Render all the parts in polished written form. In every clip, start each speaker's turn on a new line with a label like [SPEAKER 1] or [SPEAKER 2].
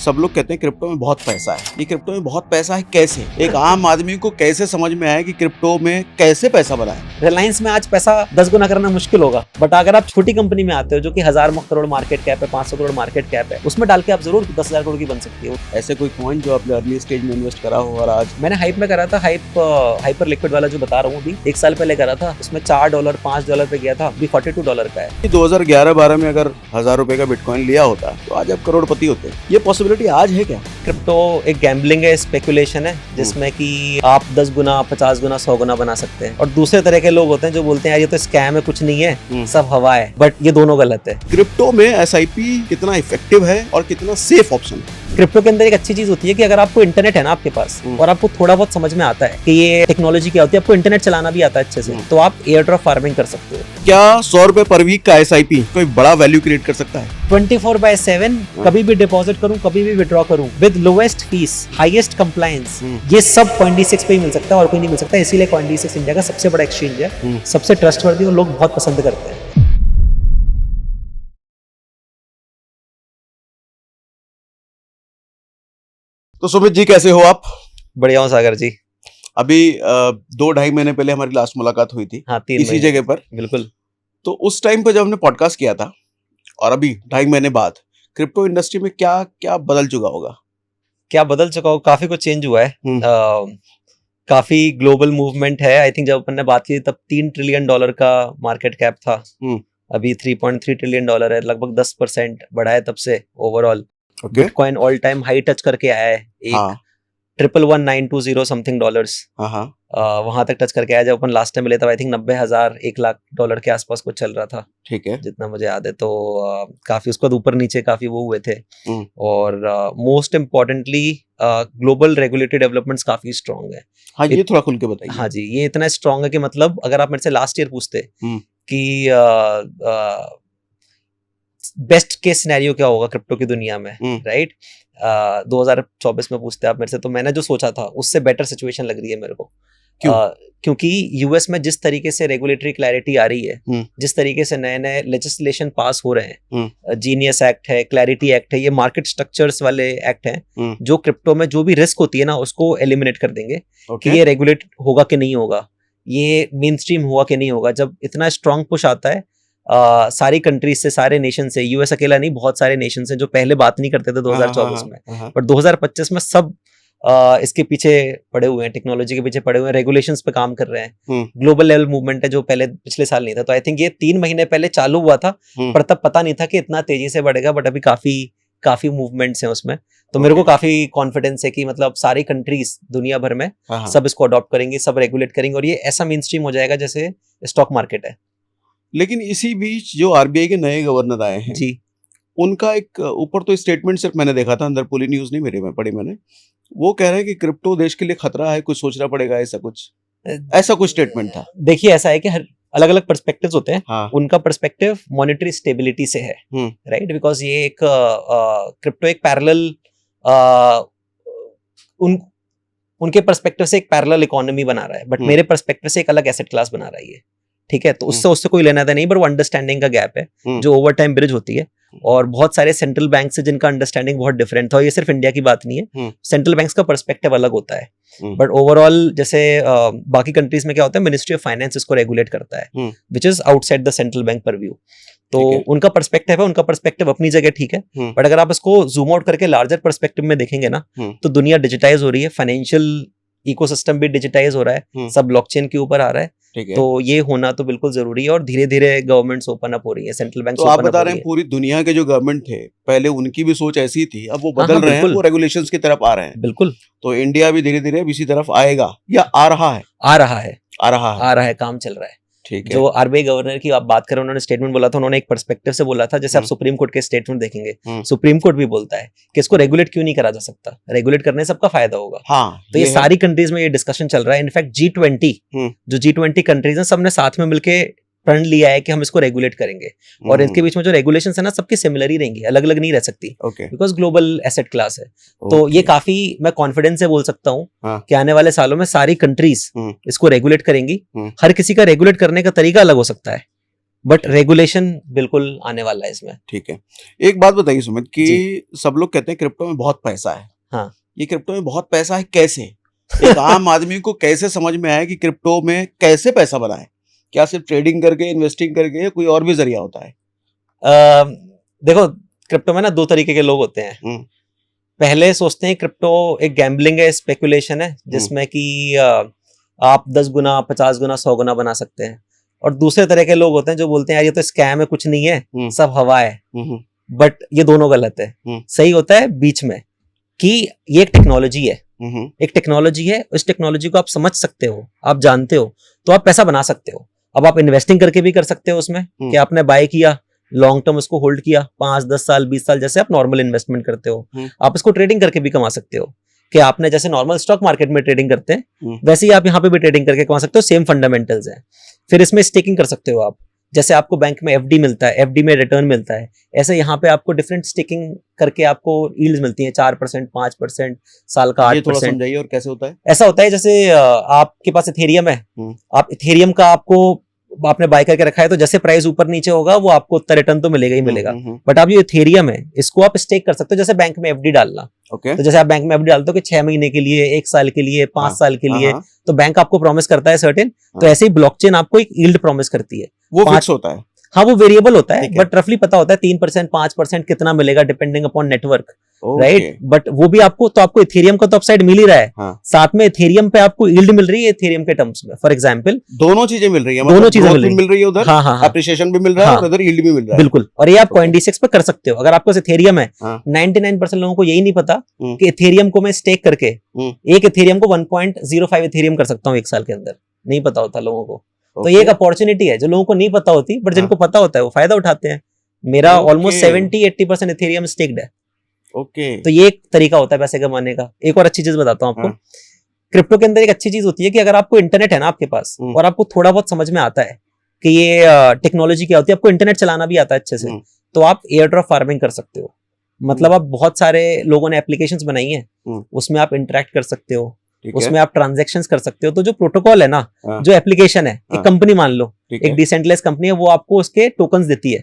[SPEAKER 1] सब लोग कहते हैं क्रिप्टो में बहुत पैसा है। ये क्रिप्टो में बहुत पैसा है कैसे? एक आम आदमी को कैसे समझ में आया कि क्रिप्टो में कैसे पैसा बना है?
[SPEAKER 2] रिलायंस में आज पैसा 10 गुना करना मुश्किल होगा, बट अगर आप छोटी कंपनी में आते हो जो कि 1000 करोड़ मार्केट कैप है, 500 करोड़ मार्केट कैप है, उसमें डाल के आप जरूर 10,000 करोड़ की बन सकती हो।
[SPEAKER 1] ऐसे कोई कॉइन जो आपने अर्ली स्टेज में इन्वेस्ट करा हो और आज?
[SPEAKER 2] मैंने हाइप में करा था, हाइपर लिक्विड वाला जो बता रहा हूँ अभी, 1 साल पहले करा था, उसमें $4 $5 पे गया था, अभी $42 का है।
[SPEAKER 1] 2011-12 में अगर 1000 रुपए का बिटकॉइन लिया होता तो आज आप करोड़पति होते। ये पॉसिबिलिटी आज है क्या?
[SPEAKER 2] क्रिप्टो एक गैम्बलिंग है, स्पेकुलेशन है, जिसमें कि आप 10 गुना 50 गुना 100 गुना बना सकते हैं। और दूसरे तरह के लोग होते हैं जो बोलते हैं यार ये तो स्कैम है, कुछ नहीं है, सब हवा है, बट ये दोनों गलत है।
[SPEAKER 1] क्रिप्टो में एसआईपी कितना इफेक्टिव है और कितना सेफ ऑप्शन है?
[SPEAKER 2] क्रिप्टो के अंदर एक अच्छी चीज होती है कि अगर आपको इंटरनेट है ना आपके पास और आपको थोड़ा बहुत समझ में आता है कि ये टेक्नोलॉजी क्या होती है, आपको इंटरनेट चलाना भी आता है अच्छे से, तो आप एयर ड्रॉप फार्मिंग कर सकते हो।
[SPEAKER 1] क्या 100 रुपए पर वीक का एसआईपी कोई बड़ा वैल्यू क्रिएट कर सकता है?
[SPEAKER 2] 24/7 कभी भी डिपॉजिट करूं, कभी भी विड्रॉ करूं, with lowest fees, highest compliance, ये सब CoinDesk पे ही मिल सकता है और कोई नहीं मिल सकता। इसीलिए CoinDesk इंडिया का सबसे बड़ा एक्सचेंज है, सबसे ट्रस्टवर्दी और लोग बहुत पसंद करते हैं।
[SPEAKER 1] तो सुमित जी कैसे हो आप?
[SPEAKER 2] बढ़िया हूं सागर जी।
[SPEAKER 1] अभी 2-2.5 महीने पहले हमारी लास्ट मुलाकात हुई थी।
[SPEAKER 2] हाँ, 3
[SPEAKER 1] इसी जगह पर।
[SPEAKER 2] बिल्कुल।
[SPEAKER 1] तो उस टाइम पर जब हमने पॉडकास्ट किया था और अभी 2.5 महीने बाद क्रिप्टो इंडस्ट्री में क्या क्या बदल चुका होगा?
[SPEAKER 2] क्या बदल चुका हो? काफी कुछ चेंज हुआ है। काफी ग्लोबल मूवमेंट है। आई थिंक जब अपन ने बात की तब $3 ट्रिलियन का मार्केट कैप था, अभी $3.3 ट्रिलियन है, लगभग 10% बढ़ा है तब से overall. Bitcoin all time high touch करके आया है, एक 111920 समथिंग डॉलर्स, वहां तक टच करके आया। जब अपन लास्ट टाइम मिले तब आई थिंक 90,000 1 लाख डॉलर के आसपास कुछ चल रहा था,
[SPEAKER 1] ठीक है,
[SPEAKER 2] जितना मुझे याद है। तो काफी उसके बाद ऊपर नीचे काफी वो हुए थे। और most importantly global regulatory developments काफी स्ट्रांग है।
[SPEAKER 1] हाँ, ये थोड़ा खुल के बताइए।
[SPEAKER 2] हाँ जी, ये इतना स्ट्रांग है कि मतलब अगर आप मेरे से लास्ट ईयर पूछते कि बेस्ट केस सिनेरियो क्या होगा क्रिप्टो की दुनिया में, राइट, 2024 में पूछते आप मेरे से, तो मैंने जो सोचा था उससे बेटर सिचुएशन लग रही है मेरे को। क्योंकि यूएस में जिस तरीके से रेगुलेटरी क्लैरिटी आ रही है, जिस तरीके से नए नए लेजिस्लेशन पास हो रहे हैं, जीनियस एक्ट है, क्लैरिटी एक्ट है, ये मार्केट स्ट्रक्चर्स वाले एक्ट हैं जो क्रिप्टो में जो भी रिस्क होती है ना उसको एलिमिनेट कर देंगे। कि ये रेगुलेट होगा कि नहीं होगा, ये मेन स्ट्रीम हुआ कि नहीं होगा। जब इतना स्ट्रांग पुश आता है सारी कंट्रीज से, सारे नेशन से, यूएस अकेला नहीं, बहुत सारे नेशन से जो पहले बात नहीं करते थे 2024 में, बट 2025 में सब इसके पीछे पड़े हुए हैं, टेक्नोलॉजी के पीछे पड़े हुए हैं, रेगुलेशंस पे काम कर रहे हैं। ग्लोबल लेवल मूवमेंट है जो पहले पिछले साल नहीं था। तो आई थिंक ये 3 महीने पहले चालू हुआ था, पर तब पता नहीं था कि इतना तेजी से बढ़ेगा, बट अभी काफी मूवमेंट्स हैं उसमें। तो मेरे को काफी कॉन्फिडेंस है कि मतलब सारी कंट्रीज दुनिया भर में सब इसको अडॉप्ट करेंगे, सब रेगुलेट करेंगे और ये ऐसा मेन स्ट्रीम हो जाएगा जैसे स्टॉक मार्केट है।
[SPEAKER 1] लेकिन इसी बीच जो आरबीआई के नए गवर्नर आए हैं जी, उनका एक ऊपर तो स्टेटमेंट सिर्फ मैंने देखा था, अंदर पूरी न्यूज नहीं मेरे में पढ़ी मैंने। वो कह रहे हैं कि क्रिप्टो देश के लिए खतरा है, कुछ सोचना पड़ेगा, ऐसा कुछ स्टेटमेंट था। देखिए
[SPEAKER 2] ऐसा है कि हर अलग अलग पर्सपेक्टिव्स होते हैं। उनका पर्सपेक्टिव मॉनेटरी स्टेबिलिटी से है, राइट, बिकॉज ये एक क्रिप्टो एक पैरेलल उनके पर्सपेक्टिव से एक पैरेलल इकोनॉमी बना रहा है, बट मेरे पर्सपेक्टिव से एक अलग एसेट क्लास बना रहा है ये, ठीक है। तो उससे कोई लेना था नहीं, पर वो अंडरस्टैंडिंग का गैप है जो ओवर टाइम ब्रिज होती है। और बहुत सारे सेंट्रल बैंक से जिनका अंडरस्टैंडिंग बहुत डिफरेंट था, ये सिर्फ इंडिया की बात नहीं है, सेंट्रल बैंक्स का पर्सपेक्टिव अलग होता है। बट ओवरऑल जैसे बाकी कंट्रीज में क्या होता है, मिनिस्ट्री ऑफ फाइनेंस इसको रेगुलेट करता है, which is outside the central bank purview. तो उनका पर्सपेक्टिव अपनी जगह ठीक है, बट अगर आप इसको जूम आउट करके लार्जर पर्सपेक्टिव में देखेंगे ना, तो दुनिया डिजिटाइज हो रही है, फाइनेंशियल इकोसिस्टम भी डिजिटाइज हो रहा है, सब ब्लॉकचेन के ऊपर आ रहा है। तो ये होना तो बिल्कुल जरूरी है और धीरे धीरे गवर्नमेंट्स ओपन अप हो रही है, सेंट्रल बैंक।
[SPEAKER 1] तो आप बता रहे हैं पूरी दुनिया के जो गवर्नमेंट थे पहले उनकी भी सोच ऐसी थी, अब वो बदल रहे हैं, वो रेगुलेशंस की तरफ आ रहे हैं।
[SPEAKER 2] बिल्कुल।
[SPEAKER 1] तो इंडिया भी धीरे धीरे इसी तरफ आएगा या आ रहा है, काम चल रहा है। ठीक है।
[SPEAKER 2] जो आरबीआई गवर्नर की आप बात करें, उन्होंने स्टेटमेंट बोला था, उन्होंने एक पर्सपेक्टिव से बोला था, जैसे आप सुप्रीम कोर्ट के स्टेटमेंट देखेंगे, सुप्रीम कोर्ट भी बोलता है कि इसको रेगुलेट क्यों नहीं करा जा सकता, रेगुलेट करने सबका फायदा होगा। तो ये सारी कंट्रीज में ये डिस्कशन चल रहा है। इनफैक्ट G20 जो G20 कंट्रीज हैं, सबने साथ में मिलके प्रण लिया है कि हम इसको रेगुलेट करेंगे। और इनके बीच में जो रेगुलेशंस है ना, सबकी सिमिलर ही रहेंगी, अलग अलग नहीं रह सकती, बिकॉज ग्लोबल एसेट क्लास है। तो ये काफी मैं कॉन्फिडेंस से बोल सकता हूँ कि आने वाले सालों में सारी कंट्रीज इसको रेगुलेट करेंगी। हर किसी का रेगुलेट करने का तरीका अलग हो सकता है, बट रेगुलेशन बिल्कुल आने वाला है इसमें।
[SPEAKER 1] ठीक है, एक बात बताइए सुमित कि सब लोग कहते हैं क्रिप्टो में बहुत पैसा है।
[SPEAKER 2] हाँ,
[SPEAKER 1] ये क्रिप्टो में बहुत पैसा है कैसे? एक आम आदमी को कैसे समझ में आया कि क्रिप्टो में कैसे पैसा बनाए? क्या सिर्फ ट्रेडिंग करके, इन्वेस्टिंग करके, कोई और भी जरिया होता है?
[SPEAKER 2] देखो क्रिप्टो में ना दो तरीके के लोग होते हैं। पहले सोचते हैं क्रिप्टो एक गैम्बलिंग है, स्पेकुलेशन है, जिसमें कि आप 10 गुना 50 गुना 100 गुना बना सकते हैं। और दूसरे तरह के लोग होते हैं जो बोलते हैं यार ये तो स्कैम है, कुछ नहीं है, सब हवा है। बट ये दोनों गलत है। सही होता है बीच में कि ये एक टेक्नोलॉजी है, एक टेक्नोलॉजी है, उस टेक्नोलॉजी को आप समझ सकते हो, आप जानते हो, तो आप पैसा बना सकते हो। अब आप इन्वेस्टिंग करके भी कर सकते हो उसमें कि आपने बाय किया, लॉन्ग टर्म उसको होल्ड किया 5 10 साल 20 साल, जैसे आप नॉर्मल इन्वेस्टमेंट करते हो। आप इसको ट्रेडिंग करके भी कमा सकते हो कि आपने जैसे नॉर्मल स्टॉक मार्केट में ट्रेडिंग करते हैं वैसे ही आप यहाँ पे भी ट्रेडिंग करके कमा सकते हो। सेम फंडामेंटल्स है। फिर इसमें स्टेकिंग कर सकते हो आप, जैसे आपको बैंक में एफडी मिलता है, एफडी में रिटर्न मिलता है, ऐसे यहाँ पे आपको डिफरेंट स्टेकिंग करके आपको यील्ड्स मिलती हैं 4% 5%, साल का 8%।
[SPEAKER 1] थोड़ा समझाइए और कैसे होता है?
[SPEAKER 2] ऐसा होता है जैसे आपके पास इथेरियम है, आप इथेरियम का आपने बाय करके रखा है, तो जैसे प्राइस ऊपर नीचे होगा वो आपको उतना रिटर्न तो मिलेगा ही मिलेगा। बट आप ये इथेरियम है, इसको आप स्टेक कर सकते हो, जैसे बैंक में एफडी डालना। तो जैसे आप बैंक में एफडी डालते हो कि 6 महीने के लिए, 1 साल के लिए, 5 साल के लिए, तो बैंक आपको प्रॉमिस करता है सर्टेन। तो ऐसे ही ब्लॉकचेन आपको एक यील्ड प्रॉमिस करती है।
[SPEAKER 1] वो फिक्स होता है?
[SPEAKER 2] हाँ, वो वेरिएबल होता है, बट रफली पता होता है 3% 5% कितना मिलेगा depending upon network, right. But वो भी आपको इथेरियम का तो अपसाइड मिल ही रहा है। साथ में इथेरियम पे आपको यील्ड मिल रही है इथेरियम के टर्म्स में। फॉर एग्जांपल
[SPEAKER 1] दोनों चीजें मिल रही है,
[SPEAKER 2] दोनों चीजें मिल रही
[SPEAKER 1] है उधर। हाँ, एप्रिसिएशन भी मिल रहा है और उधर यील्ड भी मिल रहा है।
[SPEAKER 2] बिल्कुल। और ये आप CoinDesk पे कर सकते हो अगर आपको इथेरियम है। 99% लोगों को यही नहीं पता कि इथेरियम को मैं स्टेक करके एक इथेरियम को 1.05 इथेरियम कर सकता हूँ 1 साल के अंदर। नहीं पता होता लोगों को। तो ये एक अपॉर्चुनिटी है जो लोगों को नहीं पता होती, बट जिनको पता होता है वो फायदा उठाते हैं। मेरा ऑलमोस्ट 70-80% इथेरियम स्टेक्ड है। तो ये एक तरीका होता है पैसे कमाने का। एक और अच्छी चीज बताता हूँ आपको। क्रिप्टो के अंदर एक अच्छी चीज होती है कि अगर आपको इंटरनेट है ना आपके पास और आपको थोड़ा बहुत समझ में आता है कि ये टेक्नोलॉजी क्या होती है, आपको इंटरनेट चलाना भी आता है अच्छे से, तो आप एयर ड्रॉप फार्मिंग कर सकते हो। मतलब आप बहुत सारे लोगों ने एप्लीकेशंस बनाई हैं, उसमें आप इंटरेक्ट कर सकते हो, उसमें आप ट्रांजैक्शंस कर सकते हो। तो जो प्रोटोकॉल है ना, जो एप्लीकेशन है, एक कंपनी मान लो, एक डिसेंट्रलाइज्ड कंपनी है, वो आपको उसके टोकन्स देती है।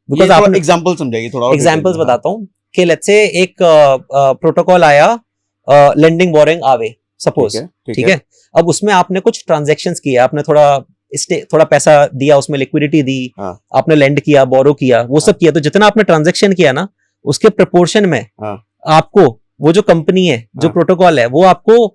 [SPEAKER 2] बिकॉज़ आप
[SPEAKER 1] एग्जांपल समझाइए थोड़ा।
[SPEAKER 2] एग्जांपल्स बताता हूँ कि लेट्स से एक प्रोटोकॉल आया लेंडिंग बोरिंग आवे सपोज, ठीक है। अब उसमें आपने कुछ ट्रांजैक्शंस किया, आपने थोड़ा पैसा दिया, उसमें लिक्विडिटी दी, आपने लेंड किया, बोरो किया, वो सब किया। तो जितना आपने ट्रांजैक्शन किया ना, उसके प्रोपोर्शन में आपको वो जो कंपनी है, जो प्रोटोकॉल है, वो आपको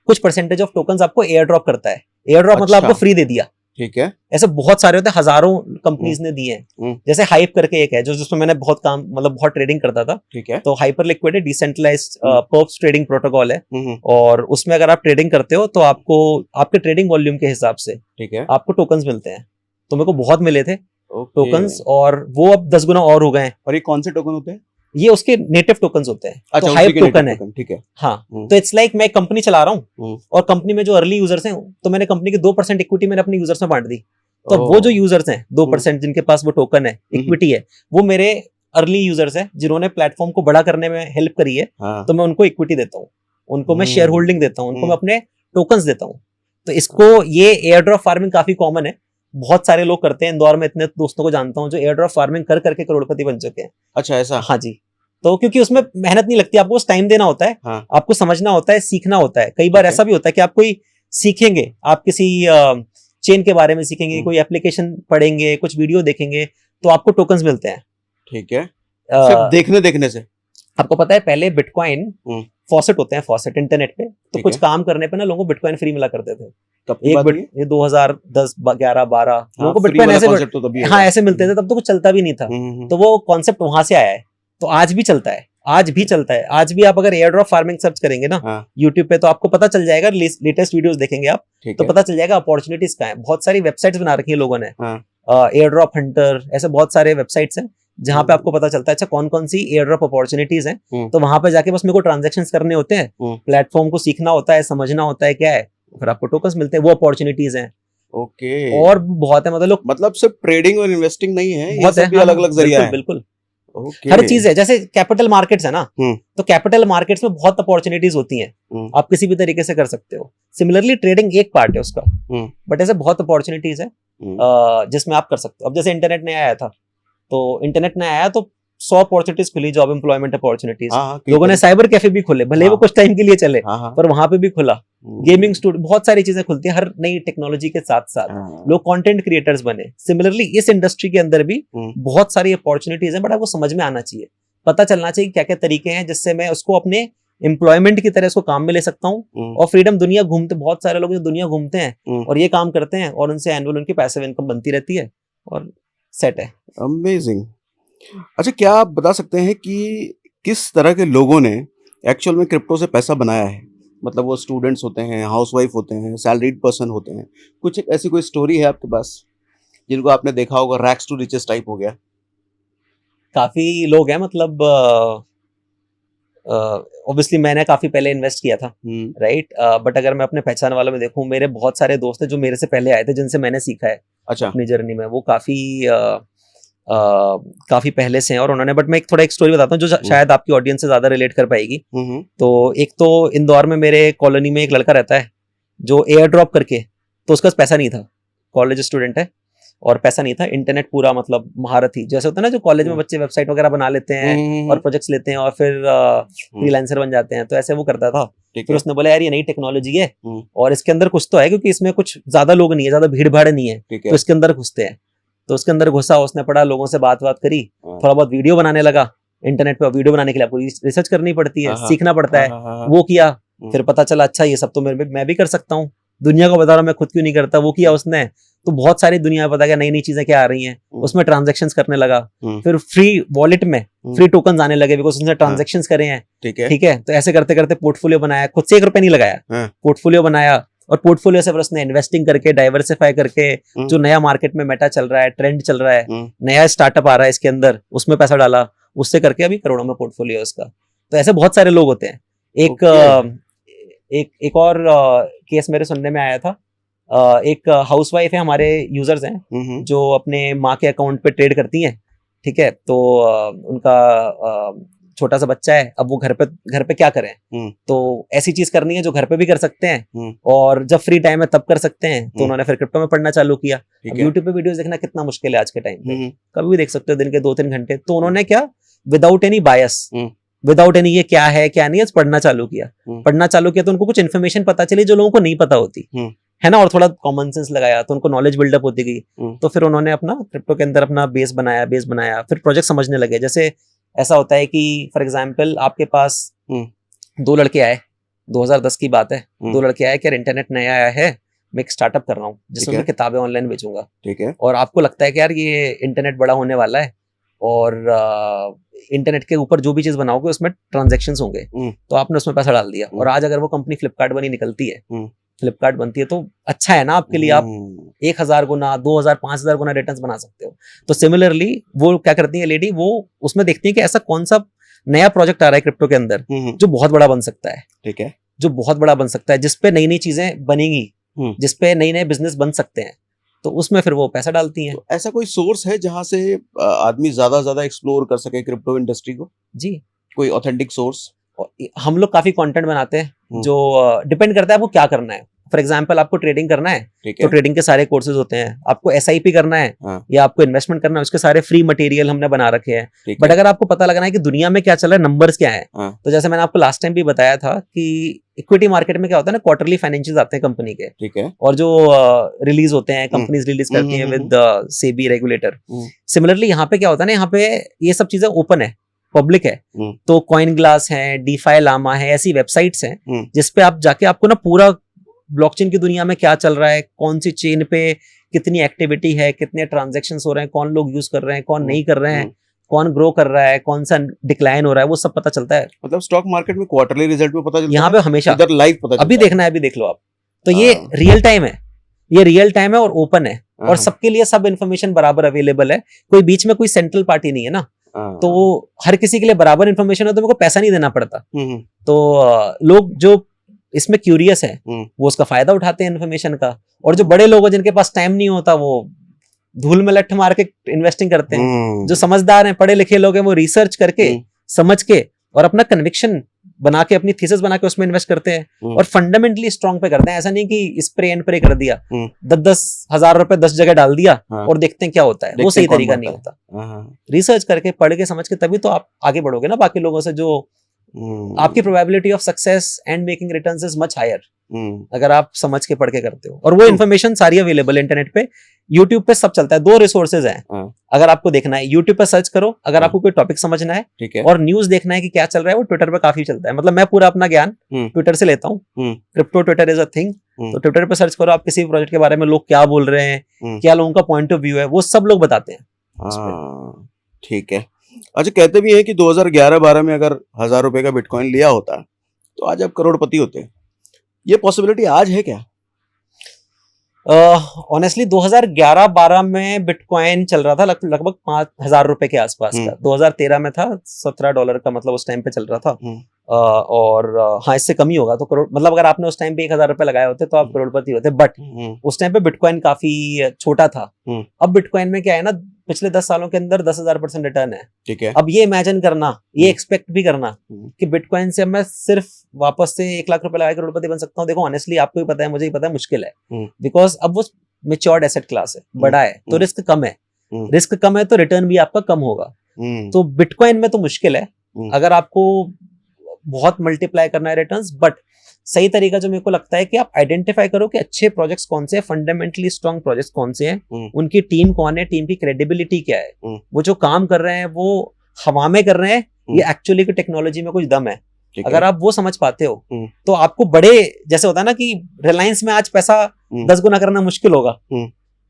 [SPEAKER 2] कुछ परसेंटेज ऑफ टोकन्स आपको एयर ड्रॉप करता है। एयर ड्रॉप मतलब आपको फ्री दे दिया।
[SPEAKER 1] ठीक है।
[SPEAKER 2] ऐसे बहुत सारे होते हैं, हजारों कंपनीज ने दिए हैं। जैसे हाइप करके एक है जिसमें मैंने बहुत ट्रेडिंग करता था।
[SPEAKER 1] ठीक है।
[SPEAKER 2] तो हाइपर लिक्विड है, डिसेंट्रलाइज्ड पर्प्स ट्रेडिंग प्रोटोकॉल है, और उसमें अगर आप ट्रेडिंग करते हो तो आपको आपके ट्रेडिंग वॉल्यूम के हिसाब से, ठीक है, आपको टोकन्स मिलते हैं। तो मेरे को बहुत मिले थे टोकन्स, और वो अब 10 गुना और हो गए।
[SPEAKER 1] और ये कौन से टोकन होते हैं?
[SPEAKER 2] ये उसके नेटिव टोकन्स होते हैं।
[SPEAKER 1] अच्छा,
[SPEAKER 2] तो हाइप टोकन है।
[SPEAKER 1] ठीक है।
[SPEAKER 2] हाँ, तो इट्स लाइक मैं कंपनी चला रहा हूँ और कंपनी में जो अर्ली यूजर्स हैं, तो मैंने कंपनी की 2% इक्विटी मैंने अपने यूजर्स में बांट दी। तो वो जो यूजर्स हैं 2% जिनके पास वो टोकन है, इक्विटी है, वो मेरे अर्ली यूजर्स हैं जिन्होंने प्लेटफॉर्म को बड़ा करने में हेल्प करी है। तो मैं उनको इक्विटी देता हूँ, उनको मैं शेयर होल्डिंग देता हूँ, उनको मैं अपने टोकन्स देता हूँ। तो इसको ये एयर ड्रॉप फार्मिंग काफी कॉमन है, बहुत सारे लोग करते हैं। इंदौर में इतने दोस्तों को जानता हूँ जो एयर ड्रॉप फार्मिंग कर करके करोड़पति बन चुके हैं।
[SPEAKER 1] अच्छा, ऐसा?
[SPEAKER 2] हाँ जी। तो क्योंकि उसमें मेहनत नहीं लगती, आपको टाइम देना होता है, आपको समझना होता है, सीखना होता है। कई बार ऐसा भी होता है कि आप कोई सीखेंगे, आप किसी चेन के बारे में सीखेंगे, कोई एप्लीकेशन पढ़ेंगे, कुछ वीडियो देखेंगे, तो आपको टोकन्स मिलते हैं।
[SPEAKER 1] ठीक है। सिर्फ देखने से।
[SPEAKER 2] आपको पता है पहले बिटकॉइन फॉसेट होते हैं, फॉसेट इंटरनेट पे, तो कुछ काम करने पे ना लोगों को बिटकॉइन फ्री मिला करते थे। ये 2010 11 12 लोगों को बिटकॉइन ऐसे मिलते थे, तब तो कुछ चलता भी नहीं था। तो वो कॉन्सेप्ट वहां से आया है, तो आज भी चलता है, आज भी आप अगर एयर ड्रॉप फार्मिंग सर्च करेंगे ना YouTube पे, तो आपको पता चल जाएगा, लेटेस्ट वीडियोस देखेंगे आप, तो पता चल जाएगा अपॉर्चुनिटीज कहाँ है। बहुत सारी वेबसाइट्स बना रखी है लोगों ने, एयर ड्रॉप हंटर, ऐसे बहुत सारे वेबसाइट्स हैं जहाँ पे आपको पता चलता है अच्छा कौन कौन सी एयर ड्रॉप अपॉर्चुनिटीज हैं। तो वहां पे जाके बस मेरे को ट्रांजैक्शंस करने होते हैं, प्लेटफॉर्म को सीखना होता है, समझना होता है क्या है, फिर आपको टोकन्स मिलते हैं, वो अपॉर्चुनिटीज हैं।
[SPEAKER 1] ओके।
[SPEAKER 2] और बहुत है, मतलब
[SPEAKER 1] सिर्फ ट्रेडिंग और इन्वेस्टिंग नहीं है, ये सब भी अलग अलग जरिया है।
[SPEAKER 2] बिल्कुल। हर चीज है, जैसे कैपिटल मार्केट्स है ना, तो कैपिटल मार्केट्स में बहुत अपॉर्चुनिटीज होती हैं, आप किसी भी तरीके से कर सकते हो। सिमिलरली ट्रेडिंग एक पार्ट है उसका, बट ऐसे बहुत अपॉर्चुनिटीज है जिसमें आप कर सकते हो। अब जैसे इंटरनेट नहीं आया था, तो इंटरनेट नहीं आया तो 100 अपॉर्चुनिटीज खुली, जॉब एम्प्लॉयमेंट अपॉर्चुनिटीज। लोगों ने साइबर कैफे भी खोले, भले वो कुछ टाइम के लिए चले, पर वहां पे भी खुला। गेमिंग स्टूडियो, बहुत सारी चीजें खुलती है हर नई टेक्नोलॉजी के साथ साथ। लोग कंटेंट क्रिएटर्स बने। सिमिलरली इस इंडस्ट्री के अंदर भी बहुत सारी अपॉर्चुनिटीज हैं, बट आपको समझ में आना चाहिए, पता चलना चाहिए क्या क्या तरीके हैं जिससे मैं उसको अपने एम्प्लॉयमेंट की तरह उसको काम में ले सकता हूँ। और फ्रीडम, दुनिया घूमते, बहुत सारे लोग जो दुनिया घूमते हैं और ये काम करते हैं और उनसे एनुअल उनकी पैसिव इनकम बनती रहती है और सेट है।
[SPEAKER 1] अमेजिंग। अच्छा, क्या आप बता सकते हैं कि किस तरह के लोगों ने एक्चुअल में क्रिप्टो से पैसा बनाया है? मतलब वो स्टूडेंट्स होते हैं, हाउसवाइफ होते हैं, सैलरीड पर्सन होते हैं, कुछ एक ऐसी कोई स्टोरी है आपके पास जिनको आपने देखा होगा, रैक्स टू रिचेस टाइप हो गया?
[SPEAKER 2] काफी लोग हैं, मतलब ऑब्वियसली मैंने काफी पहले इन्वेस्ट किया था, राइट, बट अगर मैं अपने पहचान वालों में देखूं, मेरे बहुत सारे दोस्त हैं जो मेरे से पहले आए थे, जिनसे मैंने सीखा है। अच्छा। अपनी जर्नी में वो काफी पहले से हैं और उन्होंने, बट मैं एक स्टोरी बताता हूँ जो शायद आपकी ऑडियंस से ज्यादा रिलेट कर पाएगी। तो एक तो इंदौर में मेरे कॉलोनी में एक लड़का रहता है जो एयर ड्रॉप करके, तो उसका पैसा नहीं था, कॉलेज स्टूडेंट है और पैसा नहीं था, इंटरनेट पूरा मतलब महारत ही, जैसे होता है ना जो कॉलेज में बच्चे वेबसाइट वगैरह बना लेते हैं और प्रोजेक्ट्स लेते हैं और फिर फ्रीलांसर बन जाते हैं, तो ऐसे वो करता था। फिर उसने बोला यार ये नई टेक्नोलॉजी है और इसके अंदर कुछ तो है, क्योंकि इसमें कुछ ज्यादा लोग नहीं है, ज्यादा भीड़ भाड़ नहीं है, तो इसके अंदर घुसते हैं। तो उसके अंदर घुसा, उसने पढ़ा, लोगों से बात करी, थोड़ा बहुत वीडियो बनाने लगा। इंटरनेट पे वीडियो बनाने के लिए आपको रिसर्च करनी पड़ती है, सीखना पड़ता है, वो किया। फिर पता चला अच्छा ये सब तो मैं भी कर सकता हूँ, दुनिया को बता रहा हूँ मैं खुद क्यों नहीं करता, वो किया उसने। तो बहुत सारी दुनिया में पता क्या नई नई चीजें क्या आ रही हैं, उसमें ट्रांजैक्शंस करने लगा। फिर फ्री वॉलेट में फ्री टोकन आने लगे, बिकॉज उसने ट्रांजैक्शंस करे हैं। ठीक है, तो ऐसे करते करते पोर्टफोलियो बनाया, खुद से 1 रुपया नहीं लगाया, पोर्टफोलियो बनाया, और पोर्टफोलियो से फिर उसने इन्वेस्टिंग करके, डाइवर्सिफाई करके, जो नया मार्केट में मेटा चल रहा है, ट्रेंड चल रहा है, नया स्टार्टअप आ रहा है इसके अंदर, उसमें पैसा डाला, उससे करके अभी करोड़ों में पोर्टफोलियो उसका। तो ऐसे बहुत सारे लोग होते हैं। एक और केस मेरे सुनने में आया था। एक हाउसवाइफ है, हमारे यूजर्स हैं जो अपने माँ के अकाउंट पे ट्रेड करती हैं। ठीक है, तो उनका छोटा सा बच्चा है, अब वो घर पे क्या करें, तो ऐसी चीज करनी है जो घर पे भी कर सकते हैं और जब फ्री टाइम है तब कर सकते हैं। तो उन्होंने फिर क्रिप्टो में पढ़ना चालू किया। अब यूट्यूब पे वीडियोस देखना कितना मुश्किल है आज के टाइम पे, कभी भी देख सकते हो दिन के 2-3 घंटे। तो उन्होंने क्या, विदाउट एनी बायस, विदाउट एनी ये क्या है क्या नहीं, पढ़ना चालू किया। तो उनको कुछ इन्फॉर्मेशन पता चली जो लोगों को नहीं पता होती है ना, और थोड़ा कॉमन सेंस लगाया तो उनको नॉलेज बिल्डअप होती गई। तो फिर उन्होंने अपना क्रिप्टो के अंदर अपना बेस बनाया, फिर प्रोजेक्ट समझने लगे। जैसे ऐसा होता है कि फॉर एग्जाम्पल आपके पास 2 लड़के आए, 2010 की बात है, 2 लड़के आए कि यार इंटरनेट नया आया है, मैं एक स्टार्टअप कर रहा हूँ जिसमें मैं किताबें ऑनलाइन बेचूंगा। ठीक है, और आपको लगता है कि यार ये इंटरनेट बड़ा होने वाला है और इंटरनेट के ऊपर जो भी चीज बनाओगे उसमें ट्रांजैक्शंस होंगे, तो आपने उसमें पैसा डाल दिया। और आज अगर वो कंपनी फ्लिपकार्ट बनी निकलती है, फ्लिपकार्ट बनती है, तो अच्छा है ना आपके लिए, आप 1000 गुना 2000 5000 गुना रिटर्न्स बना सकते हो। तो सिमिलरली वो क्या करती है लेडी, वो उसमें देखती है कि ऐसा कौन सा नया प्रोजेक्ट आ रहा है क्रिप्टो के अंदर जो बहुत बड़ा बन सकता है। ठीक है, जो बहुत बड़ा बन सकता है, जिसपे नई नई चीजें बनेंगी, जिसपे नए नए बिजनेस बन सकते हैं, तो उसमें फिर वो पैसा डालती हैं। तो
[SPEAKER 1] ऐसा कोई सोर्स है जहां से आदमी ज्यादा एक्सप्लोर कर सके क्रिप्टो इंडस्ट्री को?
[SPEAKER 2] जी,
[SPEAKER 1] कोई ऑथेंटिक सोर्स?
[SPEAKER 2] हम लोग काफी कंटेंट बनाते हैं जो डिपेंड करता है आपको क्या करना है। फॉर एग्जाम्पल आपको ट्रेडिंग करना है तो ट्रेडिंग के सारे कोर्सेज होते हैं। आपको SIP करना है या आपको इन्वेस्टमेंट करना है, उसके सारे फ्री मटेरियल हमने बना रखे हैं। बट अगर आपको पता लगना है कि दुनिया में क्या चल रहा है, नंबर्स क्या है, तो जैसे मैंने आपको लास्ट टाइम भी बताया था कि इक्विटी मार्केट में क्या होता है ना, क्वार्टरली फाइनेंशियल्स आते हैं कंपनी के। ठीक है, और जो रिलीज होते हैं, कंपनीज रिलीज करती हैं विद सेबी रेगुलेटर। सिमिलरली यहाँ पे क्या होता है ना, यहाँ पे ये सब चीजें ओपन है, पब्लिक है। तो कॉइन ग्लास है, डीफाई लामा है, ऐसी वेबसाइट्स हैं जिसपे आप जाके आपको ना पूरा ब्लॉकचेन की दुनिया में क्या चल रहा है, कौन सी चेन पे कितनी एक्टिविटी है, कितने ट्रांजैक्शंस हो रहे हैं, कौन लोग यूज कर रहे हैं, कौन नहीं कर रहे हैं, कौन ग्रो कर रहा है, कौन सा डिक्लाइन हो रहा है, वो सब पता चलता है।
[SPEAKER 1] मतलब स्टॉक मार्केट में क्वार्टरली रिजल्ट में पता चलता है,
[SPEAKER 2] यहाँ पे हमेशा
[SPEAKER 1] इधर लाइव पता चलता
[SPEAKER 2] अभी देखना है, अभी देख लो आप। तो ये रियल टाइम है, ये रियल टाइम है और ओपन है और सबके लिए सब इन्फॉर्मेशन बराबर अवेलेबल है। कोई बीच में कोई सेंट्रल पार्टी नहीं है ना, तो हर किसी के लिए बराबर इन्फॉर्मेशन है, तो मेरे को पैसा नहीं देना पड़ता। तो लोग जो इसमें क्यूरियस है वो उसका फायदा उठाते हैं इन्फॉर्मेशन का, और जो बड़े लोग हैं जिनके पास टाइम नहीं होता वो धूल में लठ मार के इन्वेस्टिंग करते हैं। जो समझदार हैं, पढ़े लिखे लोग हैं, वो रिसर्च करके समझ के और अपना कन्विक्शन बना के, अपनी थीसिस बना के उसमें इन्वेस्ट करते हैं और फंडामेंटली स्ट्रांग पे करते हैं। ऐसा नहीं कि स्प्रे एंड प्रे कर दिया, 10-10 हजार रुपए 10 जगह डाल दिया और देखते हैं क्या होता है। वो सही तरीका नहीं होता। रिसर्च करके, पढ़ के, समझ के, तभी तो आप आगे बढ़ोगे ना बाकी लोगों से। जो आपकी probability of success and making returns is much higher अगर आप समझ के पढ़ के करते हो। और वो इन्फॉर्मेशन सारी अवेलेबल है इंटरनेट पे, यूट्यूब पे सब चलता है। 2 रिसोर्सेज हैं अगर आपको देखना है, यूट्यूब पे सर्च करो अगर आपको कोई टॉपिक समझना है, ठीक है, और न्यूज देखना है कि क्या चल रहा है, वो ट्विटर पे काफी चलता है। मतलब मैं पूरा अपना ज्ञान ट्विटर से लेता हूँ। Crypto Twitter is a thing. तो ट्विटर पे सर्च करो आप किसी भी प्रोजेक्ट के बारे में, लोग क्या बोल रहे हैं, क्या लोगों का पॉइंट ऑफ व्यू है, वो सब लोग बताते हैं।
[SPEAKER 1] ठीक है। अच्छा, कहते भी हैं कि 2011-12 में अगर 1000 रुपए का बिटकॉइन लिया होता तो आज आप करोड़पति होते। ये पॉसिबिलिटी आज है क्या?
[SPEAKER 2] ऑनेस्टली 2011-12 में बिटकॉइन चल रहा था लगभग 5000 रुपए के आसपास का। 2013 में था $17 का, मतलब उस टाइम पे चल रहा था। और हाँ, इससे कम ही होगा तो करोड़, मतलब अगर आपने उस टाइम पे 1000 रुपए लगाए होते तो आप करोड़पति होते। बट उस टाइम पे बिटकॉइन काफी छोटा था। अब बिटकॉइन में क्या है ना, पिछले 10 सालों के अंदर 10,000% रिटर्न है। ठीक है। अब ये इमेजिन करना, ये एक्सपेक्ट भी करना कि बिटकॉइन से मैं सिर्फ वापस से 1 लाख रुपए लगा करोड़पति बन सकता हूँ। देखो ऑनेस्टली आपको भी पता है, मुझे भी पता है, मुश्किल है। बिकॉज अब वो मेच्योर्ड एसेट क्लास है, बड़ा है, तो रिस्क कम है। रिस्क कम है तो रिटर्न भी आपका कम होगा। तो बिटकॉइन में तो मुश्किल है अगर आपको बहुत मल्टीप्लाई करना है रिटर्न्स। बट सही तरीका जो मेरे को लगता है कि आप आइडेंटिफाई करो कि अच्छे प्रोजेक्ट्स कौन से हैं, फंडामेंटली स्ट्रांग प्रोजेक्ट्स कौन से हैं, उनकी टीम कौन है, टीम की क्रेडिबिलिटी क्या है, वो जो काम कर रहे हैं वो हवा में कर रहे हैं, ये एक्चुअली की टेक्नोलॉजी में कुछ दम है। अगर आप वो समझ पाते हो तो आपको बड़े, जैसे होता है ना कि रिलायंस में आज पैसा 10 गुना करना मुश्किल होगा।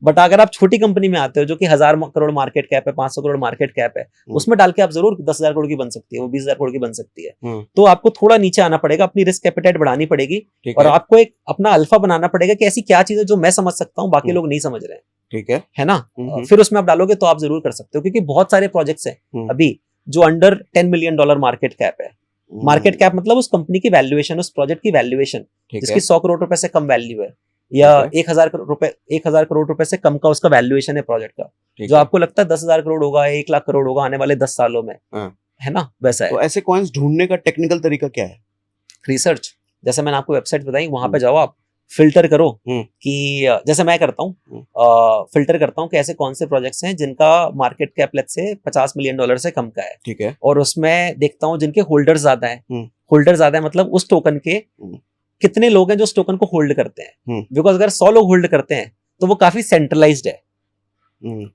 [SPEAKER 2] बट अगर आप छोटी कंपनी में आते हो जो कि 1000 करोड़ मार्केट कैप है, 500 करोड़ मार्केट कैप है, उसमें डाल के आप जरूर 10,000 करोड़ की बन सकती है, वो 20,000 करोड़ की बन सकती है। तो आपको थोड़ा नीचे आना पड़ेगा, अपनी रिस्क एपेटाइट बढ़ानी पड़ेगी और आपको एक अपना अल्फा बनाना पड़ेगा कि ऐसी क्या चीज है जो मैं समझ सकता हूँ, बाकी लोग नहीं समझ रहे हैं। ठीक है ना? फिर उसमें आप डालोगे तो आप जरूर कर सकते हो, क्योंकि बहुत सारे प्रोजेक्ट्स हैं अभी जो अंडर $10 मिलियन मार्केट कैप है। मार्केट कैप मतलब उस कंपनी की वैल्यूएशन, उस प्रोजेक्ट की वैल्यूएशन, जिसकी 100 करोड़ रुपए से कम वैल्यू है, या 1000 करोड़ रुपए से कम का उसका वैल्यूएशन है प्रोजेक्ट का, जो आपको लगता है 10,000 करोड़ होगा, 1 लाख करोड़ होगा आने वाले 10 सालों में, है ना? वैसा है।
[SPEAKER 1] तो ऐसे कॉइन्स ढूंढने का टेक्निकल तरीका क्या है?
[SPEAKER 2] रिसर्च, जैसे मैंने आपको वेबसाइट बताई, वहां पे जाओ, आप फिल्टर करो कि जैसे मैं करता हूँ, फिल्टर करता हूँ कि ऐसे कौन से प्रोजेक्ट्स हैं जिनका market cap let's say $50 million से कम का है। ठीक है। और उसमें देखता हूँ जिनके होल्डर ज्यादा है। होल्डर ज्यादा है मतलब उस टोकन के कितने लोग हैं जो उस टोकन को होल्ड करते हैं। बिकॉज अगर 100 लोग होल्ड करते हैं तो वो काफी सेंट्रलाइज्ड है।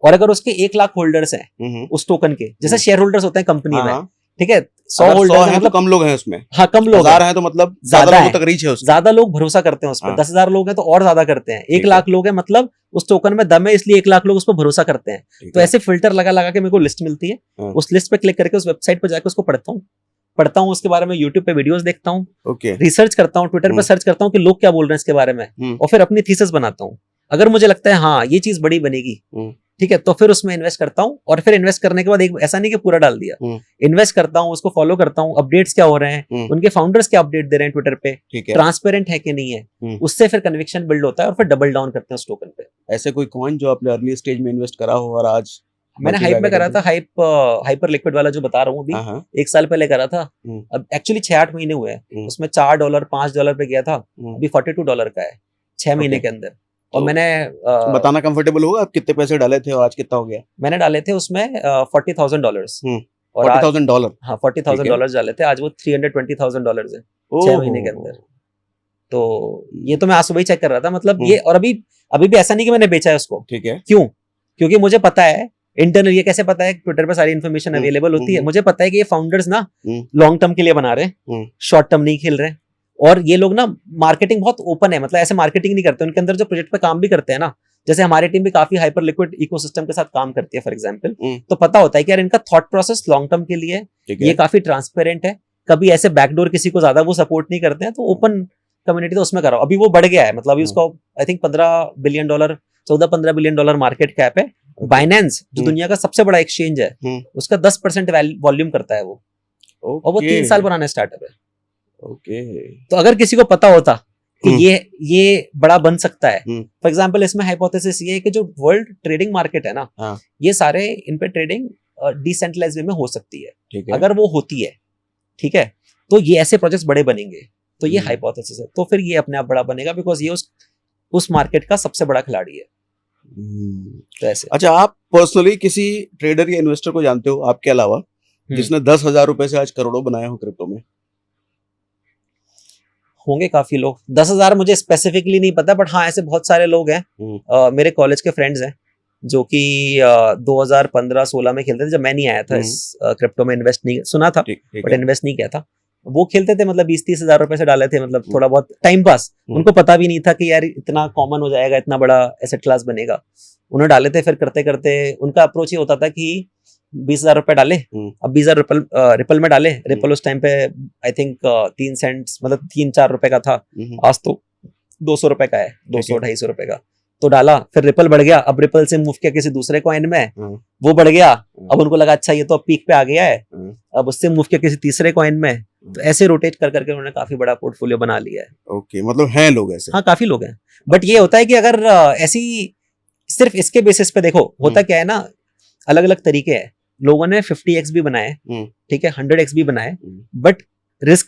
[SPEAKER 2] और अगर उसके 1 लाख होल्डर्स हैं उस टोकन के, जैसे शेयर होल्डर्स होते हैं कंपनी में, ठीक है, 100 होल्डर्स हैं मतलब
[SPEAKER 1] कम लोग हैं उसमें।
[SPEAKER 2] हाँ, कम लोग
[SPEAKER 1] हैं तो मतलब ज्यादा लोगों तक रीच है,
[SPEAKER 2] ज्यादा लोग भरोसा करते हैं उस पर। 10,000 लोग हैं तो और ज्यादा करते हैं। 1 लाख लोग हैं मतलब उस टोकन में दम है, इसलिए 1 लाख लोग उस पर भरोसा करते हैं। तो ऐसे फिल्टर लगा लगा के मेरे को लिस्ट मिलती है। उस लिस्ट पे क्लिक करके उस वेबसाइट पे जाकर उसको पढ़ता हूँ, उसके बारे में यूट्यूब पे वीडियोस देखता हूँ, रिसर्च करता हूँ, ट्विटर पे सर्च करता हूँ कि लोग क्या बोल रहे हैं इसके बारे में, और फिर अपनी थीसिस बनाता हूँ। अगर मुझे लगता है हाँ ये चीज बड़ी बनेगी, ठीक है, तो फिर उसमें इन्वेस्ट करता हूँ। और फिर इन्वेस्ट करने के बाद एक ऐसा नहीं कि पूरा डाल दिया, इन्वेस्ट करता हूँ, उसको फॉलो करता हूँ, अपडेट्स क्या हो रहे हैं, उनके फाउंडर्स क्या अपडेट दे रहे हैं ट्विटर पे, ट्रांसपेरेंट है कि नहीं है, उससे फिर कन्विक्शन बिल्ड होता है और फिर डबल डाउन करते हैं उस टोकन पे।
[SPEAKER 1] ऐसे कोई कॉइन जो आपने अर्ली स्टेज में इन्वेस्ट करा हो और आज?
[SPEAKER 2] मैंने हाइप में करा था, हाइपर लिक्विड वाला जो बता रहा हूँ अभी, 1 साल पहले करा था। अब एक्चुअली 6-8 महीने हुए हैं, उसमें $4 $5 पे गया था, अभी $42 का है 6 महीने के अंदर। और मैंने
[SPEAKER 1] बताना कंफर्टेबल होगा आप कितने पैसे डाले थे और आज कितना हो गया?
[SPEAKER 2] मैंने डाले थे उसमें $40,000
[SPEAKER 1] और $40,000।
[SPEAKER 2] हाँ, $40,000 डाले थे, आज वो $320,000 है 6 महीने के अंदर। तो ये तो मैं आज सुबह ही चेक कर रहा था, मतलब ये। और अभी भी ऐसा नहीं कि मैंने बेचा है उसको, ठीक है, क्यों? क्योंकि मुझे पता है इंटरनल, ये कैसे पता है, ट्विटर पर सारी इन्फॉर्मेशन अवेलेबल होती है, मुझे पता है कि ये फाउंडर्स ना लॉन्ग टर्म के लिए बना रहे हैं, शॉर्ट टर्म नहीं खेल रहे हैं। और ये लोग ना मार्केटिंग बहुत ओपन है, मतलब ऐसे मार्केटिंग नहीं करते, उनके अंदर जो प्रोजेक्ट पे काम भी करते हैं ना, जैसे हमारी टीम भी काफी हाइपर लिक्विड इकोसिस्टम के साथ काम करती है फॉर एग्जांपल, तो पता होता है कि यार इनका थॉट प्रोसेस लॉन्ग टर्म के लिए, ये काफी ट्रांसपेरेंट है, कभी ऐसे बैकडोर किसी को ज्यादा वो सपोर्ट नहीं करते हैं। तो ओपन कम्युनिटी तो उसमें करो। अभी वो बढ़ गया है, मतलब अभी उसका I think $15 billion 14-15 billion dollar market cap है। बाइनेंस जो दुनिया का सबसे बड़ा एक्सचेंज है, उसका 10% वॉल्यूम करता है वो, और वो 3 साल पुराना स्टार्टअप है। तो अगर किसी को पता होता कि ये बड़ा बन सकता है। फॉर एग्जांपल इसमें हाइपोथेसिस ये है कि जो वर्ल्ड ट्रेडिंग मार्केट है ना, ये सारे इन पे ट्रेडिंग डिसेंट्रलाइज वे में हो सकती है। अगर वो होती है, ठीक है, तो ये ऐसे प्रोजेक्ट्स बड़े बनेंगे। तो ये हाइपोथेसिस है। तो फिर ये अपने आप बड़ा बनेगा बिकॉज ये उस मार्केट का सबसे बड़ा खिलाड़ी है। तो ऐसे।
[SPEAKER 1] अच्छा, आप पर्सनली किसी ट्रेडर या इन्वेस्टर को जानते हो आपके अलावा जिसने 10,000 रुपए से आज करोड़ों बनाए हो क्रिप्टो में?
[SPEAKER 2] होंगे काफी लोग। 10,000 मुझे स्पेसिफिकली नहीं पता, बट हाँ ऐसे बहुत सारे लोग हैं। मेरे कॉलेज के फ्रेंड्स हैं जो कि 2015-16 में खेलते थे, जब मैं नहीं आया था इस क्रिप्टो में। इन्वेस्ट नहीं सुना था बट इन्वेस्ट नहीं किया था। वो खेलते थे, मतलब 20-30 हजार रुपए से डाले थे, मतलब थोड़ा बहुत टाइम पास। उनको पता भी नहीं था कि यार इतना कॉमन हो जाएगा, इतना बड़ा एसेट क्लास बनेगा। उन्होंने डाले थे, फिर करते करते उनका अप्रोच ये होता था कि 20,000 रुपए डाले, अब 20,000 रिपल में डाले। रिपल उस टाइम पे आई थिंक 3 सेंट्स मतलब 3-4 रुपए का था। आज तो 200 रुपए का है, 200-250 रुपए का। तो डाला, फिर रिपल बढ़ गया, अब रिपल से मूव किया किसी दूसरे कॉइन में, वो बढ़ गया। अब उनको लगा अच्छा ये तो अब पीक पे आ गया है, अब उससे मूव किया किसी तीसरे कॉइन में। तो ऐसे रोटेट कर करके उन्होंने काफी बड़ा पोर्टफोलियो बना लिया है।
[SPEAKER 1] ओके, मतलब हैं लोग ऐसे?
[SPEAKER 2] हाँ, काफी लोग हैं। बट ये होता है कि अगर ऐसी सिर्फ इसके बेसिस पे देखो, होता क्या है ना, अलग अलग तरीके हैं। लोगों ने 50x भी बनाए, ठीक है, 100x भी बनाए, बट रिस्क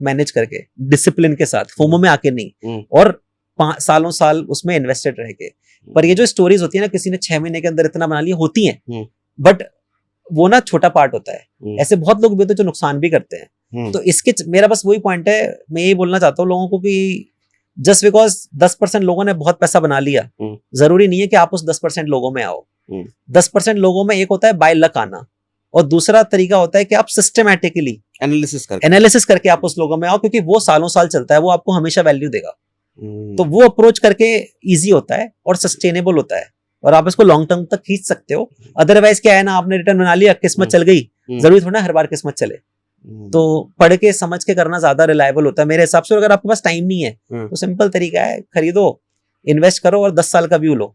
[SPEAKER 2] मैनेज करके, डिसिप्लिन के साथ, फोमो में आके नहीं, और सालों साल उसमें इन्वेस्टेड रह के। पर ये जो स्टोरीज होती है ना, किसी ने 6 महीने के अंदर इतना बना लिया, होती हैं, बट वो ना छोटा पार्ट होता है। ऐसे बहुत लोग भी होते हैं जो नुकसान भी करते हैं। तो इसके मेरा बस वही पॉइंट है, मैं यही बोलना चाहता हूँ लोगों को कि जस्ट बिकॉज 10% लोगों ने बहुत पैसा बना लिया, जरूरी नहीं है कि आप उस 10% लोगों में आओ। 10% लोगों में एक होता है बाय लक आना, और दूसरा तरीका होता है कि आप सिस्टमैटिकली एनालिसिस करके आप उस लोगों में आओ, क्योंकि वो सालों साल चलता है, वो आपको हमेशा वैल्यू देगा। तो वो अप्रोच करके इजी होता है और सस्टेनेबल होता है, और आप इसको लॉन्ग टर्म तक खींच सकते हो। अदरवाइज क्या है ना, आपने रिटर्न बना लिया, किस्मत चल गई, जरूरी थोड़ा हर बार किस्मत चले। तो पढ़ के समझ के करना ज्यादा रिलायबल होता है मेरे हिसाब से। अगर आपके पास टाइम नहीं है तो सिंपल तरीका है, खरीदो, इन्वेस्ट करो और 10 साल का व्यू लो।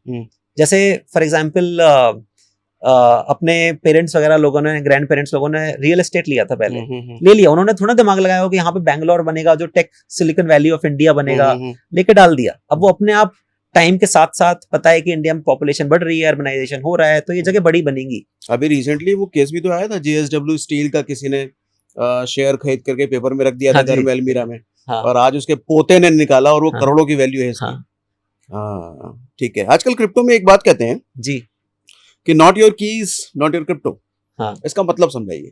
[SPEAKER 2] जैसे फॉर एग्जाम्पल अपने पेरेंट्स वगैरह लोगों ने, ग्रैंड पेरेंट्स लोगों ने रियल एस्टेट लिया था पहले, ले लिया, उन्होंने थोड़ा दिमाग लगाया हो कि यहाँ पे बैंगलोर बनेगा, जो tech silicon valley of India बनेगा, लेके डाल दिया। अब वो अपने आप टाइम के साथ साथ पता है कि इंडिया में पॉपुलेशन बढ़ रही है, अर्बनाइजेशन हो रहा है, तो ये जगह बड़ी बनेगी।
[SPEAKER 1] अभी रिसेंटली वो केस भी तो आया था, JSW स्टील का, किसी ने शेयर खरीद करके पेपर में रख दिया था घर में, अलमीरा में, और आज उसके पोते ने निकाला और वो करोड़ों की वैल्यू है इसकी। हाँ, ठीक है। आजकल क्रिप्टो में एक बात कहते हैं
[SPEAKER 2] जी
[SPEAKER 1] कि not your keys not your crypto. हाँ, इसका मतलब समझाइए।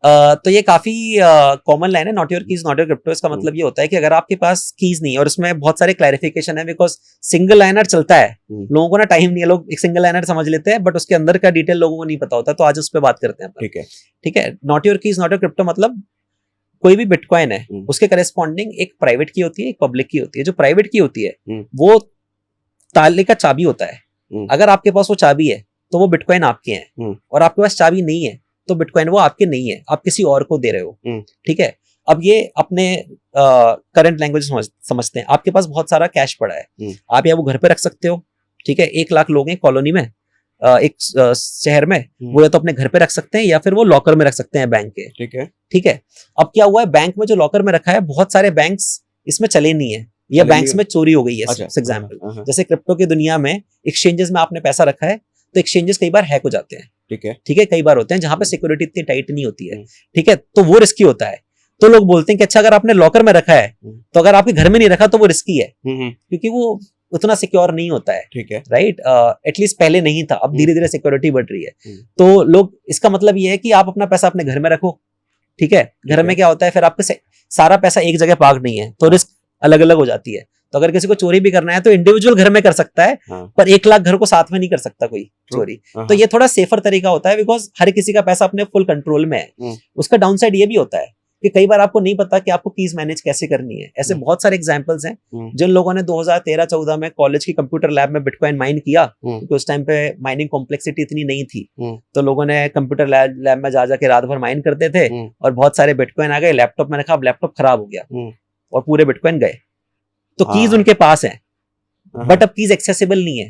[SPEAKER 2] तो ये काफी कॉमन लाइन है, not your keys not your crypto. इसका मतलब ये होता है कि अगर आपके पास कीज नहीं है, और इसमें बहुत सारे क्लैरिफिकेशन है, बिकॉज सिंगल लाइनर चलता है, लोगों को ना टाइम नहीं है, लोग एक सिंगल लाइनर समझ लेते हैं, बट उसके अंदर का डिटेल लोगों को नहीं पता होता। तो आज उस पर बात करते हैं। ठीक है। Not your keys not your crypto मतलब कोई भी बिटकॉइन है, उसके करेस्पॉन्डिंग एक प्राइवेट की होती है, एक पब्लिक की होती है। जो प्राइवेट की होती है वो ताले का चाबी होता है। अगर आपके पास वो चाबी है तो वो बिटकॉइन आपके हैं, और आपके पास चाबी नहीं है तो बिटकॉइन वो आपके नहीं है, आप किसी और को दे रहे हो। ठीक है। अब ये अपने करंट लैंग्वेज समझते हैं। आपके पास बहुत सारा कैश पड़ा है, आप या वो घर पे रख सकते हो। ठीक है। 1 लाख लोग हैं कॉलोनी में, एक शहर में, वो या तो अपने घर पे रख सकते हैं या फिर वो लॉकर में रख सकते हैं बैंक के। ठीक है। अब क्या हुआ है, बैंक में जो लॉकर में रखा है, बहुत सारे बैंक्स इसमें चले नहीं है, या बैंक्स में चोरी हो गई है। एग्जाम्पल, जैसे क्रिप्टो की दुनिया में एक्सचेंजेस में आपने पैसा रखा है, तो एक्सचेंजेस कई बार हैक हो जाते हैं। ठीक है। कई बार होते हैं जहां पे सिक्योरिटी इतनी टाइट नहीं होती है। ठीक है। तो वो रिस्की होता है। तो लोग बोलते हैं कि अच्छा, अगर आपने लॉकर में रखा है, तो अगर आपके घर में नहीं रखा तो वो रिस्की है, क्योंकि वो उतना सिक्योर नहीं होता है। ठीक है। राइट। एटलीस्ट पहले नहीं था, अब धीरे धीरे सिक्योरिटी बढ़ रही है। तो लोग, इसका मतलब ये है कि आप अपना पैसा अपने घर में रखो। ठीक है। घर में क्या होता है, फिर आपके सारा पैसा एक जगह पार्क नहीं है, तो रिस्क अलग अलग हो जाती है। तो अगर किसी को चोरी भी करना है तो इंडिविजुअल घर में कर सकता है, पर 1 लाख घर को साथ में नहीं कर सकता कोई चोरी। तो ये थोड़ा सेफर तरीका होता है, बिकॉज हर किसी का पैसा अपने फुल कंट्रोल में है। उसका डाउन साइड ये भी होता है कि कई बार आपको नहीं पता कि आपको कीज मैनेज कैसे करनी है। ऐसे बहुत सारे एग्जांपल्स हैं। जिन लोगों ने 2013-14 में कॉलेज की कंप्यूटर लैब में बिटकॉइन माइन किया, क्योंकि उस टाइम पे माइनिंग कॉम्प्लेक्सिटी इतनी नहीं थी, तो लोगों ने कंप्यूटर लैब में जा जाके रात भर माइन करते थे, और बहुत सारे बिटकॉइन आ गए, लैपटॉप में रखा, अब लैपटॉप खराब हो गया और पूरे बिटकॉइन गए। तो कीज उनके पास है, बट अब कीज एक्सेसिबल नहीं है,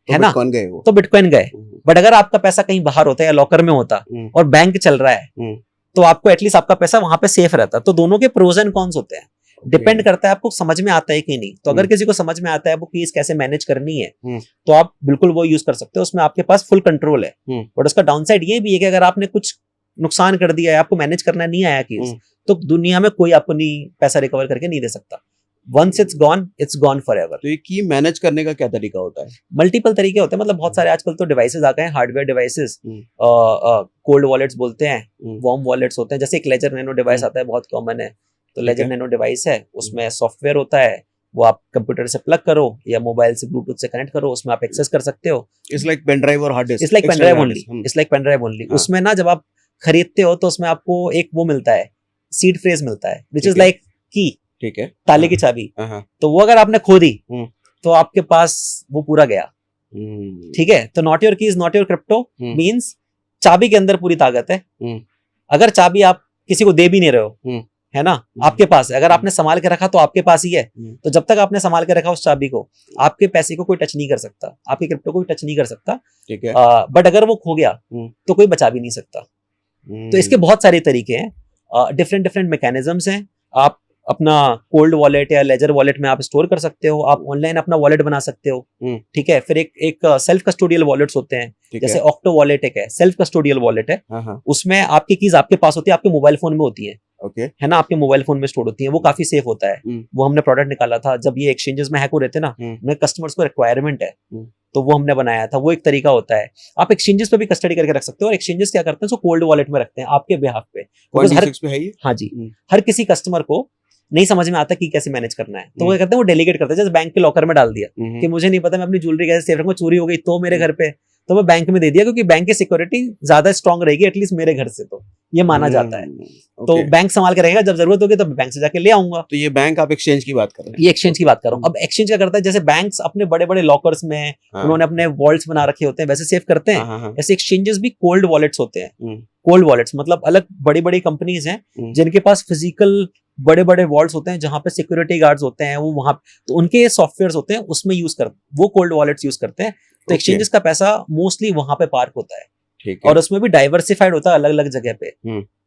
[SPEAKER 2] है ना, तो बिटकॉइन गए। बट अगर आपका पैसा कहीं बाहर होता है या लॉकर में होता और बैंक चल रहा है, तो आपको एटलीस्ट आपका पैसा वहां पे सेफ रहता। तो दोनों के प्रोज एंड कॉन्स होते हैं। डिपेंड करता है आपको समझ में आता है कि नहीं। तो अगर किसी को समझ में आता है वो केस कैसे मैनेज करनी है तो आप बिल्कुल वो यूज कर सकते हो, उसमें आपके पास फुल कंट्रोल है। बट उसका डाउनसाइड ये भी है कि अगर आपने कुछ नुकसान कर दिया है, आपको मैनेज करना नहीं आया केस, तो दुनिया में कोई आपको नहीं पैसा रिकवर करके नहीं दे सकता। Once it's gone forever।
[SPEAKER 1] तो ये की मैनेज करने का क्या तरीका होता है?
[SPEAKER 2] मल्टीपल तरीके होते हैं, मतलब बहुत सारे आजकल तो डिवाइसेस आ गए हैं, हार्डवेयर डिवाइसेस, कोल्ड वॉलेट्स बोलते हैं, वार्म वॉलेट्स होते हैं। जैसे एक लेजर नैनो डिवाइस आता है, बहुत कॉमन है। तो लेजर नैनो डिवाइस है, उसमें सॉफ्टवेयर होता है, वो आप कंप्यूटर से प्लग करो या मोबाइल से ब्लूटूथ से कनेक्ट करो, उसमें आप एक्सेस कर सकते हो।
[SPEAKER 1] इट्स लाइक पेन ड्राइव और hard disk.
[SPEAKER 2] It's like pen drive only. उसमें ना जब आप खरीदते हो तो उसमें आपको एक वो मिलता है, सीड फ्रेज मिलता है, विच इज लाइक की,
[SPEAKER 1] ठीक है,
[SPEAKER 2] ताले की चाबी। तो वो अगर आपने खो दी तो आपके पास वो पूरा गया। ठीक है, तो not your keys not your crypto means चाबी के अंदर पूरी ताकत है। अगर चाबी आप किसी को दे भी नहीं रहे हो, है ना, आपके पास है, अगर आपने संभाल के रखा तो आपके पास ही है। तो जब तक आपने संभाल के रखा उस चाबी को, आपके पैसे को कोई टच नहीं कर सकता, आपके क्रिप्टो को भी टच नहीं कर सकता।
[SPEAKER 1] ठीक है,
[SPEAKER 2] बट अगर वो खो गया तो कोई बचा भी नहीं सकता। तो इसके बहुत सारे तरीके हैं, डिफरेंट मैकेनिज्म्स हैं। आप अपना कोल्ड वॉलेट या लेजर वॉलेट में आप स्टोर कर सकते हो, आप ऑनलाइन अपना वॉलेट बना सकते हो। ठीक है, फिर एक सेल्फ कस्टोडियल वॉलेट्स होते हैं, जैसे ऑक्टो वॉलेट एक है, सेल्फ कस्टोडियल वॉलेट है। उसमें आपकी कीज आपके पास होती है, आपके मोबाइल फोन में होती है। है ना, आपके मोबाइल फोन में स्टोर होती है, वो काफी सेफ होता है। वो हमने प्रोडक्ट निकाला था जब ये एक्सचेंजेस में हैक हो रहे थे ना, उन्हें कस्टमर्स को रिक्वायरमेंट है, तो वो हमने बनाया था। वो एक तरीका होता है। आप एक्सचेंजेस पे भी कस्टडी करके रख सकते हो, और एक्सचेंजेस क्या करते हैं, कोल्ड वॉलेट में रखते हैं आपके बिहाफ पे। हाँ जी, हर किसी कस्टमर को नहीं समझ में आता कि कैसे मैनेज करना है, तो वो कहते हैं, वो डेलीगेट करते हैं। जैसे बैंक के लॉकर में डाल दिया कि मुझे नहीं पता मैं अपनी ज्वेलरी कैसे सेफ रखूं, चोरी हो गई तो मेरे घर पे, तो मैं बैंक में दे दिया, क्योंकि बैंक की सिक्योरिटी ज्यादा स्ट्रांग रहेगी एटलीस्ट मेरे घर से, तो ये माना जाता है। तो बैंक संभाल के रहेगा, जब जरूरत होगी तो बैंक से जाके ले आऊंगा।
[SPEAKER 1] तो ये बैंक आप एक्सचेंज की बात कर रहे हैं?
[SPEAKER 2] ये एक्सचेंज की बात कर रहा हूँ। अब एक्सचेंज क्या करता है, जैसे बैंक्स अपने बड़े बड़े लॉकर्स में उन्होंने अपने वॉलेट्स बना रखे होते हैं, वैसे सेव करते हैं। ऐसे एक्सचेंजेस भी कोल्ड वॉलेट्स होते हैं। कोल्ड वॉलेट्स मतलब अलग बड़ी बड़ी कंपनीज हैं जिनके पास फिजिकल बड़े बड़े वॉल्ट्स होते हैं, जहां पे सिक्योरिटी गार्ड्स होते हैं, वो वहां, तो उनके सॉफ्टवेयर होते हैं, उसमें यूज कर, वो कोल्ड वॉलेट्स यूज करते हैं। तो एक्सचेंजेस का पैसा मोस्टली वहां पे पार्क होता है।
[SPEAKER 1] ठीक है,
[SPEAKER 2] और उसमें भी डाइवर्सिफाइड होता है अलग अलग जगह पे,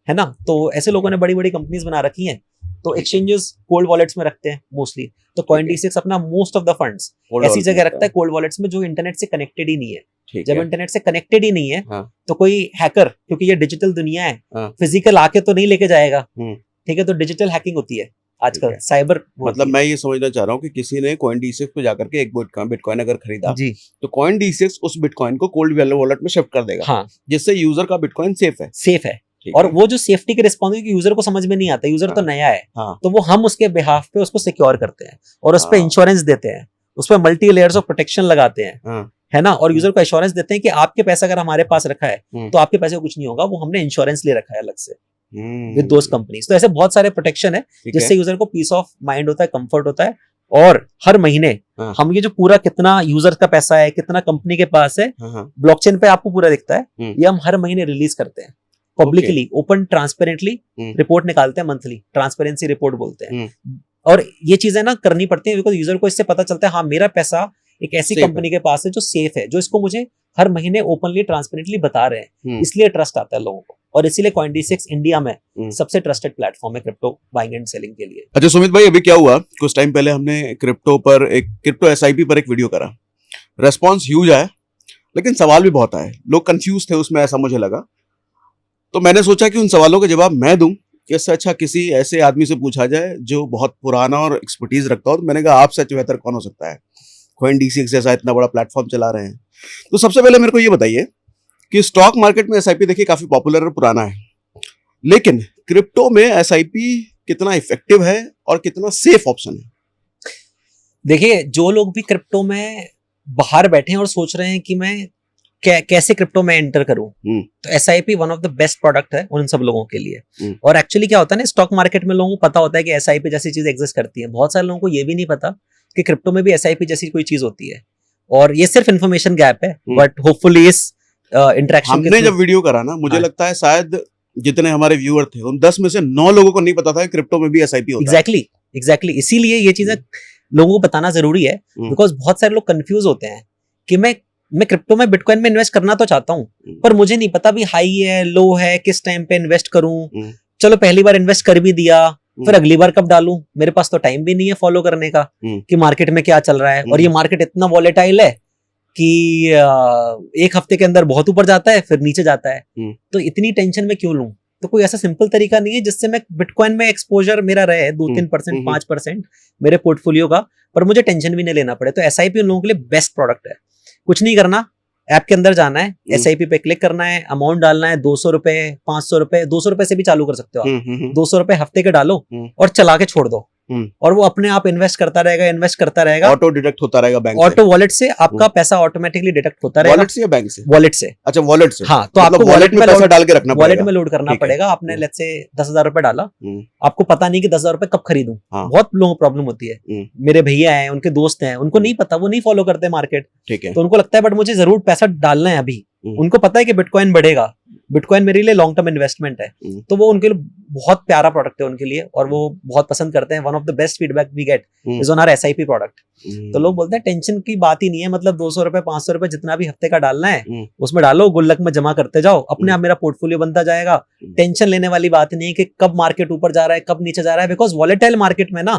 [SPEAKER 2] है ना। तो ऐसे लोगों ने बड़ी बड़ी कंपनीज बना रखी हैं, तो एक्सचेंजेस कोल्ड वॉलेट्स में रखते हैं मोस्टली। तो Coin-D6 अपना मोस्ट ऑफ द फंड्स ऐसी जगह रखता है कोल्ड वॉलेट्स में, जो इंटरनेट से कनेक्टेड ही नहीं है। जब इंटरनेट से कनेक्टेड ही नहीं है, तो कोई हैकर, क्योंकि ये डिजिटल दुनिया है, फिजिकल आके तो नहीं लेके जाएगा। ठीक है, तो डिजिटल हैकिंग होती है आजकल, साइबर।
[SPEAKER 1] मतलब मैं ये समझना चाह रहा हूँ कि किसी ने Coin-D6 पे जाकर के एक बिटकॉइन अगर खरीदा जी, तो Coin-D6 उस बिटकॉइन को कोल्ड वॉलेट में शिफ्ट कर देगा। हाँ, जिससे यूजर का बिटकॉइन सेफ है।
[SPEAKER 2] और वो जो सेफ्टी की रिस्पॉन्सिबिलिटी यूजर को समझ में नहीं आता, यूजर तो नया है। तो वो हम उसके बिहाफ पे उसको सिक्योर करते हैं, और उस पर इंश्योरेंस देते हैं, उस पर मल्टी लेयर्स ऑफ प्रोटेक्शन लगाते हैं, है ना। और यूजर को एश्योरेंस देते हैं कि आपके पैसा अगर हमारे पास रखा है तो आपके पैसे को कुछ नहीं होगा, वो हमने इंश्योरेंस ले रखा है अलग से विद दोस कंपनीज। तो ऐसे बहुत सारे प्रोटेक्शन है जिससे यूजर को पीस ऑफ माइंड होता है, कंफर्ट होता है। और हर महीने हम ये जो पूरा कितना यूजर का पैसा है, कितना कंपनी के पास है, ब्लॉकचेन पे आपको पूरा दिखता है, ये हम हर महीने रिलीज करते हैं पब्लिकली, ओपन ट्रांसपेरेंटली रिपोर्ट निकालते हैं, मंथली ट्रांसपेरेंसी रिपोर्ट बोलते हैं। और ये चीजें ना करनी पड़ती है, बिकॉज यूजर को इससे पता चलता है हाँ मेरा पैसा एक ऐसी कंपनी के पास है जो सेफ है, जो इसको मुझे हर महीने ओपनली ट्रांसपेरेंटली बता रहे हैं, इसलिए ट्रस्ट आता है लोगों को। और इसीलिए Coin-D6 इंडिया में सबसे ट्रस्टेड प्लेटफॉर्म है क्रिप्टो बाइंग एंड सेलिंग के लिए।
[SPEAKER 1] अच्छा सुमित भाई, अभी क्या हुआ, कुछ टाइम पहले हमने क्रिप्टो SIP पर एक वीडियो करा, रेस्पॉन्स ह्यूज आया, लेकिन सवाल भी बहुत आए, लोग कंफ्यूज थे उसमें, ऐसा मुझे लगा। तो मैंने सोचा कि उन सवालों के जवाब मैं दूं, इससे अच्छा किसी ऐसे आदमी से पूछा जाए जो बहुत पुराना और एक्सपर्टीज रखता हो। तो मैंने कहा आपसे अच्छा बेहतर कौन हो सकता है, Coin-D6 जैसा इतना बड़ा प्लेटफॉर्म चला रहे हैं। तो सबसे पहले मेरे को ये बताइए कि स्टॉक मार्केट में SIP देखिए काफी पॉपुलर और पुराना है, लेकिन क्रिप्टो में SIP कितना इफेक्टिव है और कितना सेफ ऑप्शन है?
[SPEAKER 2] देखिए, जो लोग भी क्रिप्टो में बाहर बैठे हैं और सोच रहे हैं कि मैं कैसे क्रिप्टो में एंटर करूं, तो SIP one of the best product है उन सब लोगों के लिए। और एक्चुअली क्या होता है ना, स्टॉक मार्केट में लोगों को पता होता है कि SIP जैसी चीज एग्जिस्ट करती है, बहुत सारे लोगों को ये भी नहीं पता कि क्रिप्टो में भी SIP जैसी कोई चीज होती है। और ये सिर्फ इन्फॉर्मेशन गैप है, बट होपफुली इस इंटरेक्शन
[SPEAKER 1] हमने जब वीडियो करा ना, मुझे लगता है शायद जितने हमारे व्यूअर थे उन 10 में से 9 लोगों को नहीं पता था कि क्रिप्टो में भी SIP होता है।
[SPEAKER 2] एग्जैक्टली इसीलिए ये चीजें लोगों को बताना जरूरी है, बिकॉज बहुत सारे लोग कंफ्यूज होते हैं कि मैं क्रिप्टो में बिटकॉइन में इन्वेस्ट करना तो चाहता हूँ, पर मुझे नहीं पता भी हाई है लो है, किस टाइम पे इन्वेस्ट करूं। चलो पहली बार इन्वेस्ट कर भी दिया, फिर अगली बार कब डालूं, मेरे पास तो टाइम भी नहीं है फॉलो करने का कि मार्केट में क्या चल रहा है। और ये मार्केट इतना वॉलेटाइल है कि एक हफ्ते के अंदर बहुत ऊपर जाता है फिर नीचे जाता है, तो इतनी टेंशन में क्यों लूं। तो कोई ऐसा सिंपल तरीका नहीं है जिससे मैं बिटकॉइन में एक्सपोजर मेरा रहे 2-3%, 5% मेरे पोर्टफोलियो का, पर मुझे टेंशन भी नहीं लेना पड़े। तो एसआईपी उन लोगों के लिए बेस्ट प्रोडक्ट है। कुछ नहीं करना, ऐप के अंदर जाना है, एसआईपी पे क्लिक करना है, अमाउंट डालना है 200 रुपए, 500 रुपए, 200 रुपए से भी चालू कर सकते हो आप। 200 रुपए हफ्ते के डालो और चला के छोड़ दो, और वो अपने आप इन्वेस्ट करता रहेगा,
[SPEAKER 1] ऑटो डिडक्ट होता रहेगा बैंक से,
[SPEAKER 2] ऑटो वॉलेट से आपका पैसा ऑटोमेटिकली डिडक्ट होता रहेगा।
[SPEAKER 1] वॉलेट से या बैंक से?
[SPEAKER 2] वॉलेट से।
[SPEAKER 1] अच्छा, वॉलेट से।
[SPEAKER 2] हाँ, तो आपको
[SPEAKER 1] वॉलेट में पैसा डाल के रखना
[SPEAKER 2] वॉलेट में लोड करना पड़ेगा। आपने लेट्स से 10,000 रुपए डाला, आपको पता नहीं कि 10,000 रुपए कब खरीदूं। बहुत लोगों को प्रॉब्लम होती है। मेरे भैया हैं, उनके दोस्त हैं, उनको नहीं पता, वो नहीं फॉलो करते मार्केट,
[SPEAKER 1] ठीक है,
[SPEAKER 2] तो उनको लगता है बट मुझे जरूर पैसा डालना है अभी। उनको पता है कि बिटकॉइन बढ़ेगा, बिटकॉइन मेरे लिए लॉन्ग टर्म इन्वेस्टमेंट है, तो वो उनके लिए बहुत प्यारा प्रोडक्ट है उनके लिए, और वो बहुत पसंद करते हैं। One of the best feedback we get is on our SIP product. तो लोग बोलते हैं टेंशन की बात ही नहीं है, मतलब 200 रुपए 500 रुपए जितना भी हफ्ते का डालना है उसमें डालो, गुल्लक में जमा करते जाओ, अपने आप मेरा पोर्टफोलियो बनता जाएगा। टेंशन लेने वाली बात नहीं है कि कब मार्केट ऊपर जा रहा है कब नीचे जा रहा है, बिकॉज वॉलेटाइल मार्केट में ना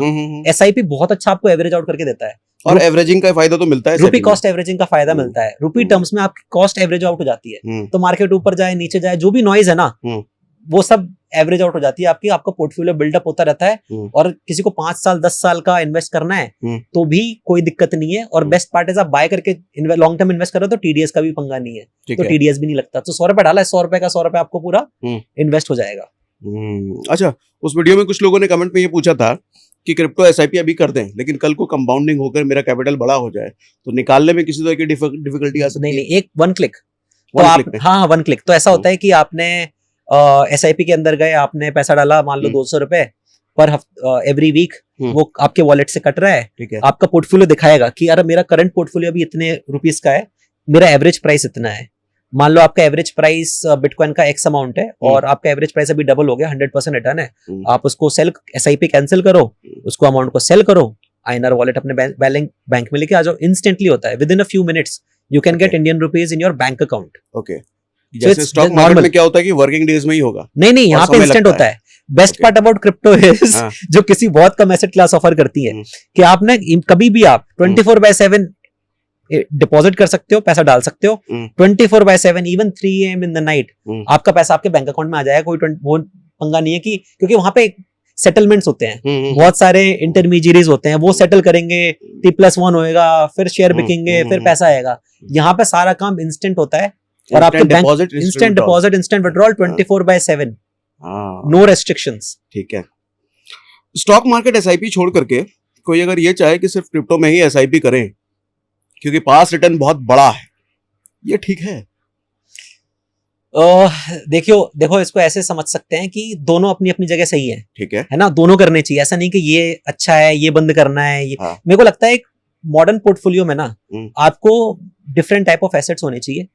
[SPEAKER 2] एसआईपी बहुत अच्छा आपको एवरेज आउट करके देता है,
[SPEAKER 1] और एवरेजिंग का फायदा तो मिलता है,
[SPEAKER 2] रुपी कॉस्ट एवरेजिंग का फायदा मिलता है। रुपी टर्म्स में आपकी कॉस्ट एवरेज आउट हो जाती है, तो मार्केट ऊपर जाए नीचे जाए जो भी नॉइज है ना वो सब एवरेज आउट हो जाती है आपकी, आपका पोर्टफोलियो बिल्डअप होता रहता है। और किसी को 5 साल 10 साल का इन्वेस्ट करना है तो भी कोई दिक्कत नहीं है। और बेस्ट पार्ट है आप बाय करके लॉन्ग टर्म इन्वेस्ट करो तो टीडीएस का भी पंगा नहीं है, तो टीडीएस भी नहीं लगता। तो 100 रुपए डाला है, 100 रुपए का 100 रुपए आपको पूरा इन्वेस्ट हो जाएगा।
[SPEAKER 1] अच्छा, उस वीडियो में कुछ लोगों ने कमेंट में ये पूछा था कि क्रिप्टो एसआईपी अभी कर दें, लेकिन कल को कंपाउंडिंग होकर मेरा कैपिटल बड़ा हो जाए तो निकालने में किसी तरह की डिफिकल्टी आ सकती है?
[SPEAKER 2] नहीं, एक वन क्लिक तो आप, हाँ वन क्लिक। तो ऐसा होता है कि आपने एसआईपी के अंदर गए, आपने पैसा डाला मान लो 200 रुपए पर एवरी वीक, वो आपके वॉलेट से कट रहा है,
[SPEAKER 1] ठीक है।
[SPEAKER 2] आपका पोर्टफोलियो दिखाएगा कि यार मेरा करंट पोर्टफोलियो अभी इतने रुपीस का है, मेरा एवरेज प्राइस इतना है। मान लो आपका एवरेज प्राइस बिटकॉइन का एक्स अमाउंट है और आपका एवरेज प्राइस अभी डबल हो गया, 100% रिटर्न है, आप उसको सेल, एसआईपी कैंसिल करो, उसको अमाउंट को सेल करो, आईएनआर वॉलेट अपने बैंक में लेके आ जाओ। इंस्टेंटली होता है, with in a few minutes you can get Indian rupees in your bank account.
[SPEAKER 1] Okay, जैसे स्टॉक मार्केट में क्या होता है कि वर्किंग डेज में ही होगा?
[SPEAKER 2] नहीं, यहाँ पे इंस्टेंट होता है। Best part about crypto is जो किसी बहुत कम एसेट क्लास ऑफर करती है कि आपने कभी भी आप 24/7 डिपॉजिट कर सकते हो, पैसा डाल सकते हो 24/7, even 3 AM in the night आपका पैसा आपके बैंक अकाउंट में आ जाएगा। कोई वो पंगा नहीं है कि, क्योंकि वहां पे सेटलमेंट्स होते हैं, बहुत सारे इंटरमीडियरीज होते हैं, वो सेटल करेंगे, T+1 होएगा, फिर शेयर बिकेंगे, फिर पैसा आएगा। यहाँ पे सारा काम इंस्टेंट होता है और आपके bank instant deposit, instant withdrawal 24/7, no restrictions.
[SPEAKER 1] ठीक है। स्टॉक मार्केट एसआईपी छोड़ करके कोई अगर ये चाहे कि सिर्फ क्रिप्टो में ही एसआईपी करें क्योंकि पास रिटर्न बहुत बड़ा है, ये ठीक है?
[SPEAKER 2] देखो इसको ऐसे समझ सकते हैं कि दोनों अपनी अपनी जगह सही है,
[SPEAKER 1] ठीक है
[SPEAKER 2] ना, दोनों करने चाहिए। ऐसा नहीं कि ये अच्छा है ये बंद करना है, ये मेरे को लगता है एक मॉडर्न पोर्टफोलियो में ना आपको डिफरेंट टाइप ऑफ एसेट्स होने चाहिए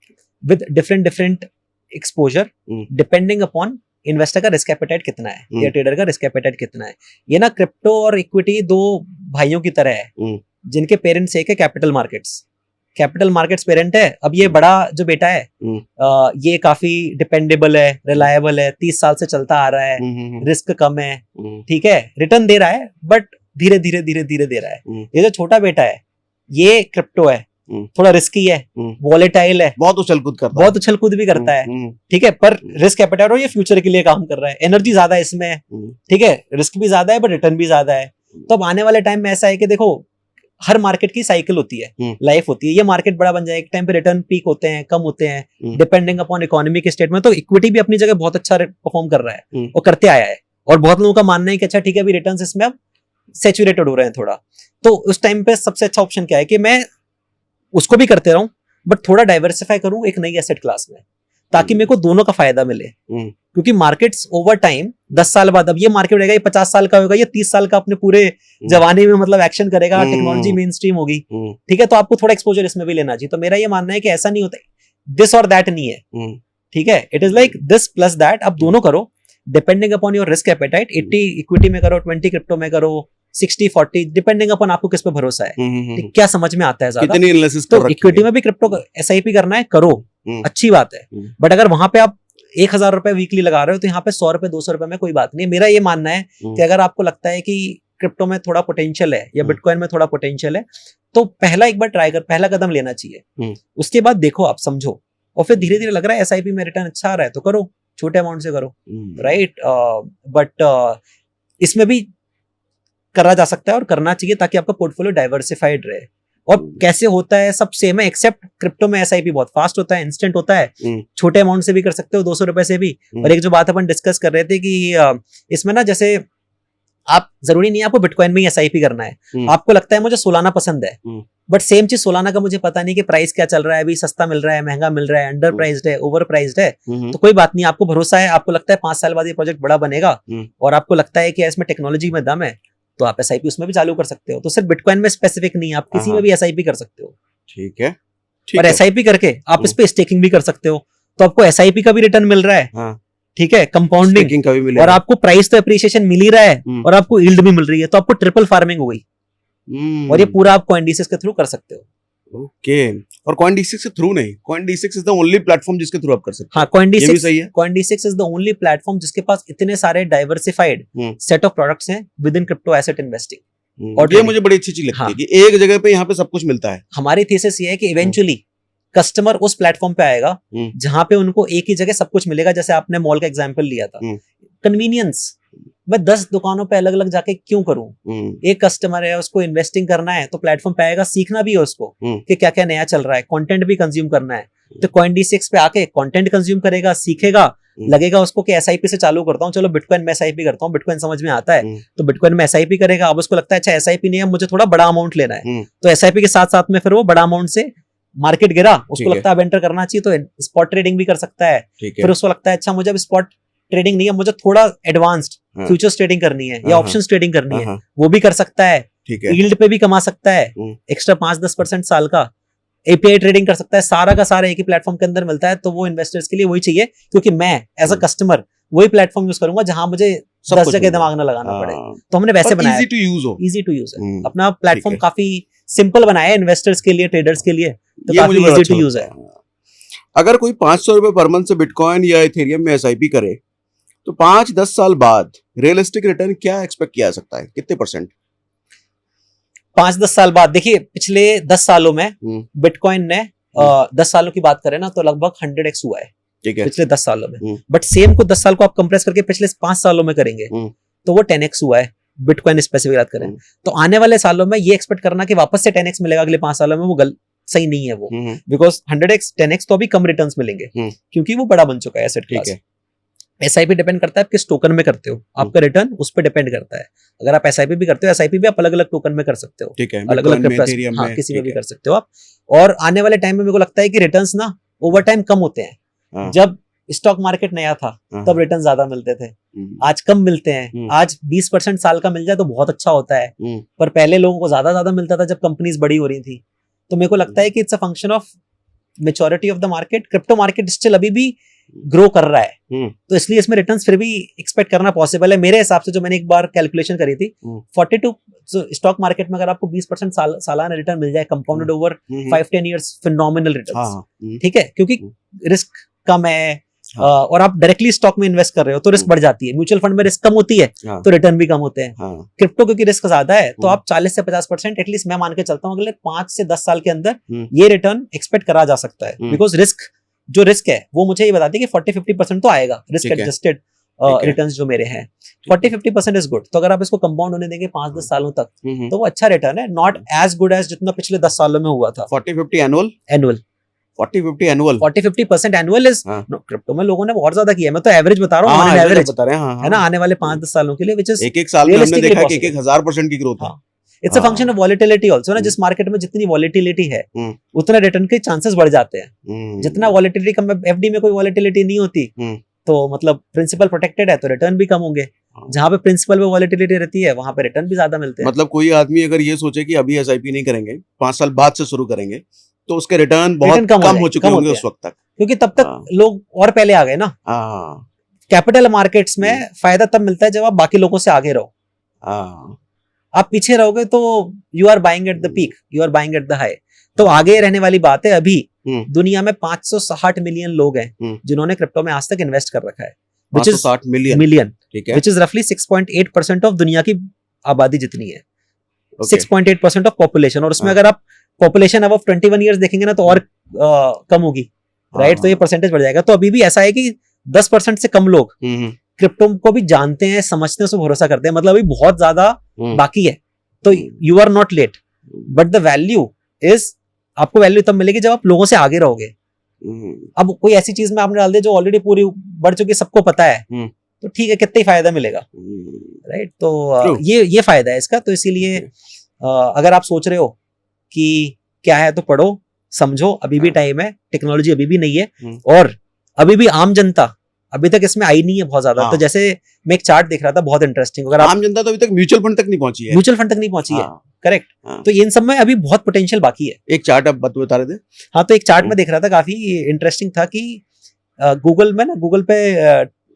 [SPEAKER 2] with different exposure depending upon investor का रिस्क एपेटाइट कितना है या ट्रेडर का रिस्क एपेटाइट कितना है। ये ना क्रिप्टो और इक्विटी दो भाइयों की तरह है जिनके पेरेंट्स एक है कैपिटल मार्केट्स पेरेंट है। अब ये बड़ा जो बेटा है ये काफी डिपेंडेबल है, रिलायबल है, 30 साल से चलता आ रहा है, रिस्क कम है, ठीक है, रिटर्न दे रहा है बट धीरे धीरे दे रहा है। ये जो छोटा बेटा है ये क्रिप्टो है, थोड़ा रिस्की है, वॉलेटाइल है,
[SPEAKER 1] बहुत उछल कूद
[SPEAKER 2] भी करता है, ठीक है, पर रिस्क एपेटाइट और ये फ्यूचर के लिए काम कर रहा है, एनर्जी ज्यादा है इसमें, ठीक है, रिस्क भी ज्यादा है बट रिटर्न भी ज्यादा है। तो अब आने वाले टाइम में ऐसा है कि देखो हर मार्केट की साइकिल होती है, लाइफ होती है, ये मार्केट बड़ा बन जाए, एक टाइम पे रिटर्न पीक होते हैं, कम होते हैं, डिपेंडिंग अपॉन इकोनॉमी के स्टेट में। तो इक्विटी भी अपनी जगह बहुत अच्छा परफॉर्म कर रहा है और करते आया है, और बहुत लोगों का मानना है कि अच्छा ठीक है अभी रिटर्न्स इसमें अब सैचुरेटेड हो रहे हैं थोड़ा, तो उस टाइम पे सबसे अच्छा ऑप्शन क्या है कि मैं उसको भी करते रहूं बट थोड़ा डाइवर्सिफाई करूं एक नई एसेट क्लास में, ताकि मेरे को दोनों का फायदा मिले। क्योंकि मार्केट्स ओवर टाइम 10 साल बाद, अब ये मार्केट रहेगा, ये 50 साल का होगा, ये 30 साल का अपने पूरे जवानी में मतलब एक्शन करेगा, टेक्नोलॉजी मेन स्ट्रीम होगी, ठीक है, तो आपको थोड़ा एक्सपोजर इसमें भी लेना चाहिए। तो मेरा ये मानना है कि ऐसा नहीं होता दिस और दैट नहीं है, ठीक है, it is like this plus that, आप दोनों करो depending upon your risk appetite. 80 equity में करो, 20 क्रिप्टो में करो, 60-40 डिपेंडिंग अपॉन आपको किस पे भरोसा है, क्या समझ में आता है ज्यादा।
[SPEAKER 1] कितनी एनालिसिस
[SPEAKER 2] तो इक्विटी में भी क्रिप्टो एसआईपी करना है, करो, अच्छी बात है, बट अगर वहां पे आप 1000 रुपए वीकली लगा रहे हो तो यहाँ पे 100 रुपए 200 रुपए में कोई बात नहीं है। मेरा ये मानना है कि अगर आपको लगता है कि क्रिप्टो में थोड़ा पोटेंशियल है या बिटकॉइन में थोड़ा पोटेंशियल है तो एक बार पहला कदम लेना चाहिए। उसके बाद देखो, आप समझो, और फिर धीरे धीरे लग रहा है एसआईपी में रिटर्न अच्छा आ रहा है तो करो, छोटे अमाउंट से करो, राइट। बट इसमें भी करा जा सकता है और करना चाहिए ताकि आपका पोर्टफोलियो डाइवर्सिफाइड रहे। और कैसे होता है, सब सेम है एक्सेप्ट क्रिप्टो में एसआईपी बहुत फास्ट होता है, इंस्टेंट होता है, छोटे अमाउंट से भी कर सकते हो, 200 रुपए से भी। और एक जो बात अपन डिस्कस कर रहे थे कि इसमें ना, जैसे आप जरूरी नहीं है आपको बिटकॉइन में ही एसआईपी करना है, आपको लगता है मुझे सोलाना पसंद है, बट सेम चीज सोलाना का मुझे पता नहीं कि प्राइस क्या चल रहा है, अभी सस्ता मिल रहा है, महंगा मिल रहा है, अंडर प्राइस्ड है, ओवर प्राइस्ड है, तो कोई बात नहीं, आपको भरोसा है, आपको लगता है 5 साल बाद ये प्रोजेक्ट बड़ा बनेगा और आपको लगता है कि इसमें टेक्नोलॉजी में दम है, तो आप एसआईपी उसमें भी चालू कर सकते हो। तो सिर्फ बिटकॉइन में स्पेसिफिक नहीं, आप किसी में भी एसआईपी कर सकते हो।
[SPEAKER 1] ठीक है।
[SPEAKER 2] और एसआईपी करके आप इस पे स्टेकिंग भी कर सकते हो, तो आपको एसआईपी का भी रिटर्न मिल रहा है, ठीक है, कंपाउंडिंग का भी मिल रहा है, और आपको प्राइस तो एप्रिसिएशन मिल ही रहा है और आपको यील्ड भी मिल रही है, तो आपको ट्रिपल फार्मिंग हो गई। और ये पूरा आप CoinDesk के थ्रू कर सकते हो।
[SPEAKER 1] ओके। और CoinDesk के थ्रू नहीं, CoinDesk is the only platform जिसके थ्रू आप कर सकते हो।
[SPEAKER 2] हाँ, CoinDesk is the only platform जिसके पास इतने सारे डाइवर्सिफाइड सेट ऑफ प्रोडक्ट्स हैं with in crypto asset investing. और ये मुझे बड़ी अच्छी चीज लगती है कि एक जगह पे यहाँ पे सब कुछ मिलता है। हमारी थीसिस ये है कि इवेंचुअली कस्टमर उस प्लेटफॉर्म पे आएगा जहां पे उनको एक ही जगह सब कुछ मिलेगा। जैसे आपने मॉल का एग्जांपल लिया था, कन्वीनियंस, मैं 10 दुकानों पे अलग अलग जाके क्यों करूं? एक कस्टमर है, उसको इन्वेस्टिंग करना है तो प्लेटफॉर्म पे आएगा, सीखना भी है उसको कि क्या क्या नया चल रहा है, कंटेंट भी कंज्यूम करना है, तो CoinDesk पे आके कंटेंट कंज्यूम करेगा, सीखेगा, लगेगा उसको कि एसआईपी से चालू करता हूँ, चलो बिटकॉइन में एसआईपी करता हूँ, बिटकॉइन समझ में आता है तो बिटकॉइन में एसआईपी करेगा। अब उसको लगता है अच्छा एसआईपी नहीं है, मुझे थोड़ा बड़ा अमाउंट लेना है, तो एसआईपी के साथ साथ में फिर वो बड़ा अमाउंट से मार्केट गिरा, उसको लगता है अब एंटर करना चाहिए तो स्पॉट ट्रेडिंग भी कर सकता है। फिर उसको लगता है अच्छा मुझे अब स्पॉट ट्रेडिंग नहीं है, मुझे थोड़ा एडवांस्ड फ्यूचर्स ट्रेडिंग करनी है या ऑप्शंस ट्रेडिंग करनी है, वो भी कर सकता है। यील्ड पे भी कमा सकता है, एक्स्ट्रा 5-10% साल का। एपीआई ट्रेडिंग कर सकता है, सारा का सारा एक ही प्लेटफॉर्म के अंदर मिलता है। तो वो इन्वेस्टर्स के लिए वही चाहिए, क्योंकि मैं एज अ कस्टमर वही प्लेटफॉर्म यूज करूंगा जहां मुझे 10 जगह दिमाग ना लगाना पड़े। तो हमने वैसे बनाया, इजी टू यूज है अपना प्लेटफॉर्म, काफी सिंपल बनाया है इन्वेस्टर्स के लिए, ट्रेडर्स के लिए, तो काफी इजी टू यूज है।
[SPEAKER 1] अगर कोई 500 रुपए पर मंथ से बिटकॉइन या इथेरियम में एसआईपी करे तो 5-10 साल बाद रियलिस्टिक रिटर्न क्या एक्सपेक्ट किया जा सकता है, कितने %?
[SPEAKER 2] 5-10 साल बाद देखिए, पिछले 10 सालों में बिटकॉइन ने 10 सालों की बात करें ना तो लगभग 100x हुआ है पिछले 10 सालों में। बट सेम को 10 साल को आप कंप्रेस करके पिछले 5 सालों में करेंगे तो वो 10x हुआ है, बिटकॉइन स्पेसिफिक बात करें तो। आने वाले सालों में ये एक्सपेक्ट करना कि वापस से 10x मिलेगा अगले 5 सालों में, वो सही नहीं है वो, बिकॉज 100x 10x तो अभी कम रिटर्न्स मिलेंगे क्योंकि वो बड़ा बन चुका है एसेट क्लास। एसआईपी डिपेंड करता है आप किस टोकन में करते हो, आपका रिटर्न उस पर डिपेंड करता है। अगर आप एसआईपी भी करते हो, एसआईपी भी आप अलग अलग टोकन में कर सकते हो, अलग अलग किसी में भी कर सकते हो आप। और आने वाले टाइम में मेरे को लगता है कि रिटर्न्स ना ओवर टाइम कम होते हैं। जब स्टॉक मार्केट नया था तब रिटर्न ज्यादा मिलते थे, आज कम मिलते हैं। आज 20% साल का मिल जाए तो बहुत अच्छा होता है, पर पहले लोगों को ज्यादा मिलता था जब कंपनीज बड़ी हो रही थी। तो मेरे को लगता है कि it's a function of maturity of the market. Crypto market still अभी भी ग्रो कर रहा है, तो इसलिए इसमें रिटर्न्स फिर भी एक्सपेक्ट करना पॉसिबल है मेरे हिसाब से। जो मैंने एक बार कैलकुलेशन करी थी, 42 स्टॉक मार्केट में अगर आपको 20% सालाना रिटर्न मिल जाए compounded over 5-10 years, phenomenal returns, ठीक है, क्योंकि रिस्क कम है और आप डायरेक्टली स्टॉक में इन्वेस्ट कर रहे हो तो रिस्क बढ़ जाती है। म्यूचुअल फंड में रिस्क कम होती है तो रिटर्न भी कम होते हैं। क्रिप्टो क्योंकि रिस्क ज्यादा है तो आप 40 से 50% एटलीस्ट मैं मान के चलता हूँ अगले 5 से 10 साल के अंदर ये रिटर्न एक्सपेक्ट करा जा सकता है। बिकॉज जो रिस्क है वो मुझे ये बताती है कि 40-50% तो आएगा रिस्क एडजस्टेड रिटर्न्स जो मेरे हैं। 40-50% इज गुड। तो अगर आप इसको कंपाउंड होने देंगे 5-10 सालों तक तो वो अच्छा रिटर्न है, नॉट एज गुड एज जितना पिछले 10 सालों में हुआ था।
[SPEAKER 1] 40-50 एनुअल
[SPEAKER 2] 40-50% एनुअल इज क्रिप्टो में लोगों ने बहुत ज्यादा किया है। मैं तो एवरेज बता रहा हूँ, एवरेज है ना, आने वाले 5-10 सालों के लिए, which is
[SPEAKER 1] एक साल में हमने देखा कि 1000% की ग्रोथ है।
[SPEAKER 2] It's a function of volatility also ना, जिस मार्केट में जितनी वॉलेटिलिटी है उतना रिटर्न के चांसेस बढ़ जाते हैं। जितना वॉलेटिलिटी कम, एफडी में कोई वॉलेटिलिटी नहीं होती तो मतलब प्रिंसिपल प्रोटेक्टेड है तो रिटर्न भी कम होंगे। जहां पे प्रिंसिपल में वॉलेटिलिटी रहती है वहां पे रिटर्न भी ज्यादा मिलते हैं।
[SPEAKER 1] मतलब कोई आदमी अगर ये सोचे कि अभी एसआईपी नहीं करेंगे, 5 साल बाद से शुरू करेंगे, तो उसके रिटर्न बहुत कम हो चुके होंगे उस वक्त तक, क्योंकि
[SPEAKER 2] तब तक लोग और पहले आ गए ना। कैपिटल मार्केट्स में फायदा तब मिलता है जब आप बाकी लोगों से आगे रहो। आप पीछे रहोगे तो you are buying at the peak, you are buying at the high. तो आगे रहने वाली बात है अभी दुनिया में 560 मिलियन लोग हैं जिन्होंने क्रिप्टो में आज तक इन्वेस्ट कर रखा है,
[SPEAKER 1] 560
[SPEAKER 2] मिलियन,
[SPEAKER 1] ठीक है,
[SPEAKER 2] विच इज रफली 6.8% ऑफ दुनिया की आबादी जितनी है, 6.8% ऑफ पॉपुलेशन। और उसमें अगर आप पॉपुलेशन अब 21 ईयर्स देखेंगे ना तो और कम होगी, राइट? तो ये परसेंटेज बढ़ जाएगा। तो अभी भी ऐसा है कि 10% से कम लोग क्रिप्टो को भी जानते हैं, समझते हैं, उस पर भरोसा करते हैं। मतलब अभी बहुत ज्यादा बाकी है। तो you are not late, but the value is, आपको वैल्यू तब मिलेगी जब आप लोगों से आगे रहोगे। अब कोई ऐसी चीज में आपने डाल दिया जो ऑलरेडी पूरी बढ़ चुकी, सबको पता है, तो ठीक है, कितना ही फायदा मिलेगा, राइट? तो ये फायदा है इसका। तो इसीलिए अगर आप सोच रहे हो कि क्या है तो पढ़ो, समझो, अभी भी टाइम है, टेक्नोलॉजी अभी भी नहीं है, और अभी भी आम जनता अभी तक इसमें आई नहीं है बहुत ज्यादा। तो जैसे मैं एक चार्ट देख रहा था बहुत इंटरेस्टिंग, अगर
[SPEAKER 1] आम जनता तो अभी तक म्यूचुअल फंड तक नहीं पहुंची है,
[SPEAKER 2] म्यूचुअल फंड तक नहीं पहुंची है, करेक्ट। तो इन सब में अभी बहुत पोटेंशियल बाकी है।
[SPEAKER 1] एक चार्ट आप बता रहे थे?
[SPEAKER 2] हाँ, तो एक चार्ट में देख रहा था, काफी इंटरेस्टिंग था कि गूगल में ना, गूगल पे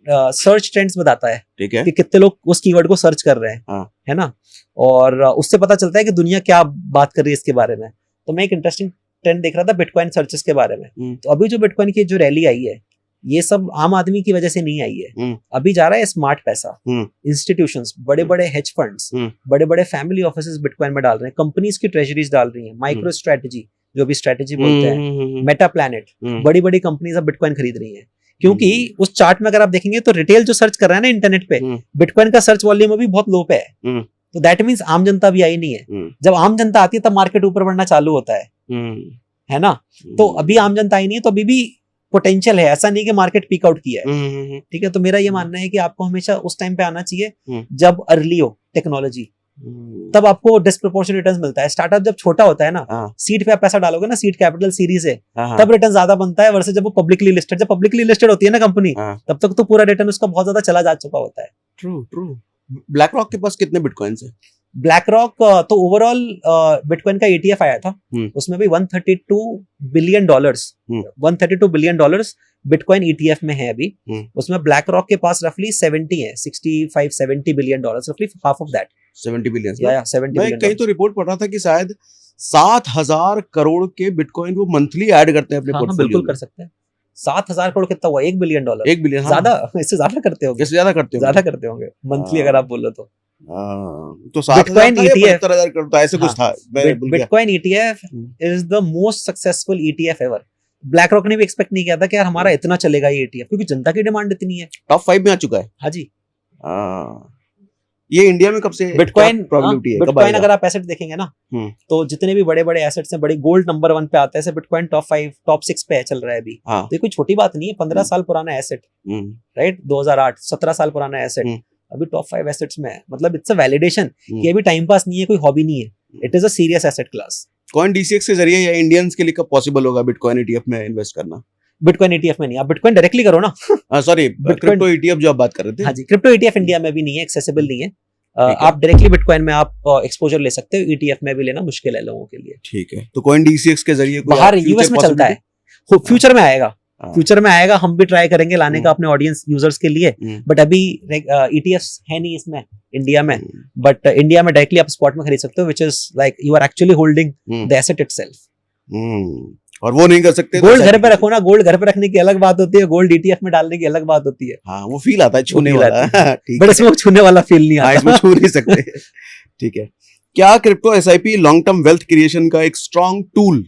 [SPEAKER 2] सर्च ट्रेंड्स बताता है,
[SPEAKER 1] ठीक है,
[SPEAKER 2] कि कितने लोग उस कीवर्ड को सर्च कर रहे हैं, है ना? और उससे पता चलता है कि दुनिया क्या बात कर रही है इसके बारे में। तो मैं एक इंटरेस्टिंग ट्रेंड देख रहा था बिटकॉइन सर्चेस के बारे में। तो अभी जो बिटकॉइन की जो रैली आई है, ये सब आम आदमी की वजह से नहीं आई है। अभी जा रहा है स्मार्ट पैसा, इंस्टीट्यूशंस, बड़े बड़े हेज फंड्स, बड़े बड़े फैमिली ऑफिसेस बिटकॉइन में डाल रहे हैं, कंपनीज की ट्रेजरीज डाल रही हैं, माइक्रो स्ट्रेटजी, जो भी स्ट्रेटजी बोलते हैं, मेटा प्लैनेट, बड़ी बड़ी कंपनीज अब बिटकॉइन खरीद रही हैं। क्योंकि उस चार्ट में अगर आप देखेंगे तो रिटेल जो सर्च कर रहा है ना इंटरनेट पे, बिटकॉइन का सर्च वॉल्यूम अभी बहुत लो पे है। तो दैट मींस आम जनता भी आई नहीं है। जब आम जनता आती है तब मार्केट ऊपर बढ़ना चालू होता है ना? तो अभी आम जनता आई नहीं है, तो अभी भी पोटेंशियल है, ऐसा नहीं कि मार्केट पीक आउट किया है, ठीक है? तो मेरा ये मानना है कि आपको हमेशा उस टाइम पे आना चाहिए जब अर्ली हो टेक्नोलॉजी, तब आपको डिस्प्रोपोर्शनल रिटर्न्स मिलता है। स्टार्टअप जब छोटा होता है ना, सीड पे आप पैसा डालोगे ना, सीड कैपिटल सीरीज है, तब रिटर्न ज्यादा बनता है वर्सेस जब वो पब्लिकली लिस्टेड, जब पब्लिकली लिस्टेड होती है ना कंपनी, तब तक तो पूरा रिटर्न उसका बहुत ज्यादा चला जा चुका होता है।
[SPEAKER 1] ट्रू। ब्लैक रॉक के पास कितने बिटकॉइंस है?
[SPEAKER 2] ब्लैक रॉक तो ओवरऑल बिटकॉइन का ETF आया था, उसमें भी $132 बिलियन, $132 बिलियन बिटकॉइन ETF में है अभी। उसमें ब्लैक रॉक के पास रफली 70 है, 65-70 बिलियन डॉलर्स, रफली हाफ ऑफ दैट, 70 बिलियन। या 70 बिलियन।
[SPEAKER 1] कहीं तो रिपोर्ट पढ़ रहा था कि शायद 7,000 करोड़ के बिटकॉइन वो मंथली ऐड करते हैं अपने पोर्टफोलियो में।
[SPEAKER 2] बिल्कुल कर सकते हैं। 7,000 करोड़ कितना हुआ? $1 बिलियन।
[SPEAKER 1] 1 बिलियन,
[SPEAKER 2] ज्यादा, इससे ज्यादा करते होंगे,
[SPEAKER 1] इससे ज्यादा करते होंगे
[SPEAKER 2] मंथली अगर आप बोलो तो।
[SPEAKER 1] तो 7,000 या 75,000 करोड़ तो ऐसे कुछ था।
[SPEAKER 2] Bitcoin ETF is the most successful ETF ever. Black rock ने भी एक्सपेक्ट नहीं किया था कि यार हमारा इतना चलेगा ये ETF, क्योंकि जनता की डिमांड इतनी है।
[SPEAKER 1] टॉप 5 में आ चुका है।
[SPEAKER 2] हाँ जी।
[SPEAKER 1] ये इंडिया में कब से
[SPEAKER 2] बिटकॉइन
[SPEAKER 1] प्रोबेबिलिटी है?
[SPEAKER 2] बिटकॉइन अगर आप एसेट देखेंगे ना, तो जितने भी बड़े बड़े एसेट्स हैं, बड़े गोल्ड नंबर 1 पे आता है, बिटकॉइन टॉप 5 टॉप 6 पे चल रहा है अभी। तो ये कोई छोटी बात नहीं है, 15 साल पुराना एसेट, राइट? 2008, 17 साल पुराना एसेट अभी टॉप 5 एसेट्स में है। मतलब इट्स अ वैलिडेशन कि अभी टाइम पास नहीं है, कोई हॉबी नहीं है, it is a serious asset class.
[SPEAKER 1] Coin DCX के जरिए या इंडियंस के लिए कब पॉसिबल होगा बिटकॉइन ETF में इन्वेस्ट करना?
[SPEAKER 2] बिटकॉइन ETF में नहीं, आप बिटकॉइन डायरेक्टली करो ना।
[SPEAKER 1] सॉरी, क्रिप्टो ETF जो आप बात कर रहे थे।
[SPEAKER 2] हाँ जी, क्रिप्टो ETF इंडिया में भी नहीं है, एक्सेसिबल नहीं है। आप डायरेक्टली बिटकॉइन में आप एक्सपोजर ले सकते हो, ETF में भी लेना मुश्किल है लोगों के लिए।
[SPEAKER 1] ठीक है, तो कॉइन DCX के जरिए
[SPEAKER 2] बाहर US में चलता है, फ्यूचर में आएगा, फ्यूचर में आएगा, हम भी ट्राई करेंगे लाने का अपने ऑडियंस यूजर्स के लिए, बट अभी ETFs है नहीं इसमें इंडिया में। बट इंडिया में डायरेक्टली आप स्पॉट में खरीद सकते हो, which is like you are actually holding the asset itself.
[SPEAKER 1] और वो नहीं कर सकते।
[SPEAKER 2] गोल्ड घर पे रखो ना, गोल्ड घर पे रखने की अलग बात होती है, गोल्ड ETF में डालने की अलग बात होती है।
[SPEAKER 1] हाँ, वो फील आता है छूने वाला,
[SPEAKER 2] बट इसमें वो छूने वाला फील नहीं आता,
[SPEAKER 1] इसमें छू नहीं सकते। ठीक है, क्या crypto SIP long term wealth creation का एक स्ट्रॉन्ग टूल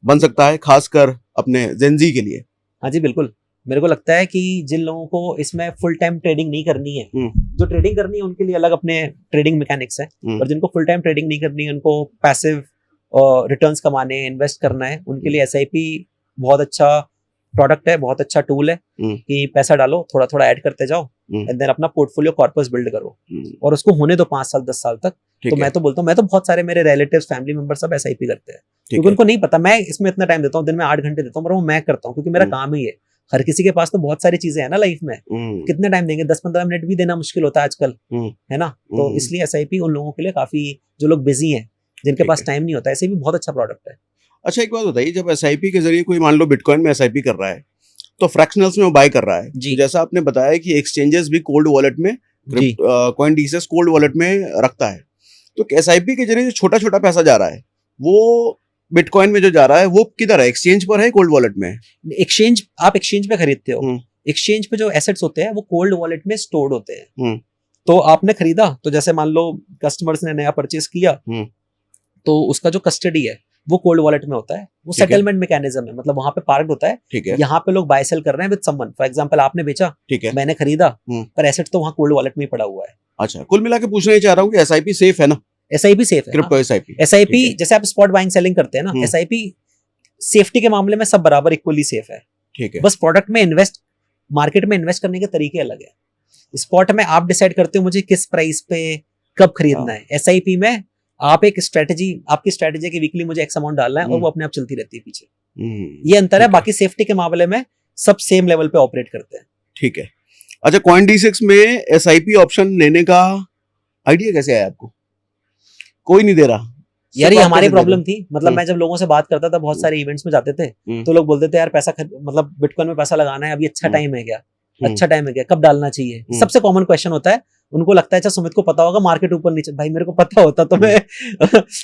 [SPEAKER 1] बन सकता है, खासकर अपने जेनजी के लिए?
[SPEAKER 2] हाँ जी, बिल्कुल। मेरे को लगता है कि जिन लोगों को इसमें फुल टाइम ट्रेडिंग नहीं करनी है, जो ट्रेडिंग करनी है उनके लिए अलग अपने ट्रेडिंग मैकेनिक्स है, और जिनको फुल टाइम ट्रेडिंग नहीं करनी है, उनको पैसिव रिटर्न्स कमाने, इन्वेस्ट करना है, उनके लिए SIP बहुत अच्छा प्रोडक्ट है, बहुत अच्छा टूल है कि पैसा डालो, थोड़ा थोड़ा ऐड करते जाओ, एंड देन अपना पोर्टफोलियो कॉर्पस बिल्ड करो, और उसको होने दो 5 साल 10 साल तक। तो मैं तो बोलता हूँ, मैं तो बहुत सारे मेरे रिलेटिव्स, फैमिली मेंबर सब SIP करते हैं, क्योंकि उनको नहीं पता। मैं इसमें इतना टाइम देता हूँ, दिन में 8 घंटे देता हूँ, पर वो मैं करता हूँ क्योंकि मेरा काम ही है। हर किसी के पास तो बहुत सारी चीजें हैं ना लाइफ में, कितने टाइम देंगे? 10-15 मिनट भी देना मुश्किल होता है आजकल, है ना? तो इसलिए SIP उन लोगों के लिए काफी, जो लोग बिजी हैं, जिनके पास टाइम नहीं होता, ऐसे भी बहुत अच्छा प्रोडक्ट है।
[SPEAKER 1] अच्छा, एक बात बताइए, जब SIP के जरिए कोई मान लो बिटकॉइन में SIP कर रहा है, तो फ्रैक्शनल्स में वो बाय कर रहा है जी। जैसा आपने बताया कि एक्सचेंजेस भी कोल्ड वॉलेट में, कॉइन DCX कोल्ड वॉलेट में रखता है, तो SIP के जरिए जो छोटा छोटा पैसा जा रहा है, वो बिटकॉइन में जो जा रहा है वो किधर है, एक्सचेंज पर है, कोल्ड वॉलेट में है?
[SPEAKER 2] एक्सचेंज, आप एक्सचेंज पे खरीदते हो, एक्सचेंज पे जो एसेट्स होते हैं वो कोल्ड वॉलेट में स्टोर्ड होते हैं। तो आपने खरीदा, तो जैसे मान लो कस्टमर्स ने नया परचेज किया, तो उसका जो कस्टडी है वो कोल्ड वॉलेट में होता है, वो सेटलमेंट मैकेनिज्म है, मतलब वहां पे पार्क्ड होता है।
[SPEAKER 1] ठीक है,
[SPEAKER 2] यहाँ पे लोग बाय सेल कर रहे हैं विद समवन, फॉर एग्जांपल आपने बेचा,
[SPEAKER 1] ठीक है,
[SPEAKER 2] मैंने खरीदा, पर एसेट तो वहाँ कोल्ड वॉलेट में ही पड़ा हुआ है।
[SPEAKER 1] अच्छा, कुल मिला के पूछना ही चाह रहा हूँ कि एसआईपी सेफ है ना?
[SPEAKER 2] एसआईपी सेफ है,
[SPEAKER 1] क्रिप्टो एसआईपी।
[SPEAKER 2] एसआईपी जैसे आप स्पॉट बाइंग सेलिंग करते हैं ना, एसआईपी सेफ्टी के मामले में सब बराबर इक्वली सेफ है।
[SPEAKER 1] ठीक है,
[SPEAKER 2] बस प्रोडक्ट में इन्वेस्ट, मार्केट में इन्वेस्ट करने के तरीके अलग है। स्पॉट में आप डिसाइड करते हो मुझे किस प्राइस पे कब खरीदना है, एसआईपी में आप एक स्ट्रेटजी, आपकी स्ट्रेटजी है कि वीकली मुझे एक्स अमाउंट डालना है और वो अपने आप चलती रहती है पीछे। ये अंतर है, बाकी सेफ्टी के मामले में सब सेम लेवल पे ऑपरेट करते हैं।
[SPEAKER 1] ठीक है। अच्छा, CoinDesk में एसआईपी ऑप्शन लेने का आइडिया कैसे आया आपको? कोई नहीं दे रहा
[SPEAKER 2] यार, ये हमारी प्रॉब्लम थी। मतलब मैं जब लोगों से बात करता था, बहुत सारे इवेंट्स में जाते थे, तो लोग बोलते थे यार पैसा मतलब बिटकॉइन में पैसा लगाना है, अभी अच्छा टाइम है क्या, अच्छा टाइम है क्या, कब डालना चाहिए? सबसे कॉमन क्वेश्चन होता है। उनको लगता है अच्छा सुमित को पता होगा मार्केट ऊपर नीचे, भाई मेरे को पता होता तो मैं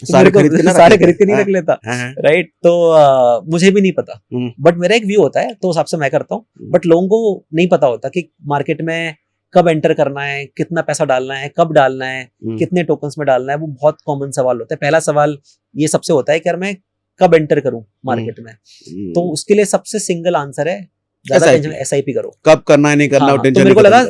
[SPEAKER 2] सारे खरीद के नहीं रख लेता, राइट? तो मुझे भी नहीं पता, बट मेरा एक व्यू होता है तो उस हिसाब से मैं करता हूँ। बट लोगों को नहीं पता होता कि मार्केट में कब एंटर करना है, कितना पैसा डालना है, कब डालना है, कितने टोकन्स में डालना है। वो बहुत कॉमन सवाल होता है। पहला सवाल ये सबसे होता है कि यार मैं कब एंटर करूं मार्केट में, तो उसके लिए सबसे सिंगल आंसर है ज्यादा टेंशन एसआईपी करो।
[SPEAKER 1] कब करना है नहीं करना,
[SPEAKER 2] हाँ, तो मेरे को लगा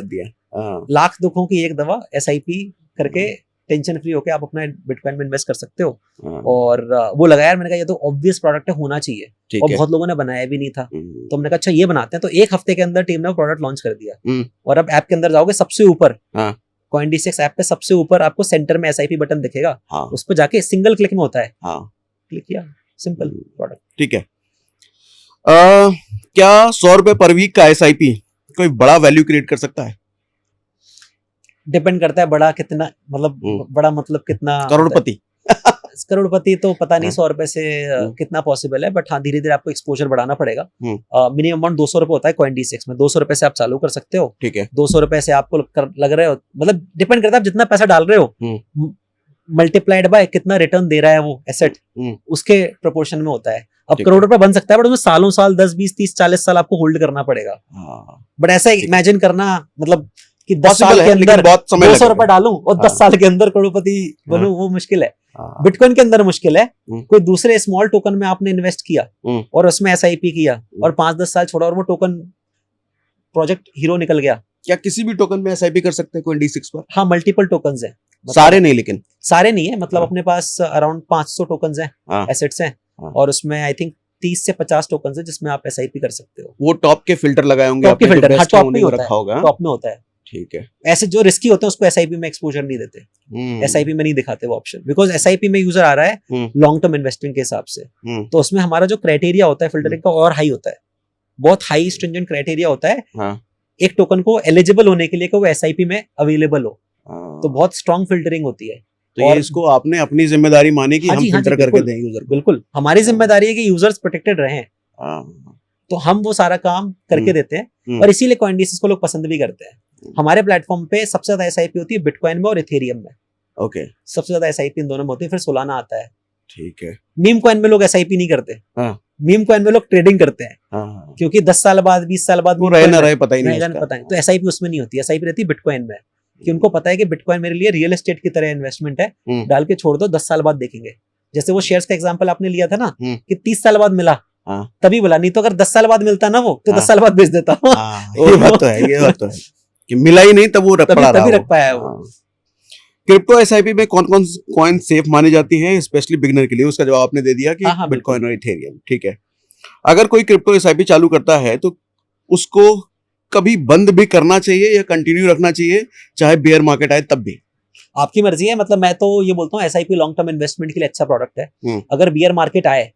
[SPEAKER 2] लाख दुखों की एक दवा, एसआईपी करके टेंशन फ्री होके आप अपना बिटकॉइन में इन्वेस्ट कर सकते हो। और वो लगा यार, मैंने कहा ये तो ऑब्वियस प्रोडक्ट है, होना चाहिए, और बहुत लोगों ने बनाया भी नहीं था। तो हमने कहा अच्छा ये बनाते हैं। तो एक हफ्ते के अंदर टीम ने प्रोडक्ट लॉन्च कर दिया, और अब ऐप के अंदर जाओगे सबसे ऊपर, CoinDesk ऐप पे सबसे ऊपर आपको सेंटर में एसआईपी बटन दिखेगा, उस पर जाके सिंगल क्लिक में होता है, क्लिक किया, सिंपल प्रोडक्ट। ठीक है।
[SPEAKER 1] क्या 100 रुपए पर वीक का एसआईपी कोई बड़ा वैल्यू क्रिएट कर सकता है?
[SPEAKER 2] डिपेंड करता है बड़ा कितना, मतलब बड़ा मतलब कितना,
[SPEAKER 1] करोड़पति
[SPEAKER 2] करोड़पति तो पता नहीं 100 रुपए से कितना पॉसिबल है, बट हाँ धीरे धीरे आपको एक्सपोजर बढ़ाना पड़ेगा। मिनिमम अमाउंट 200 रुपए होता है CoinDesk में, 200 रुपए से आप चालू कर सकते हो।
[SPEAKER 1] ठीक है,
[SPEAKER 2] 200 रुपए से आपको लग रहे हो, मतलब डिपेंड करता है आप जितना पैसा डाल रहे हो मल्टीप्लाइड बाय कितना रिटर्न दे रहा है वो एसेट, उसके प्रोपोर्शन में होता है। अब करोड़ रुपए बन सकता है, बट उसमें सालों साल 10 20 30 40 साल आपको होल्ड करना पड़ेगा। बट ऐसा इमेजिन करना, मतलब कि 10 साल के अंदर 200 रुपए डालूं और 10 साल के अंदर करोड़पति बनूं, वो मुश्किल है। बिटकॉइन के अंदर मुश्किल है। कोई दूसरे स्मॉल टोकन में आपने इन्वेस्ट किया और उसमें एसआईपी किया और 5-10 साल छोड़ा और वो टोकन प्रोजेक्ट हीरो निकल गया।
[SPEAKER 1] क्या किसी भी टोकन में एसआईपी कर सकते हैं CoinDesk पर?
[SPEAKER 2] हाँ, मल्टीपल टोकन्स हैं,
[SPEAKER 1] सारे नहीं, लेकिन
[SPEAKER 2] सारे नहीं है, मतलब अपने पास अराउंड 500 टोकन्स हैं, एसेट्स हैं, और उसमें आई थिंक 30 से 50 टोकन्स है जिसमें आप एसआईपी कर सकते हो।
[SPEAKER 1] वो टॉप के फिल्टर लगाए होंगे,
[SPEAKER 2] टॉप के फिल्टर, हाँ, टॉप में होता
[SPEAKER 1] है,
[SPEAKER 2] टॉप में होता है।
[SPEAKER 1] ठीक है।
[SPEAKER 2] ऐसे जो रिस्की होते हैं उसको एसआईपी में एक्सपोजर नहीं देते, एसआईपी में नहीं दिखाते वो ऑप्शन, बिकॉज एसआईपी में यूजर आ रहा है लॉन्ग टर्म इन्वेस्टिंग के हिसाब से, तो उसमें हमारा जो क्राइटेरिया होता है फिल्टरिंग का और हाई होता है, बहुत हाई स्ट्रिंजेंट क्राइटेरिया होता है एक टोकन को एलिजिबल होने के लिए कि वो एसआईपी में अवेलेबल हो, तो बहुत स्ट्रॉन्ग फिल्टरिंग होती है।
[SPEAKER 1] तो ये इसको आपने अपनी जिम्मेदारी मानी कि हम फिल्टर करके दें यूजर को?
[SPEAKER 2] बिल्कुल, हमारी जिम्मेदारी है कि यूजर्स प्रोटेक्टेड रहें, तो हम वो सारा काम करके देते हैं, और इसीलिए CoinDesk को लोग पसंद भी करते हैं। हमारे प्लेटफॉर्म पे सबसे ज्यादा एसआईपी होती है बिटकॉइन में और इथेरियम में।
[SPEAKER 1] ओके,
[SPEAKER 2] सबसे ज्यादा एसआईपी इन दोनों में होती है, फिर सोलाना आता है।
[SPEAKER 1] ठीक है।
[SPEAKER 2] मीम कॉइन में लोग एसआईपी नहीं करते, मीम कॉइन में लोग ट्रेडिंग करते हैं, क्योंकि 10 साल बाद 20 साल बाद
[SPEAKER 1] वो रहे ना रहे पता ही नहीं,
[SPEAKER 2] पता नहीं, तो एसआईपी उसमें नहीं होती। एसआईपी रहती है बिटकॉइन में, कि उनको पता है कि बिटकॉइन मेरे लिए रियल एस्टेट की तरह इन्वेस्टमेंट है, डाल के छोड़ दो, 10 साल बाद देखेंगे। जैसे वो शेयर्स का एग्जांपल आपने लिया था ना, कि 30 साल बाद मिला तभी बोला, नहीं तो अगर 10 साल बाद मिलता ना वो, तो 10 साल बाद बेच देता।
[SPEAKER 1] ये बात तो है, ये बात तो है कि मिला ही नहीं तब वो रख
[SPEAKER 2] पाया वो।
[SPEAKER 1] क्रिप्टो एसआईपी में कौन कौन कॉइन सेफ मानी जाती हैं, स्पेशली बिगिनर के लिए? उसका जवाब आपने दे दिया कि बिटकॉइन और इथेरियम। ठीक है। अगर कोई क्रिप्टो एसआईपी चालू करता है तो उसको कभी बंद भी करना चाहिए या कंटिन्यू रखना चाहिए, चाहे बेयर मार्केट आए तब भी?
[SPEAKER 2] आपकी मर्जी है। मतलब मैं तो ये बोलता हूँ एसआईपी लॉन्ग टर्म इन्वेस्टमेंट के लिए अच्छा प्रोडक्ट है। अगर बियर मार्केट आए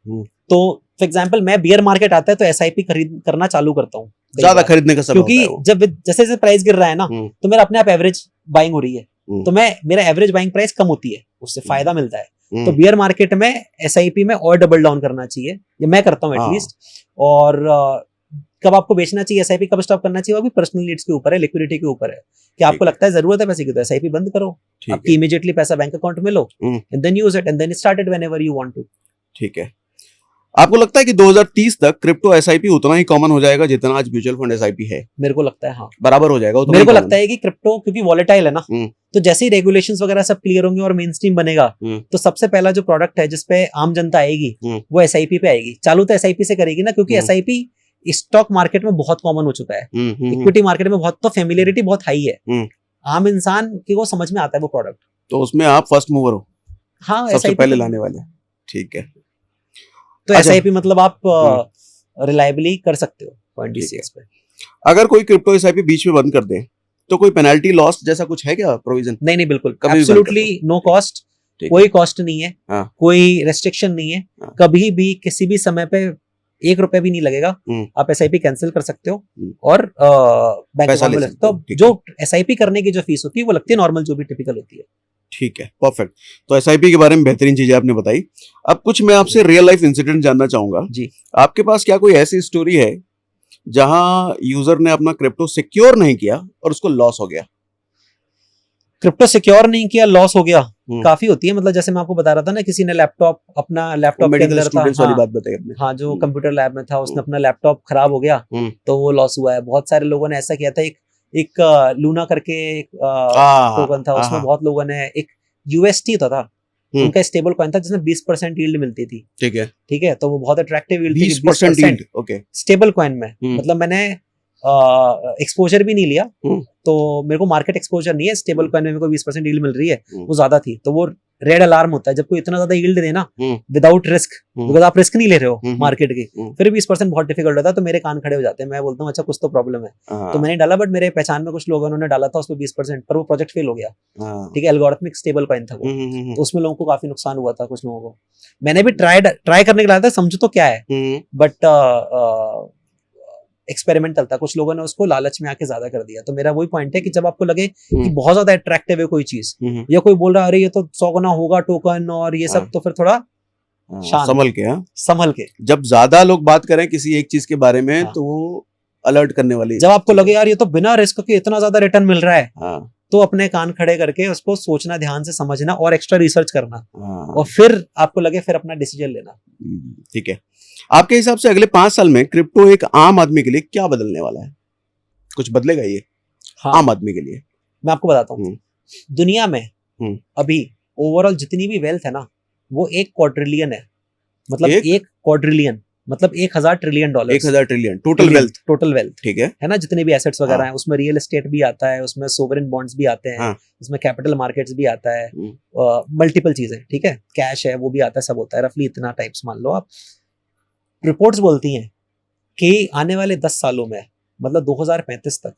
[SPEAKER 2] तो फॉर एग्जांपल मैं बियर मार्केट आता है तो एसआईपी खरीद करना चालू करता हूँ,
[SPEAKER 1] ज्यादा खरीदने का समय,
[SPEAKER 2] क्योंकि जब जैसे जैसे प्राइस गिर रहा है ना, तो मेरा अपने आप एवरेज बाइंग हो रही है, तो मेरा एवरेज बाइंग प्राइस कम होती है, उससे फायदा मिलता है। तो बियर मार्केट में एसआईपी में और डबल डाउन करना चाहिए, ये मैं करता हूँ एटलीस्ट। और कब आपको बेचना चाहिए एसआईपी, कब स्टॉप करना चाहिए, वो भी पर्सनल नीड्स के ऊपर है, लिक्विडिटी के ऊपर है, कि आपको लगता है जरूरत है पैसे की तो एसआईपी बंद करो, आपकी इमीडिएटली पैसा बैंक अकाउंट में लो, and then use it and then start it whenever you want to.
[SPEAKER 1] ठीक है। आपको लगता है कि 2030 तक क्रिप्टो एसआईपी उतना ही कॉमन हो जाएगा जितना आज म्यूचुअल फंड एसआईपी है?
[SPEAKER 2] मेरे को लगता है हाँ,
[SPEAKER 1] बराबर हो जाएगा।
[SPEAKER 2] मेरे को लगता है कि क्रिप्टो क्योंकि वॉलेटाइल है ना, तो जैसे ही रेगुलेशंस वगैरह सब क्लियर होंगे और मेन स्ट्रीम बनेगा, तो सबसे पहला जो प्रोडक्ट है जिसपे आम जनता आएगी वो एसआईपी पे आएगी। चालू तो एसआईपी से करेगी ना, क्योंकि एसआईपी स्टॉक मार्केट में बहुत कॉमन हो चुका है, इक्विटी मार्केट में बहुत, तो फेमिलियरिटी बहुत हाई है, आम इंसान को समझ में आता है वो प्रोडक्ट।
[SPEAKER 1] तो उसमें आप फर्स्ट मूवर हो,
[SPEAKER 2] हाँ,
[SPEAKER 1] सबसे पहले लाने वाले। ठीक है,
[SPEAKER 2] तो एसआईपी मतलब आप रिलायबली कर सकते हो पॉइंट डीसीएक्स पे।
[SPEAKER 1] अगर कोई क्रिप्टो एसआईपी बीच में बंद कर दे तो कोई पेनल्टी लॉस जैसा कुछ है क्या प्रोविजन?
[SPEAKER 2] नहीं, बिल्कुल, एब्सोल्युटली नो कॉस्ट, कोई कॉस्ट नहीं है, कोई रेस्ट्रिक्शन नहीं है, कभी भी किसी भी समय पे 1 रुपया भी नहीं लगेगा, आप एसआईपी कैंसिल कर सकते हो और बैंक अकाउंट में लगता हो। जो एसआईपी करने की जो फीस होती है वो लगती है नॉर्मल जो भी टिपिकल होती है। ठीक
[SPEAKER 1] है, परफेक्ट। तो एसआईपी के बारे में बेहतरीन चीजें आपने बताई। अब कुछ मैं आपसे रियल लाइफ इंसिडेंट जानना चाहूंगा जी। आपके पास क्या कोई ऐसी स्टोरी है जहां यूजर ने अपना क्रिप्टो सिक्योर नहीं किया और उसको लॉस हो गया?
[SPEAKER 2] क्रिप्टो सिक्योर नहीं किया, लॉस हो गया, काफी होती है। मतलब जैसे मैं आपको बता रहा था ना, किसी ने अपना लैपटॉप के अंदर था,
[SPEAKER 1] वाली बात बताई आपने।
[SPEAKER 2] हाँ, जो कंप्यूटर लैब में था, उसने अपना लैपटॉप खराब हो गया तो वो लॉस हुआ है। बहुत सारे लोगों ने ऐसा किया था। एक लूना करके एक टोकन था, उसमें बहुत लोगों ने, एक यूएसटी था उनका स्टेबल कॉइन था जिसमें 20% यील्ड मिलती थी। ठीक है, तो वो बहुत अट्रैक्टिव यील्ड थी,
[SPEAKER 1] 20% यील्ड। ओके,
[SPEAKER 2] स्टेबल कॉइन में। मतलब मैंने एक्सपोजर भी नहीं लिया, तो मेरे को मार्केट एक्सपोजर नहीं है, स्टेबल कॉइन में मेरे को 20% यील्ड मिल रही है, वो ज्यादा थी। तो वो रेड अलार्म होता है जब कोई इतना ज्यादा यील्ड देना विदाउट रिस्क, बिकॉज आप रिस्क नहीं ले रहे हो मार्केट की, फिर 20% बहुत डिफिकल्ट होता है। तो मेरे कान खड़े हो जाते हैं, मैं बोलता हूँ अच्छा कुछ तो प्रॉब्लम है, तो मैंने डाला। बट मेरे पहचान में कुछ लोगों ने डाला था उसमें 20%, पर वो प्रोजेक्ट फेल हो गया। ठीक है, एल्गोरिथमिक स्टेबल कॉइन था वो, तो उसमें लोगों को काफी नुकसान हुआ था, कुछ लोगों को। मैंने भी ट्राई करने के लिए था, समझो तो क्या है, बट एक्सपेरिमेंटल था। कुछ लोगों ने उसको लालच में आके ज्यादा कर दिया। तो मेरा वही पॉइंट है कि जब आपको लगे कि बहुत ज्यादा अट्रैक्टिव है कोई चीज, या कोई बोल रहा है अरे ये तो 100 गुना होगा टोकन और ये सब, तो फिर थोड़ा संभल के
[SPEAKER 1] जब ज्यादा लोग बात करें किसी एक चीज के बारे में, तो वो अलर्ट करने वाली।
[SPEAKER 2] जब आपको लगे यार ये तो बिना रिस्क के इतना ज्यादा रिटर्न मिल रहा है, तो अपने कान खड़े करके उसको सोचना, ध्यान से समझना और एक्स्ट्रा रिसर्च करना, और फिर आपको लगे फिर अपना डिसीजन लेना।
[SPEAKER 1] ठीक है, आपके हिसाब से अगले 5 साल में क्रिप्टो एक आम आदमी के लिए क्या बदलने वाला है? कुछ बदलेगा ये? हाँ, आम आदमी के लिए
[SPEAKER 2] मैं आपको बताता हूँ। दुनिया में अभी ओवरऑल जितनी भी वेल्थ है ना, वो 1 क्वाड्रिलियन है। मतलब 1 क्वाड्रिलियन मतलब 1000 trillion dollar,
[SPEAKER 1] 1000 trillion total wealth. ठीक है
[SPEAKER 2] ना, जितने भी एसेट्स वगैरह हैं, उसमें रियल एस्टेट भी आता है, उसमें सोवरेन बॉन्ड्स भी आते हैं, उसमें कैपिटल मार्केट्स भी आता है, मल्टीपल चीजें। ठीक है, कैश है वो भी आता है, सब होता है, रफली इतना टाइप्स मान लो आप। रिपोर्ट्स बोलती हैं कि आने वाले 10 सालों में, मतलब 2035 तक,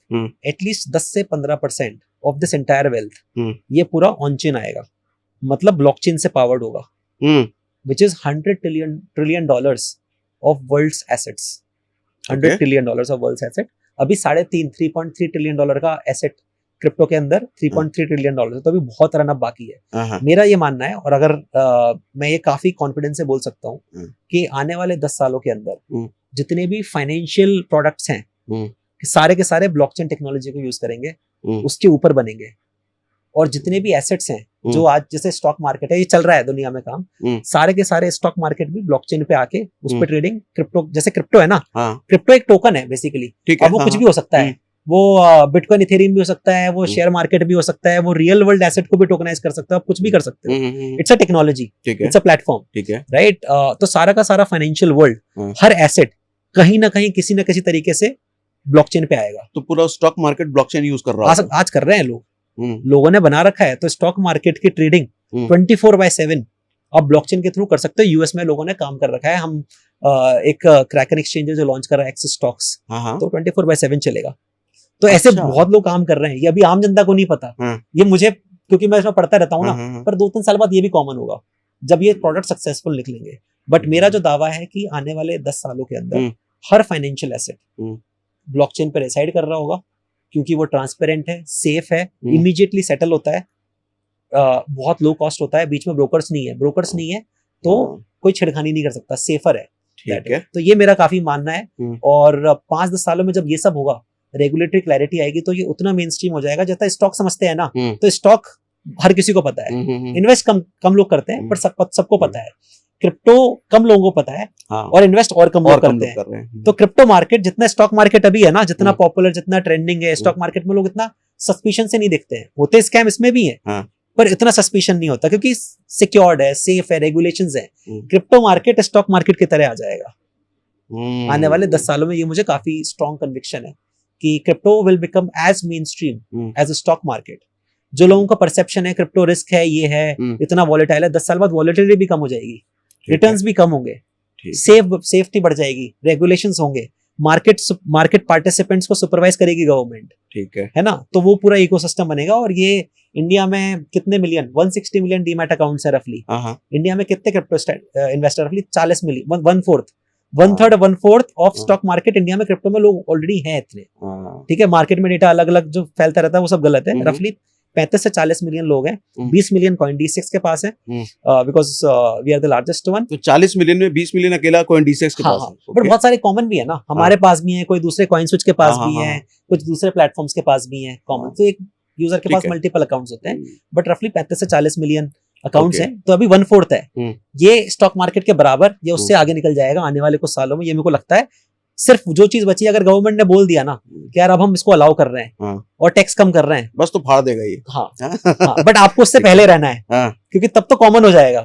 [SPEAKER 2] एटलीस्ट 10 से 15% ऑफ दिस एंटायर वेल्थ ये पूरा ऑन चेन आएगा, मतलब ब्लॉकचेन से पावर्ड होगा, which is 100 trillion dollars of world's assets. 100 trillion dollars of world's asset. अभी 3.3 ट्रिलियन डॉलर का एसेट क्रिप्टो के अंदर 3.3 ट्रिलियन डॉलर, तो अभी बहुत रन अप बाकी है। मेरा ये मानना है, और अगर मैं ये काफी कॉन्फिडेंस से बोल सकता हूँ कि आने वाले 10 सालों के अंदर जितने भी फाइनेंशियल प्रोडक्ट्स हैं, सारे के सारे ब्लॉकचेन टेक्नोलॉजी को यूज करेंगे, उसके ऊपर बनेंगे। और जितने भी एसेट्स हैं जो आज जैसे स्टॉक मार्केट है, ये चल रहा है दुनिया में काम, सारे के सारे स्टॉक मार्केट भी ब्लॉकचेन पे आके उस पर ट्रेडिंग, क्रिप्टो जैसे क्रिप्टो है ना, क्रिप्टो एक टोकन है बेसिकली, अब वो कुछ भी हो सकता है, वो बिटकॉइन इथेरियम भी हो सकता है, वो शेयर मार्केट भी हो सकता है, वो रियल वर्ल्ड एसेट को भी टोकनाइज कर सकते हो, आप कुछ भी कर सकते हो। It's a technology, it's a platform,
[SPEAKER 1] ठीक है,
[SPEAKER 2] राइट। तो सारा का सारा फाइनेंशियल वर्ल्ड, हर एसेट कहीं ना कहीं किसी ना किसी तरीके से ब्लॉकचेन पे आएगा।
[SPEAKER 1] तो पूरा स्टॉक मार्केट ब्लॉकचेन यूज कर रहा है,
[SPEAKER 2] आज कर रहे हैं लोग, लोगों ने बना रखा है। तो स्टॉक मार्केट की ट्रेडिंग 24/7 आप ब्लॉकचेन के थ्रू कर सकते हो। यूएस में लोगों ने काम कर रखा है। हम एक क्रैकन एक्सचेंज जो लॉन्च कर रहा है, एक्सिस स्टॉक्स, तो 24/7 चलेगा। तो ऐसे बहुत लोग काम कर रहे हैं, ये अभी आम जनता को नहीं पता। ये मुझे, क्योंकि मैं इसमें पढ़ता रहता हूँ ना, पर 2-3 साल बाद ये भी कॉमन होगा जब ये प्रोडक्ट सक्सेसफुल निकलेंगे। बट मेरा जो दावा है कि आने वाले 10 सालों के अंदर हर फाइनेंशियल एसेट ब्लॉकचेन पर रिसाइड कर रहा होगा, क्योंकि वो ट्रांसपेरेंट है, सेफ है, इमीडिएटली सेटल होता है, बहुत लो कॉस्ट होता है, बीच में ब्रोकर्स नहीं है, तो कोई छिड़खानी नहीं कर सकता, सेफर है। ठीक है, तो ये मेरा काफी मानना है। और 5-10 सालों में जब ये सब होगा, रेगुलेटरी क्लैरिटी आएगी, तो ये उतना मेन स्ट्रीम हो जाएगा। जैसा स्टॉक समझते हैं ना, तो स्टॉक हर किसी को पता है, इन्वेस्ट कम लोग करते हैं, पर सबको पता है। क्रिप्टो कम लोगों को पता है और इन्वेस्ट और कम लोग करते हैं। तो क्रिप्टो मार्केट जितना स्टॉक मार्केट अभी है ना, जितना पॉपुलर, जितना ट्रेंडिंग है, स्टॉक मार्केट में लोग इतना सस्पिशन से नहीं देखते हैं। होते स्कैम इसमें भी है पर इतना सस्पिशन नहीं होता क्योंकि सिक्योर्ड है, सेफ है, रेगुलेशंस है। क्रिप्टो मार्केट स्टॉक मार्केट की तरह आ जाएगा आने वाले 10 सालों में। ये मुझे काफी स्ट्रॉन्ग कन्विक्शन है कि crypto will become as mainstream as a stock market. जो लोगों का परसेप्शन है क्रिप्टो रिस्क है, ये है, इतना वॉलेटाइल है, 10 साल बाद वॉलेटिलिटी भी कम हो जाएगी, रिटर्न्स भी कम होंगे, सेफ्टी बढ़ जाएगी, रेगुलेशंस होंगे, मार्केट पार्टिसिपेंट्स को सुपरवाइज करेगी गवर्नमेंट,
[SPEAKER 1] ठीक है
[SPEAKER 2] ना। तो वो पूरा इकोसिस्टम बनेगा। और ये इंडिया में कितने मिलियन, 160 मिलियन डीमैट अकाउंट्स है रफली। इंडिया में कितने क्रिप्टो इन्वेस्टर? रफली 40 million, one third of stock market India में क्रिप्टो में लोग ऑलरेडी हैं इतने, ठीक है। मार्केट में डेटा अलग अलग जो फैलता रहता है वो सब गलत है। रफली 35 से 40 मिलियन लोग हैं। 20 मिलियन CoinDesk के पास है because we are the largest one.
[SPEAKER 1] तो 40 मिलियन में 20 मिलियन अकेला CoinDesk के पास है।
[SPEAKER 2] बट बहुत सारे कॉमन भी है ना, हमारे पास भी है, कोई दूसरे CoinSwitch के पास भी है, कुछ दूसरे प्लेटफॉर्म्स के पास भी है कॉमन। तो एक यूजर के पास मल्टीपल अकाउंट्स होते हैं, बट रफली 35 से 40 मिलियन अकाउंट्स हैं। तो अभी 1/4 है ये स्टॉक मार्केट के बराबर, या उससे आगे निकल जाएगा आने वाले कुछ सालों में। ये मेरे को लगता है सिर्फ जो चीज बची, अगर गवर्नमेंट ने बोल दिया ना कि यार अब हम इसको अलाउ कर रहे हैं और टैक्स कम कर रहे हैं,
[SPEAKER 1] बस तो फाड़ देगा ये।
[SPEAKER 2] हाँ बट आपको उससे पहले रहना है क्योंकि तब तो कॉमन हो जाएगा,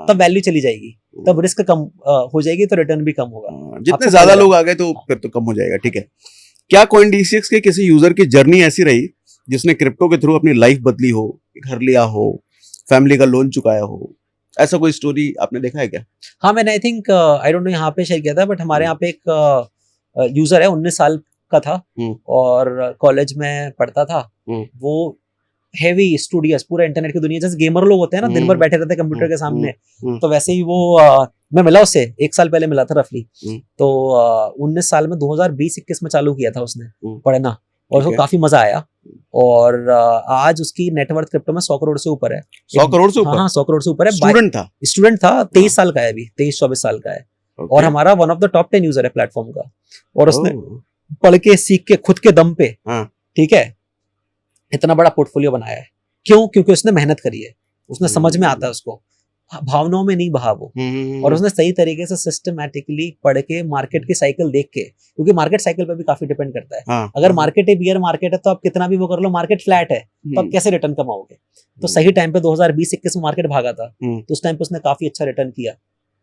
[SPEAKER 2] तब वैल्यू चली जाएगी, तब रिस्क कम हो जाएगी, तो रिटर्न भी कम होगा।
[SPEAKER 1] जितने ज्यादा लोग आ गए तो फिर तो कम हो जाएगा, ठीक है। क्या CoinDesk के किसी यूजर की जर्नी ऐसी रही जिसने क्रिप्टो के थ्रू अपनी लाइफ बदली हो, घर लिया हो, फैमिली का लोन चुकाया हो? ऐसा कोई स्टोरी आपने देखा है क्या?
[SPEAKER 2] हाँ, मैंने I think I don't know यहाँ पे शेयर किया था, बट हमारे यहाँ पे एक यूजर है, 19 साल का था और कॉलेज में पढ़ता था। वो हेवी स्टूडियस, पूरा इंटरनेट की दुनिया, जैसे गेमर लोग होते हैं ना, दिन भर बैठे रहते हैं कंप्यूटर के सामने, तो वैसे ही वो मैं मिला उससे 1 साल पहले मिला था रफली। तो 19 साल में 2020-21 में चालू किया था उसने पढ़ना, और उसको काफी मजा आया। और आज उसकी नेटवर्थ क्रिप्टो में 100 करोड़ से ऊपर है।
[SPEAKER 1] 100 करोड़ से ऊपर?
[SPEAKER 2] हाँ, 100 करोड़ से ऊपर है। स्टूडेंट था 23 साल का है अभी, 23-24 साल का है। और हमारा one of the top 10 user है प्लेटफॉर्म का। और उसने पढ़ के, सीख के, खुद के दम पे, ठीक है, इतना बड़ा पोर्टफोलियो बनाया है। क्यों? क्योंकि उसने मेहनत करी है, उसने समझ में आता है उसको, भावनाओं में नहीं बहा वो। और उसने सही तरीके से सिस्टमैटिकली पढ़ के, मार्केट की साइकिल देख के, क्योंकि मार्केट साइकिल पे भी काफी डिपेंड करता है। अगर मार्केट एक बियर मार्केट है तो आप कितना भी वो कर लो, मार्केट फ्लैट है तो आप कैसे रिटर्न कमाओगे? तो सही टाइम पे 2020-21 में मार्केट भागा था, तो उस टाइम पे उसने काफी अच्छा रिटर्न किया,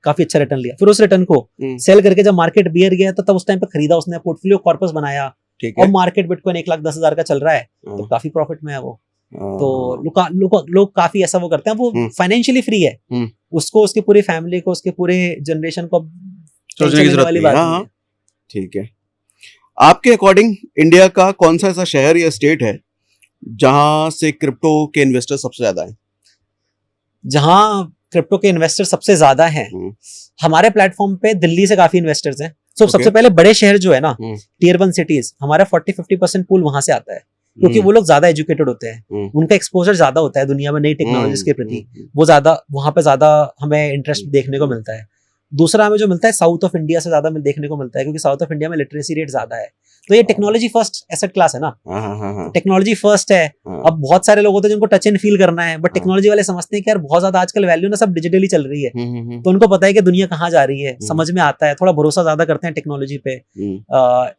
[SPEAKER 2] काफी अच्छा रिटर्न लिया। फिर उस रिटर्न को सेल करके जब मार्केट बियर गया तो तब उस टाइम पे खरीदा उसने, पोर्टफोलियो कॉर्पस बनाया, और मार्केट बिटकॉइन 1,10,000 का चल रहा है, तो काफी प्रॉफिट में है वो। तो लोग काफी ऐसा वो करते हैं, वो फाइनेंशियली फ्री है, उसको, उसकी पूरी फैमिली को, उसके पूरे जनरेशन को
[SPEAKER 1] सोचने की जरूरत नहीं है। ठीक है, आपके अकॉर्डिंग इंडिया का कौन सा ऐसा शहर या स्टेट है जहां से क्रिप्टो के इन्वेस्टर सबसे ज्यादा हैं?
[SPEAKER 2] जहां क्रिप्टो के इन्वेस्टर सबसे ज्यादा हैं, हमारे प्लेटफॉर्म पे दिल्ली से काफी इन्वेस्टर्स हैं। सबसे पहले बड़े शहर जो है ना, टियर 1 सिटीज, हमारा 40-50% पूल वहां से आता है, क्योंकि वो लोग ज्यादा एजुकेटेड होते हैं, उनका एक्सपोजर ज्यादा होता है दुनिया में नई टेक्नोलॉजीज के प्रति, वो ज्यादा वहां पे ज्यादा हमें इंटरेस्ट देखने को मिलता है। दूसरा हमें जो मिलता है साउथ ऑफ इंडिया से ज्यादा देखने को मिलता है, क्योंकि साउथ ऑफ इंडिया में लिटरेसी रेट ज्यादा है। तो ये टेक्नोलॉजी फर्स्ट एसेट क्लास है ना, टेक्नोलॉजी फर्स्ट है। अब बहुत सारे लोग होते हैं जिनको टच एंड फील करना है, बट टेक्नोलॉजी वाले समझते हैं कि यार बहुत ज्यादा आजकल वैल्यू ना सब डिजिटली चल रही है, तो उनको पता है कि दुनिया कहाँ जा रही है, समझ में आता है, थोड़ा भरोसा ज्यादा करते हैं टेक्नोलॉजी पे,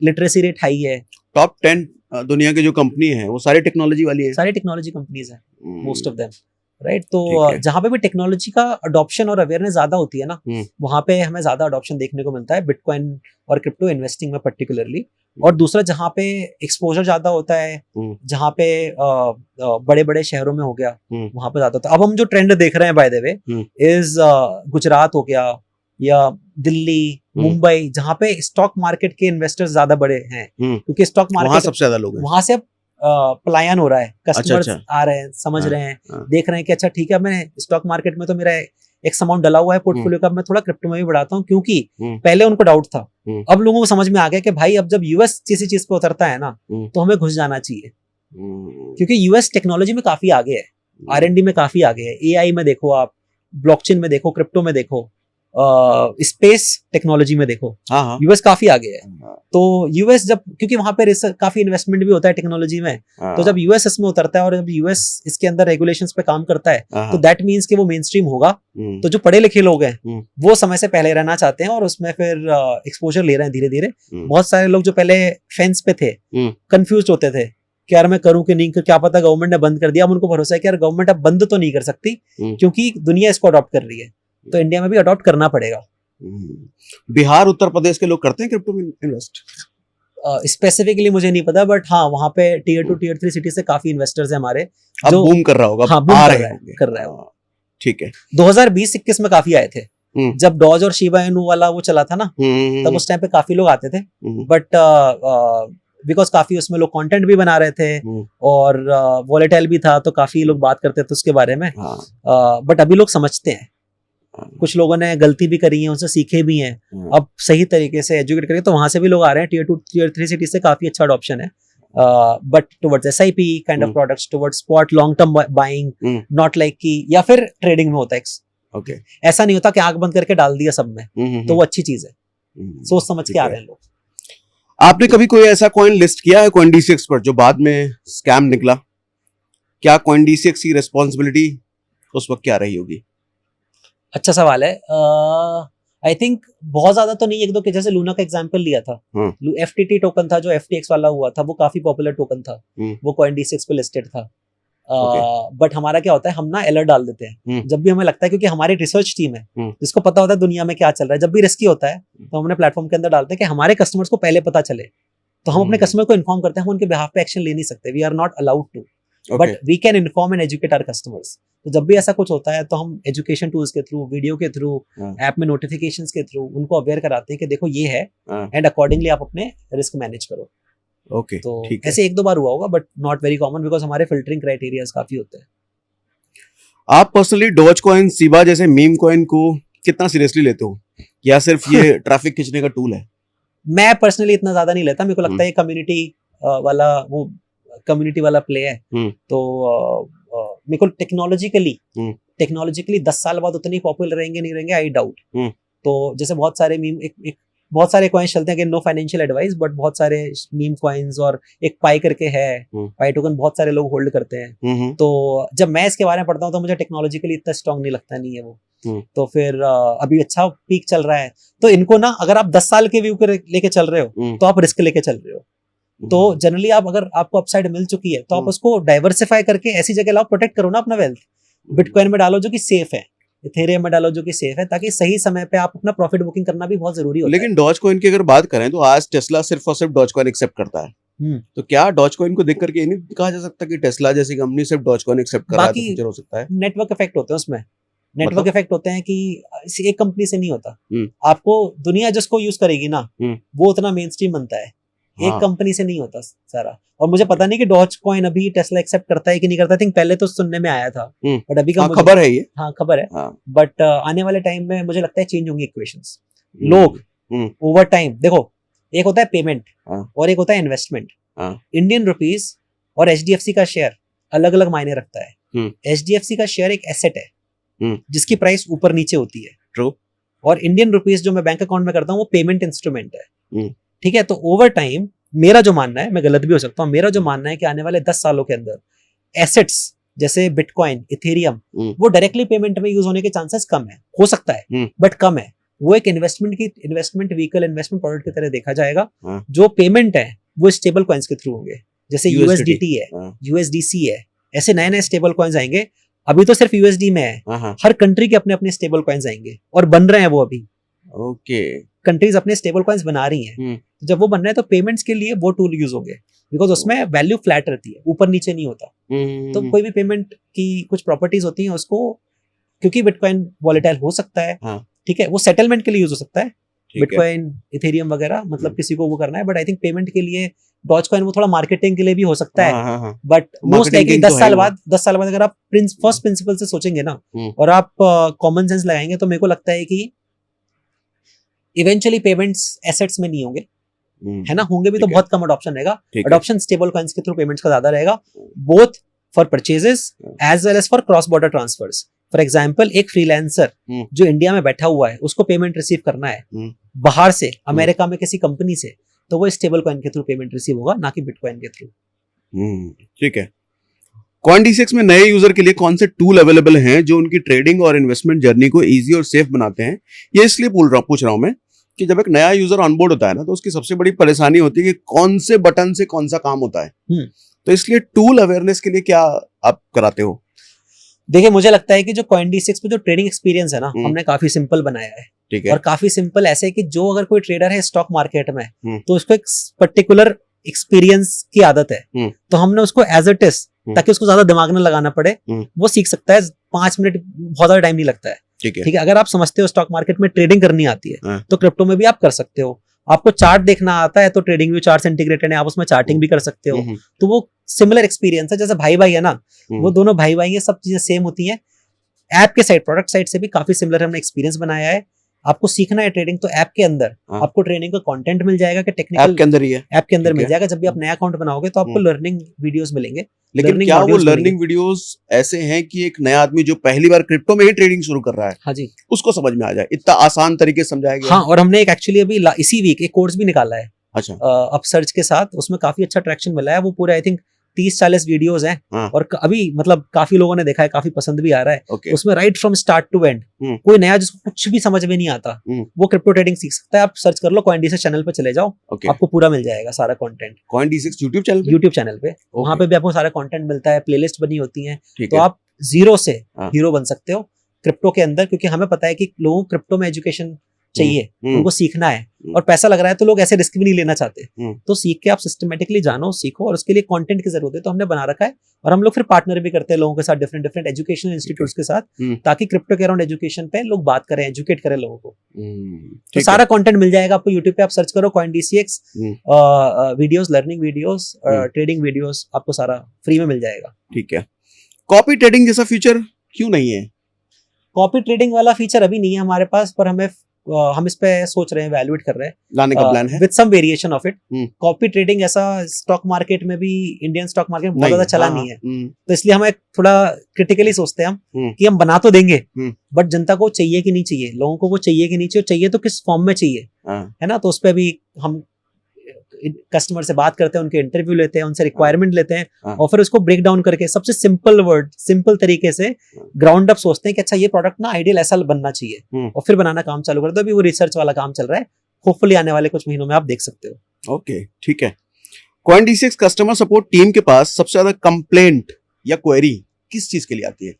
[SPEAKER 2] लिटरेसी रेट हाई है।
[SPEAKER 1] टॉप 10 दुनिया की जो कंपनी है वो सारी टेक्नोलॉजी वाली है,
[SPEAKER 2] सारी टेक्नोलॉजी कंपनीज है, मोस्ट ऑफ देम, राइट। तो जहां पे भी टेक्नोलॉजी का अडॉप्शन और अवेयरनेस ज्यादा होती है ना, वहां पे हमें ज्यादा अडॉप्शन देखने को मिलता है, बिटकॉइन और क्रिप्टो इन्वेस्टिंग में पर्टिकुलरली। और दूसरा जहां पे एक्सपोजर ज्यादा होता है, जहां पे बड़े बड़े शहरों में हो गया, वहां पे ज्यादा होता है। अब हम जो ट्रेंड देख रहे हैं by the way is Gujarat हो गया, या दिल्ली, मुंबई, जहां पे स्टॉक मार्केट के इन्वेस्टर्स ज्यादा बड़े हैं, क्योंकि स्टॉक मार्केट
[SPEAKER 1] सबसे ज्यादा लोग हैं, वहां
[SPEAKER 2] से पलायन हो रहा है, कस्टमर्स आ रहे हैं, समझ रहे हैं, देख रहे हैं कि अच्छा ठीक है, मैं स्टॉक मार्केट में तो मेरा एक अमाउंट डला हुआ है पोर्टफोलियो का, मैं थोड़ा क्रिप्टो में भी बढ़ाता हूँ, क्योंकि पहले उनको डाउट था, अब लोगों को समझ में आ गया कि भाई अब जब यूएस किसी चीज पे उतरता है ना, तो हमें घुस जाना चाहिए, क्योंकि यूएस टेक्नोलॉजी में काफी आगे है, R&D में काफी आगे है, AI में देखो आप, ब्लॉकचेन में देखो, क्रिप्टो में देखो, स्पेस टेक्नोलॉजी में देखो,
[SPEAKER 1] हाँ हाँ
[SPEAKER 2] यूएस काफी आगे है। तो यूएस जब, क्योंकि वहां पे काफी इन्वेस्टमेंट भी होता है टेक्नोलॉजी में, तो जब यूएस इसमें उतरता है और जब यूएस इसके अंदर रेगुलेशंस पे काम करता है, तो दैट मींस कि वो मेन स्ट्रीम होगा। तो जो पढ़े लिखे लोग हैं वो समय से पहले रहना चाहते हैं और उसमें फिर एक्सपोजर ले रहे हैं धीरे धीरे। बहुत सारे लोग जो पहले फेंस पे थे, कंफ्यूज होते थे कि यार मैं करूं कि नहीं, क्या पता गवर्नमेंट ने बंद कर दिया। अब उनको भरोसा है कि यार गवर्नमेंट अब बंद तो नहीं कर सकती, क्योंकि दुनिया इसको अडॉप्ट कर रही है, तो इंडिया में भी अडॉप्ट करना पड़ेगा।
[SPEAKER 1] बिहार उत्तर प्रदेश के लोग करते हैं क्रिप्टो में इन्वेस्ट?
[SPEAKER 2] स्पेसिफिकली मुझे नहीं पता, बट हाँ वहाँ पे टियर 2 टियर 3 सिटी से काफी इन्वेस्टर्स हैं हमारे।
[SPEAKER 1] अब बूम कर रहा होगा।
[SPEAKER 2] हाँ, बूम कर रहा है।
[SPEAKER 1] ठीक है।
[SPEAKER 2] 2020-21 में काफी आए थे, जब डॉज और शिबा इनू वाला वो चला था ना, तब उस टाइम पे काफी लोग आते थे। बट बिकॉज काफी उसमें लोग कंटेंट भी बना रहे थे और वॉलेटाइल भी था, तो काफी लोग बात करते थे उसके बारे में। बट अभी लोग समझते हैं, कुछ लोगों ने गलती भी करी है, उनसे सीखे भी हैं, अब सही तरीके से एजुकेट करें, तो वहां से भी लोग आ रहे हैं। टियर 2 टियर 3 सिटी से काफी अच्छा अडॉप्शन है, but towards SIP kind of products, towards spot long term buying, not like कि या फिर ट्रेडिंग में होता है।
[SPEAKER 1] ओके,
[SPEAKER 2] ऐसा नहीं होता कि आंख बंद करके डाल दिया सब में, तो वो अच्छी चीज है। सोच समझ के आ रहे हैं लोग।
[SPEAKER 1] आपने कभी कोई ऐसा कॉइन लिस्ट किया है CoinDCX पर जो बाद में स्कैम निकला? क्या CoinDCX की रिस्पॉन्सिबिलिटी उस वक्त क्या रही होगी?
[SPEAKER 2] अच्छा सवाल है। आई थिंक बहुत ज्यादा तो नहीं, एक दो के, जैसे लूना का एग्जांपल लिया था। FTT टोकन था जो FTX वाला हुआ था, वो काफी पॉपुलर टोकन था, वो CoinDCX पे लिस्टेड था। बट हमारा क्या होता है, हम ना अलर्ट डाल देते हैं जब भी हमें लगता है, क्योंकि हमारी रिसर्च टीम है जिसको पता होता है दुनिया में क्या चल रहा है। जब भी रिस्की होता है तो हम अपने प्लेटफॉर्म के अंदर डालते हैं कि हमारे कस्टमर्स को पहले पता चले, तो हम अपने कस्टमर को इन्फॉर्म करते हैं। हम उनके बिहाफ पे एक्शन ले नहीं सकते, we are not allowed to, but we can inform and educate our customers. तो जब भी ऐसा कुछ होता है तो हम एजुकेशन टूल्स के थ्रू, वीडियो के थ्रू, ऐप में नोटिफिकेशंस के थ्रू उनको अवेयर कराते हैं कि देखो ये है, एंड अकॉर्डिंगली आप अपने रिस्क मैनेज करो।
[SPEAKER 1] ओके,
[SPEAKER 2] तो ऐसे एक दो बार हुआ होगा, but not very common, because हमारे फिल्टरिंग क्राइटेरियाज काफी होते हैं।
[SPEAKER 1] आप पर्सनली डॉज कॉइन, सीबा जैसे मीम कॉइन को कितना सीरियसली लेते हो, या सिर्फ ये ट्रैफिक खींचने का टूल है?
[SPEAKER 2] मैं पर्सनली इतना ज्यादा नहीं लेता, मेरे को लगता है कम्युनिटी वाला प्ले है। तो मेरे को टेक्नोलॉजिकली 10 साल बाद उतनी पॉपुलर रहेंगे नहीं रहेंगे, आई डाउट। तो जैसे बहुत सारे मीम, बहुत सारे कॉइन्स चलते हैं कि नो फाइनेंशियल एडवाइस, बट बहुत सारे मीम कॉइन्स, और एक पाई करके है, पाई टोकन बहुत सारे लोग होल्ड करते हैं। तो जब मैं इसके बारे में पढ़ता हूँ तो मुझे टेक्नोलॉजिकली इतना स्ट्रांग नहीं लगता, नहीं है वो। तो फिर अभी अच्छा पीक चल रहा है, तो इनको ना, अगर आप 10 साल के व्यू के लेके चल रहे हो तो आप रिस्क लेके चल रहे हो। तो जनरली आप, अगर आपको अपसाइड मिल चुकी है तो आप उसको डाइवर्सिफाई करके ऐसी जगह लाओ, प्रोटेक्ट करो ना अपना वेल्थ। बिटकॉइन में डालो जो कि सेफ है, इथेरियम में डालो जो कि सेफ है, ताकि सही समय पे आप अपना प्रॉफिट बुकिंग करना भी बहुत जरूरी होता है।
[SPEAKER 1] लेकिन डॉज कॉइन की अगर बात करें तो आज टेस्ला सिर्फ और सिर्फ डॉज कॉइन एक्सेप्ट करता है। तो क्या डॉज कॉइन को देख करके ये नहीं कहा जा सकता कि टेस्ला जैसी कंपनी सिर्फ डॉज कॉइन एक्सेप्ट कर रहा है, तो फ्यूचर हो सकता है?
[SPEAKER 2] नेटवर्क इफेक्ट होते हैं उसमें, नेटवर्क इफेक्ट होते हैं कि एक कंपनी से नहीं होता। आपको दुनिया जिसको यूज करेगी ना, वो उतना मेन स्ट्रीम बनता है, एक कंपनी से नहीं होता सारा। और मुझे पता नहीं कि डॉज कॉइन अभी टेस्ला एक्सेप्ट करता है कि नहीं करता, आई थिंक पहले तो सुनने में आया था, बट अभी का
[SPEAKER 1] खबर है ये।
[SPEAKER 2] हाँ खबर है, बट आने वाले टाइम में मुझे लगता है चेंज होंगी इक्वेशंस। लोग ओवर टाइम, देखो एक होता है पेमेंट और एक होता है इन्वेस्टमेंट। इंडियन रुपीस और HDFC का शेयर अलग अलग मायने रखता है। HDFC का शेयर एक एसेट है जिसकी प्राइस ऊपर नीचे होती है,
[SPEAKER 1] ट्रू। और
[SPEAKER 2] इंडियन रुपीस जो मैं बैंक अकाउंट में करता हूँ वो पेमेंट इंस्ट्रूमेंट है, ठीक है। तो ओवर टाइम मेरा जो मानना है, मैं गलत भी हो सकता हूँ, मेरा जो मानना है कि आने वाले 10 सालों के अंदर एसेट्स जैसे बिटकॉइन, इथेरियम, वो डायरेक्टली पेमेंट में यूज होने के चांसेस कम है, हो सकता है बट कम है। वो एक इन्वेस्टमेंट व्हीकल, इन्वेस्टमेंट प्रोडक्ट की तरह देखा जाएगा। जो पेमेंट है वो स्टेबल कॉइन्स के थ्रू होंगे, जैसे USDT है, USDC है, ऐसे नए नए स्टेबल कॉइन्स आएंगे। अभी तो सिर्फ USD में है, हर कंट्री के अपने अपने स्टेबल कॉइन्स आएंगे और बन रहे हैं वो अभी।
[SPEAKER 1] ओके,
[SPEAKER 2] कंट्रीज अपने स्टेबल कॉइन्स बना रही हैं। तो जब वो बन रहे हैं तो पेमेंट्स के लिए वो टूल यूज होंगे, बिकॉज उसमें वैल्यू फ्लैट रहती है, ऊपर नीचे नहीं होता। तो कोई भी पेमेंट की कुछ प्रॉपर्टीज होती हैं, उसको, क्योंकि बिटकॉइन वॉलेटाइल हो सकता है, ठीक है, वो सेटलमेंट के लिए यूज हो सकता है, बिटकॉइन, इथेरियम वगैरह, मतलब किसी को वो करना है। बट आई थिंक पेमेंट के लिए डॉज कॉइन वो थोड़ा मार्केटिंग के लिए भी हो सकता है। बट मोस्ट लाइकली 10 साल बाद अगर आप फर्स्ट प्रिंसिपल से सोचेंगे ना, और आप कॉमन सेंस लगाएंगे, तो मेरे को लगता है कि इवेंचुअली पेमेंट्स एसेट्स में नहीं होंगे, है ना, होंगे भी तो बहुत कम अडॉप्शन रहेगा। अडॉप्शन स्टेबल कॉइन्स के थ्रू पेमेंट्स का ज्यादा रहेगा, both for purchases as well as for cross border transfers. For example एक फ्रीलांसर जो इंडिया में बैठा हुआ है, उसको पेमेंट रिसीव करना है बाहर से, अमेरिका में किसी कंपनी से, तो वो स्टेबल कॉइन के थ्रू पेमेंट रिसीव होगा, ना कि बिटकॉइन के थ्रू।
[SPEAKER 1] ठीक है। CoinDCX में नए यूजर के लिए कौन से टूल अवेलेबल हैं जो उनकी ट्रेडिंग और इन्वेस्टमेंट जर्नी को इजी और सेफ बनाते हैं? ये इसलिए पूछ रहा हूं मैं कि जब एक नया यूजर ऑनबोर्ड होता है ना, तो उसकी सबसे बड़ी परेशानी होती है कि कौन से बटन से कौन सा काम होता है। तो इसलिए टूल अवेयरनेस के लिए क्या आप कराते हो?
[SPEAKER 2] देखिए, मुझे लगता है कि जो CoinDCX में जो ट्रेडिंग एक्सपीरियंस है ना, हमने काफी सिंपल बनाया है।
[SPEAKER 1] ठीक है।
[SPEAKER 2] और काफी सिंपल ऐसे है कि जो अगर कोई ट्रेडर है स्टॉक मार्केट में, तो उसको एक पर्टिकुलर एक्सपीरियंस की आदत है, तो हमने उसको एज इट इज, ताकि उसको ज्यादा दिमाग न लगाना पड़े, वो सीख सकता है। 5 मिनट बहुत ज्यादा टाइम नहीं लगता है। ठीक है। अगर आप समझते हो स्टॉक मार्केट में ट्रेडिंग करनी आती है, तो क्रिप्टो में भी आप कर सकते हो। आपको चार्ट देखना आता है तो ट्रेडिंग व्यू चार्ट्स इंटीग्रेटेड है, आप उसमें चार्टिंग भी कर सकते हो। तो वो सिमिलर एक्सपीरियंस है, जैसे भाई भाई है ना, वो दोनों भाई भाई है, सब चीजें सेम होती हैं। ऐप के साइड, प्रोडक्ट साइड से भी काफी सिमिलर हमने एक्सपीरियंस बनाया है। आपको सीखना है ट्रेडिंग, तो ऐप के अंदर आपको ट्रेडिंग का कंटेंट मिल जाएगा कि टेक्निकल
[SPEAKER 1] ऐप के अंदर ही है,
[SPEAKER 2] ऐप के अंदर मिल जाएगा। जब भी आप नया अकाउंट बनाओगे तो आपको लर्निंग वीडियोस मिलेंगे।
[SPEAKER 1] लेकिन क्या वो लर्निंग वीडियोस ऐसे हैं कि एक नया आदमी जो पहली बार क्रिप्टो में ही ट्रेडिंग शुरू कर रहा है, हाँ जी, उसको समझ में आ जाए, इतना आसान तरीके से समझाया गया?
[SPEAKER 2] हाँ, और हमने एक एक्चुअली अभी इसी वीक एक कोर्स भी निकाला है।
[SPEAKER 1] अच्छा।
[SPEAKER 2] अपसर्च के साथ, उसमें काफी अच्छा ट्रैक्शन मिला है। वो पूरे आई थिंक 30-40 वीडियोस हैं। और अभी मतलब काफी लोगों ने देखा है, काफी पसंद भी आ रहा है। उसमें right from start to end, कोई नया जिसको कुछ भी समझ में नहीं आता, वो क्रिप्टो ट्रेडिंग सीख सकता है। आप सर्च कर लो, CoinDCX चैनल पे चले जाओ, आपको पूरा मिल जाएगा सारा कंटेंट।
[SPEAKER 1] CoinDCX यूट्यूब चैनल पे
[SPEAKER 2] वहां पे भी आपको सारा कंटेंट मिलता है, प्लेलिस्ट बनी होती है। तो आप जीरो से हीरो बन सकते हो क्रिप्टो के अंदर, क्योंकि हमें पता है कि लोगों को क्रिप्टो में एजुकेशन चाहिए, उनको सीखना है, और पैसा लग रहा है तो लोग ऐसे रिस्क भी नहीं लेना चाहते। तो सीख के आप सिस्टमेटिकली जानो, सीखो, और उसके लिए कंटेंट की जरूरत है, तो हमने बना रखा है। और हम लोग फिर पार्टनर भी करते हैं लोगों के साथ, डिफरेंट एजुकेशनल इंस्टीट्यूट्स के साथ, ताकि क्रिप्टो के अराउंड एजुकेशन पे लोग बात करें, एजुकेट करें लोगों को। तो सारा कंटेंट मिल जाएगा आपको यूट्यूब पे, आप सर्च करो CoinDCX videos, learning videos, trading videos, आपको सारा फ्री में मिल जाएगा।
[SPEAKER 1] ठीक है। कॉपी ट्रेडिंग जैसा फीचर क्यों नहीं है?
[SPEAKER 2] कॉपी ट्रेडिंग वाला फीचर अभी नहीं है हमारे पास, पर हम इस पे सोच रहे हैं, वैल्यूएट कर रहे हैं,
[SPEAKER 1] लाने का प्लान है
[SPEAKER 2] with some variation of it. Copy trading ऐसा स्टॉक मार्केट में भी, इंडियन स्टॉक मार्केट में बहुत ज्यादा चला नहीं है। तो इसलिए हमें थोड़ा क्रिटिकली सोचते हैं हम कि हम बना तो देंगे, बट जनता को चाहिए कि नहीं चाहिए, लोगों को वो चाहिए कि नहीं चाहिए तो किस फॉर्म में चाहिए, है ना। तो उस पर भी हम कस्टमर से बात करते हैं, उनके इंटरव्यू लेते हैं, उनसे रिक्वायरमेंट लेते हैं, और फिर उसको ब्रेक डाउन करके सबसे सिंपल तरीके से ग्राउंड अप सोचते हैं कि अच्छा ये प्रोडक्ट ना आइडियल ऐसा बनना चाहिए, और फिर बनाना काम चालू करते हैं। अभी वो रिसर्च वाला काम चल रहा है, होपफुली आने वाले कुछ महीनों में आप देख सकते हो।
[SPEAKER 1] ओके, ठीक है। CoinDCX कस्टमर सपोर्ट टीम के पास सबसे ज्यादा कंप्लेंट या क्वेरी किस चीज के लिए आती है?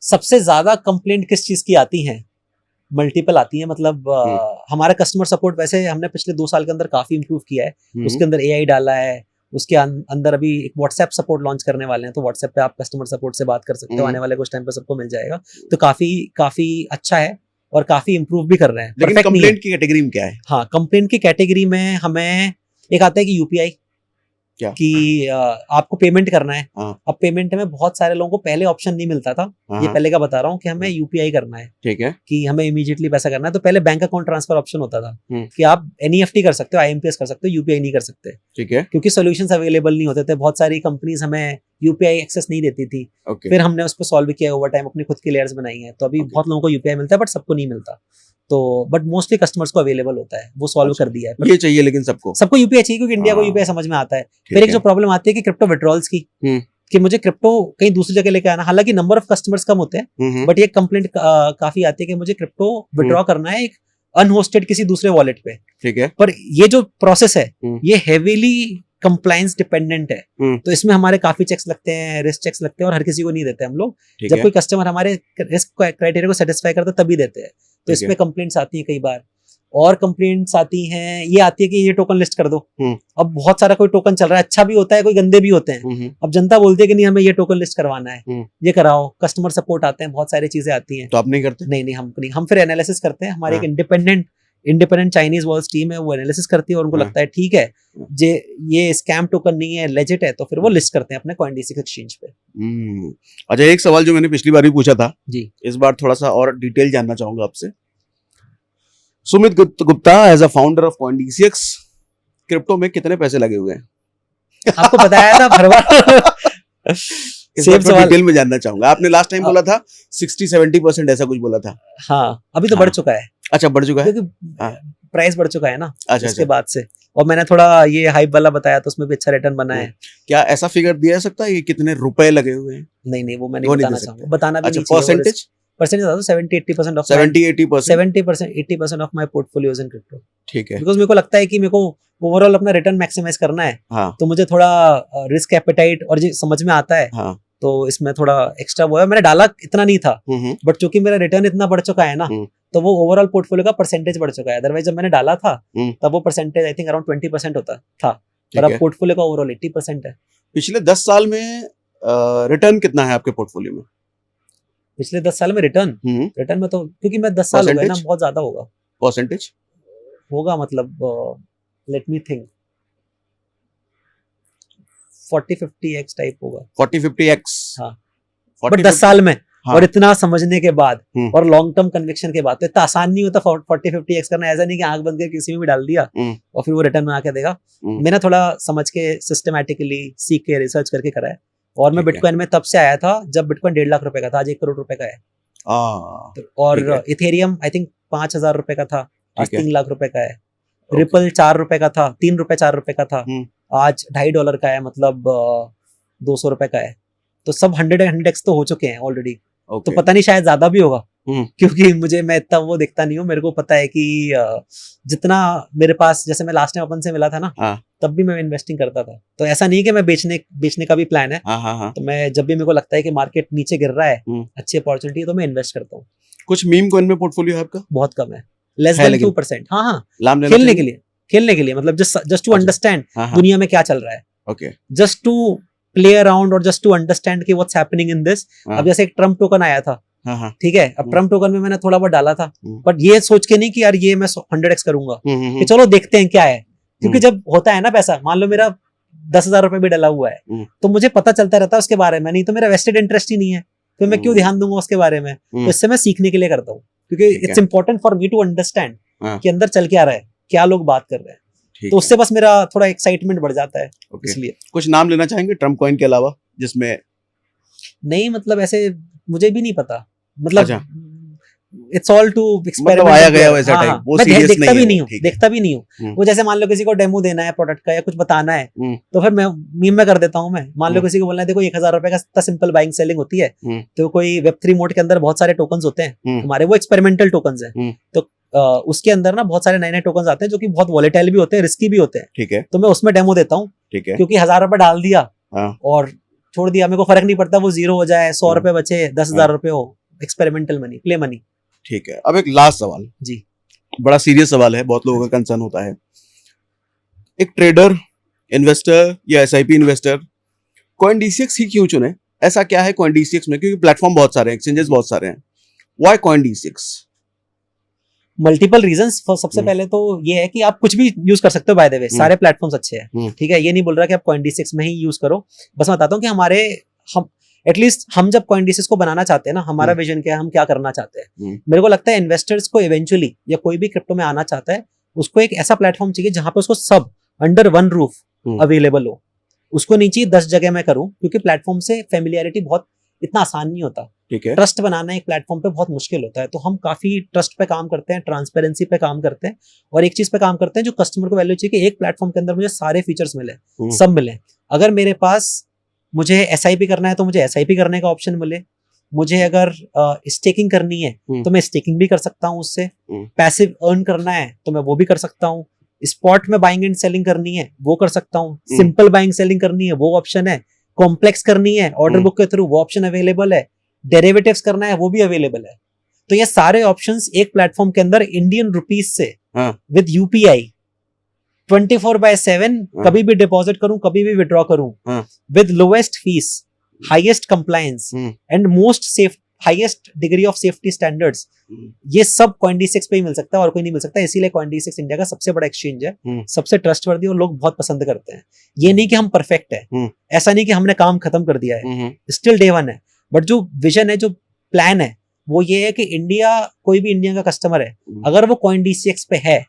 [SPEAKER 2] सबसे ज्यादा कंप्लेंट किस चीज की आती है? मल्टीपल आती है। मतलब हमारा कस्टमर सपोर्ट वैसे हमने पिछले 2 साल के अंदर काफी इंप्रूव किया है। उसके अंदर AI डाला है, उसके अंदर अभी एक WhatsApp सपोर्ट लॉन्च करने वाले हैं, तो WhatsApp पे आप कस्टमर सपोर्ट से बात कर सकते हो। आने वाले कुछ टाइम पे सबको मिल जाएगा। तो काफी अच्छा है और काफी इंप्रूव भी कर रहे हैं।
[SPEAKER 1] लेकिन कंप्लेंट की कैटेगरी में क्या है?
[SPEAKER 2] हाँ, कंप्लेंट की कैटेगरी में हमें एक आता है कि UPI, कि आपको पेमेंट करना है। अब पेमेंट में बहुत सारे लोगों को पहले ऑप्शन नहीं मिलता था, ये पहले का बता रहा हूँ, कि हमें UPI करना है, ठीक है, कि हमें इमीडिएटली पैसा करना है। तो पहले बैंक अकाउंट ट्रांसफर ऑप्शन होता था कि आप NEFT कर सकते हो, IMPS कर सकते हो, UPI नहीं कर सकते, ठीक है, क्योंकि सोल्यूशंस अवेलेबल नहीं होते थे। बहुत सारी कंपनीज हमें UPI एक्सेस नहीं देती थी। फिर हमने उस पर सॉल्व किया, ओवर टाइम अपनी खुद की लेयर्स बनाई है। तो अभी बहुत लोगों को UPI मिलता है, बट सबको नहीं मिलता। तो बट मोस्टली कस्टमर्स को अवेलेबल होता है, वो सॉल्व कर दिया है।
[SPEAKER 1] ये चाहिए, लेकिन सबको UPI चाहिए, क्योंकि इंडिया को UPI समझ में आता है। फिर एक जो प्रॉब्लम आती है कि क्रिप्टो विड्रॉल्स की, कि मुझे क्रिप्टो कहीं दूसरी जगह लेके आना, हालांकि नंबर ऑफ कस्टमर्स कम होते हैं, बट ये कंप्लेंट काफी आती है कि मुझे क्रिप्टो विड्रॉ करना है एक अनहोस्टेड किसी दूसरे वॉलेट पे, ठीक है। पर ये जो प्रोसेस है ये हेवीली कंप्लायंस डिपेंडेंट है। तो इसमें हमारे काफी चेक्स लगते हैं, रिस्क चेक्स लगते हैं, और हर किसी को नहीं देते हम लोग। जब कोई कस्टमर हमारे रिस्क क्राइटेरिया को सेटिस्फाई करता है तभी देते हैं। तो इसमें कंप्लेंट्स आती हैं कई बार, और कंप्लेंट्स आती हैं, ये आती है कि ये टोकन लिस्ट कर दो। अब बहुत सारा कोई टोकन चल रहा है, अच्छा भी होता है, कोई गंदे भी होते हैं। अब जनता बोलती है कि नहीं, हमें ये टोकन लिस्ट करवाना है, ये कराओ। कस्टमर सपोर्ट आते हैं, बहुत सारी चीजें आती हैं। तो आप नहीं करते?
[SPEAKER 2] नहीं, हम फिर एनालिसिस करते हैं। हमारी एक इंडिपेंडेंट चाइनीज वॉल्स टीम है, वो एनालिसिस करती है, और उनको लगता है ठीक है, ये स्कैम टोकन नहीं है, लेजिट है, तो फिर वो लिस्ट करते हैं अपने CoinDCX एक्सचेंज पे।
[SPEAKER 1] अच्छा, एक सवाल जो मैंने पिछली बार भी पूछा था
[SPEAKER 2] जी,
[SPEAKER 1] इस बार थोड़ा सा और डिटेल जानना चाहूंगा आपसे। Sumit Gupta, as a founder of CoinDCX, crypto में कितने पैसे लगे हुए हैं?
[SPEAKER 2] आपको बताया था हर बार।
[SPEAKER 1] इस बात पर डिटेल में जानना चाहूंगा। आपने लास्ट टाइम बोला था 60-70% ऐसा कुछ बोला था।
[SPEAKER 2] हाँ, अभी तो बढ़ चुका है।
[SPEAKER 1] अच्छा, बढ़ चुका है
[SPEAKER 2] क्योंकि प्राइस बढ़ चुका है ना।
[SPEAKER 1] अच्छा,
[SPEAKER 2] उसके बाद से, और मैंने थोड़ा ये हाइप वाला बताया तो उसमें भी अच्छा रिटर्न बना है।
[SPEAKER 1] क्या ऐसा फिगर दिया जा सकता है कि कितने रुपए लगे हुए हैं?
[SPEAKER 2] नहीं, वो मैं नहीं बताना चाहूंगा, बताना भी नहीं
[SPEAKER 1] चाहिए। परसेंटेज
[SPEAKER 2] बता दो 70-80% of 70% of my portfolio is in crypto.
[SPEAKER 1] ठीक है,
[SPEAKER 2] बिकॉज़ मेरे को लगता है कि मेरे को ओवरऑल अपना रिटर्न मैक्सिमाइज करना है। तो मुझे थोड़ा रिस्क एपेटाइट और जो समझ में आता है, तो इसमें थोड़ा एक्स्ट्रा वो है। मैंने डाला इतना नहीं था, बट चूंकि मेरा रिटर्न इतना बढ़ चुका है ना, तो वो ओवरऑल पोर्टफोलियो का परसेंटेज बढ़ चुका है। अदरवाइज जब मैंने डाला था तब वो परसेंटेज आई थिंक अराउंड 20% होता था, और अब पोर्टफोलियो का ओवरऑल 80% है।
[SPEAKER 1] पिछले 10 साल में रिटर्न कितना है आपके पोर्टफोलियो में?
[SPEAKER 2] पिछले 10 साल में रिटर्न में तो, क्योंकि मैं 10 साल हो गए ना, बहुत ज्यादा होगा।
[SPEAKER 1] परसेंटेज
[SPEAKER 2] होगा, मतलब let me think 40-50x type होगा।
[SPEAKER 1] 40-50x,
[SPEAKER 2] हाँ, बट 10 साल में। हाँ। और इतना समझने के बाद और लॉन्ग टर्म कन्विक्शन के बाद तो इतना आसान नहीं होता 40-50x करना। ऐसा नहीं कि आंख बंद करके किसी में भी डाल दिया और फिर वो रिटर्न में आके देगा। मैंने थोड़ा समझ के सिस्टमैटिकली सीख के रिसर्च करके करा है। और मैं बिटकॉइन में तब से आया था जब बिटकॉइन 1.5 लाख रुपए का था, आज 1 करोड़ रुपए का है। और इथेरियम आई थिंक 5,000 रुपए का था, आज 3 लाख रुपए का है। रिपल 4 रुपए का था, 3 रुपए 4 रुपए का था, आज $2.5 का है, मतलब 200 रुपए का है। तो सब 100x तो हो चुके हैं ऑलरेडी। तो पता नहीं, शायद ज्यादा भी होगा, क्योंकि मैं इतना वो दिखता नहीं हूँ। मेरे को पता है कि जितना मेरे पास, जैसे मैं लास्ट टाइम अपन से मिला था ना, तब भी मैं इन्वेस्टिंग करता था। तो ऐसा नहीं कि मैं बेचने का भी प्लान है। तो मैं जब भी मेरे को लगता है कि मार्केट नीचे गिर रहा है, अच्छी अपॉर्चुनिटी है, तो मैं इन्वेस्ट करता हूँ।
[SPEAKER 1] कुछ मीम कॉइन में पोर्टफोलियो है आपका?
[SPEAKER 2] बहुत कम है, लेस देन 2%। हाँ, खेलने के लिए, मतलब जस्ट टू अंडरस्टैंड दुनिया में क्या चल रहा है।
[SPEAKER 1] Okay,
[SPEAKER 2] just to play around और जस्ट टू अंडरस्टैंड कि व्हाट्स हैपनिंग इन दिस। अब जैसे एक ट्रम्प टोकन आया था, ठीक है, अब ट्रम्प टोकन में मैंने थोड़ा बहुत डाला था, बट ये सोच के नहीं कि यार ये मैं 100x करूंगा, कि चलो देखते हैं क्या है। क्योंकि जब होता है ना पैसा, मान लो मेरा 10,000 रुपए भी डला हुआ है, तो मुझे पता चलता रहता है उसके बारे में, नहीं तो मेरा वेस्टेड इंटरेस्ट ही नहीं है, तो मैं क्यों ध्यान दूंगा उसके बारे में। तो इससे मैं सीखने के लिए करता हूँ, क्योंकि it's important for me to understand कि अंदर चल क्या रहा है, क्या लोग बात कर रहे हैं। तो उससे बस मेरा थोड़ा एक्साइटमेंट बढ़ जाता है। इसलिए
[SPEAKER 1] कुछ नाम लेना चाहेंगे ट्रम्प कॉइन के अलावा जिसमें?
[SPEAKER 2] नहीं, मतलब ऐसे मुझे भी नहीं पता, मतलब इट्स ऑल टू एक्सपेरिमेंट।
[SPEAKER 1] मतलब आया गया वैसा टाइप, वो सीरियस
[SPEAKER 2] देखता भी नहीं हूँ। वो जैसे मान लो किसी को डेमो देना है प्रोडक्ट का या कुछ बताना है, तो फिर मैं मीम में कर देता हूँ। मैं मान लो किसी को बोलना है, देखो 1,000 रुपए का सिंपल बाइंग सेलिंग होती है, तो कोई Web3 मोड के अंदर बहुत सारे टोकन्स होते हैं हमारे, वो एक्सपेरिमेंटल टोकन्स हैं। तो उसके अंदर ना बहुत सारे नए टोकन्स आते हैं जो कि बहुत वॉलेटाइल भी होते हैं, रिस्की भी होते हैं।
[SPEAKER 1] ठीक है,
[SPEAKER 2] तो मैं उसमें डेमो देता हूँ, क्योंकि 1,000 रुपए डाल दिया और छोड़ दिया, मेरे को फर्क नहीं पड़ता वो 0 हो जाए, 100 रुपए बचे, 10,000 रुपए हो, एक्सपेरिमेंटल मनी, प्ले मनी।
[SPEAKER 1] ठीक है, अब एक लास्ट सवाल
[SPEAKER 2] जी,
[SPEAKER 1] बड़ा सीरियस सवाल है, बहुत लोगों का कंसर्न होता है। एक ट्रेडर, इन्वेस्टर या SIP इन्वेस्टर CoinDCX ही क्यों चुने? ऐसा क्या है CoinDCX में? क्योंकि प्लेटफॉर्म बहुत सारे हैं, एक्सचेंजेस बहुत सारे हैं। Why CoinDCX?
[SPEAKER 2] Multiple reasons. सबसे पहले तो ये है कि आप कुछ भी यूज कर सकते हो, बाय द वे सारे प्लेटफॉर्म्स अच्छे हैं, ठीक है, ये नहीं बोल रहा कि आप CoinDCX में ही यूज करो। बस मैं बताता हूँ कि एटलीस्ट हम जब CoinDCX को बनाना चाहते हैं ना, हमारा विजन क्या है, हम क्या करना चाहते हैं। मेरे को लगता है इन्वेस्टर्स को इवेंचुअली, या कोई भी क्रिप्टो में आना चाहता है, उसको एक ऐसा प्लेटफॉर्म चाहिए जहां पे उसको सब अंडर वन रूफ अवेलेबल हो। उसको नहीं चाहिए 10 जगह मैं करूं, क्योंकि प्लेटफॉर्म से फेमिलियरिटी बहुत इतना आसान नहीं होता।
[SPEAKER 1] ठीक है,
[SPEAKER 2] ट्रस्ट बनाना एक प्लेटफॉर्म पे बहुत मुश्किल होता है। तो हम काफी ट्रस्ट पे काम करते हैं, ट्रांसपेरेंसी पे काम करते हैं, और एक चीज पे काम करते हैं जो कस्टमर को वैल्यू चाहिए कि एक प्लेटफॉर्म के अंदर मुझे सारे फीचर्स मिले, सब मिले। अगर मेरे पास मुझे SIP करना है तो मुझे SIP करने का ऑप्शन मिले, मुझे अगर स्टेकिंग करनी है तो मैं स्टेकिंग भी कर सकता हूँ उससे, पैसिव अर्न करना है तो मैं वो भी कर सकता हूँ, स्पॉट में बाइंग एंड सेलिंग करनी है वो कर सकता हूँ, सिंपल बाइंग सेलिंग करनी है वो ऑप्शन है, कॉम्प्लेक्स करनी है ऑर्डर बुक के थ्रू वो ऑप्शन अवेलेबल है, डेरिवेटिव्स करना है वो भी अवेलेबल है। तो ये सारे ऑप्शंस एक प्लेटफॉर्म के अंदर इंडियन रुपीज से विद UPI 24/7 कभी भी डिपॉजिट करूं, कभी भी विड्रॉ करूं, with lowest fees, highest compliance and most safe, highest degree of safety standards, ये सब CoinDCX पे ही मिल सकता है और कोई नहीं मिल सकता। इसीलिए CoinDCX इंडिया का सबसे बड़ा एक्सचेंज है, सबसे ट्रस्टवर्दी, और लोग बहुत पसंद करते हैं। ये नहीं कि हम परफेक्ट है, ऐसा नहीं कि हमने काम खत्म कर दिया है, स्टिल डे वन है, बट जो विजन है, जो प्लान है, वो ये है कि इंडिया, कोई भी इंडिया का कस्टमर है, अगर वो CoinDCX पे है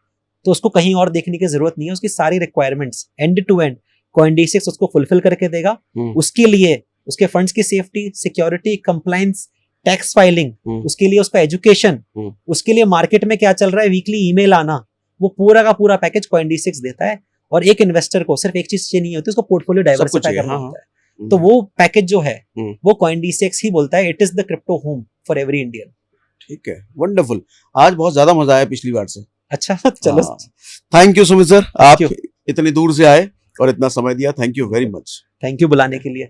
[SPEAKER 2] तो उसको कहीं और देखने की जरूरत नहीं है। उसकी सारी requirements end to end CoinDCX उसको फुलफिल करके देगा। उसके लिए उसके फंड्स की safety, security, compliance, tax filing, उसके लिए उसका एजुकेशन, उसके लिए मार्केट में क्या चल रहा है, वीकली ईमेल आना, वो पूरा का पूरा पैकेज CoinD6 देता है। और एक इन्वेस्टर को सिर्फ एक चीज चाहिए नहीं होती, उसको पोर्टफोलियो डाइवर्सिफाई करना होता है। तो वो पैकेज जो है वो CoinD6 ही बोलता है, it is the crypto home for every Indian.
[SPEAKER 1] ठीक है, वंडरफुल। आज बहुत ज्यादा मजा आया पिछली बार से।
[SPEAKER 2] अच्छा चलो,
[SPEAKER 1] थैंक यू सुमित सर, आप इतनी दूर से आए और इतना समय दिया, thank you very much.
[SPEAKER 2] Thank you बुलाने के लिए।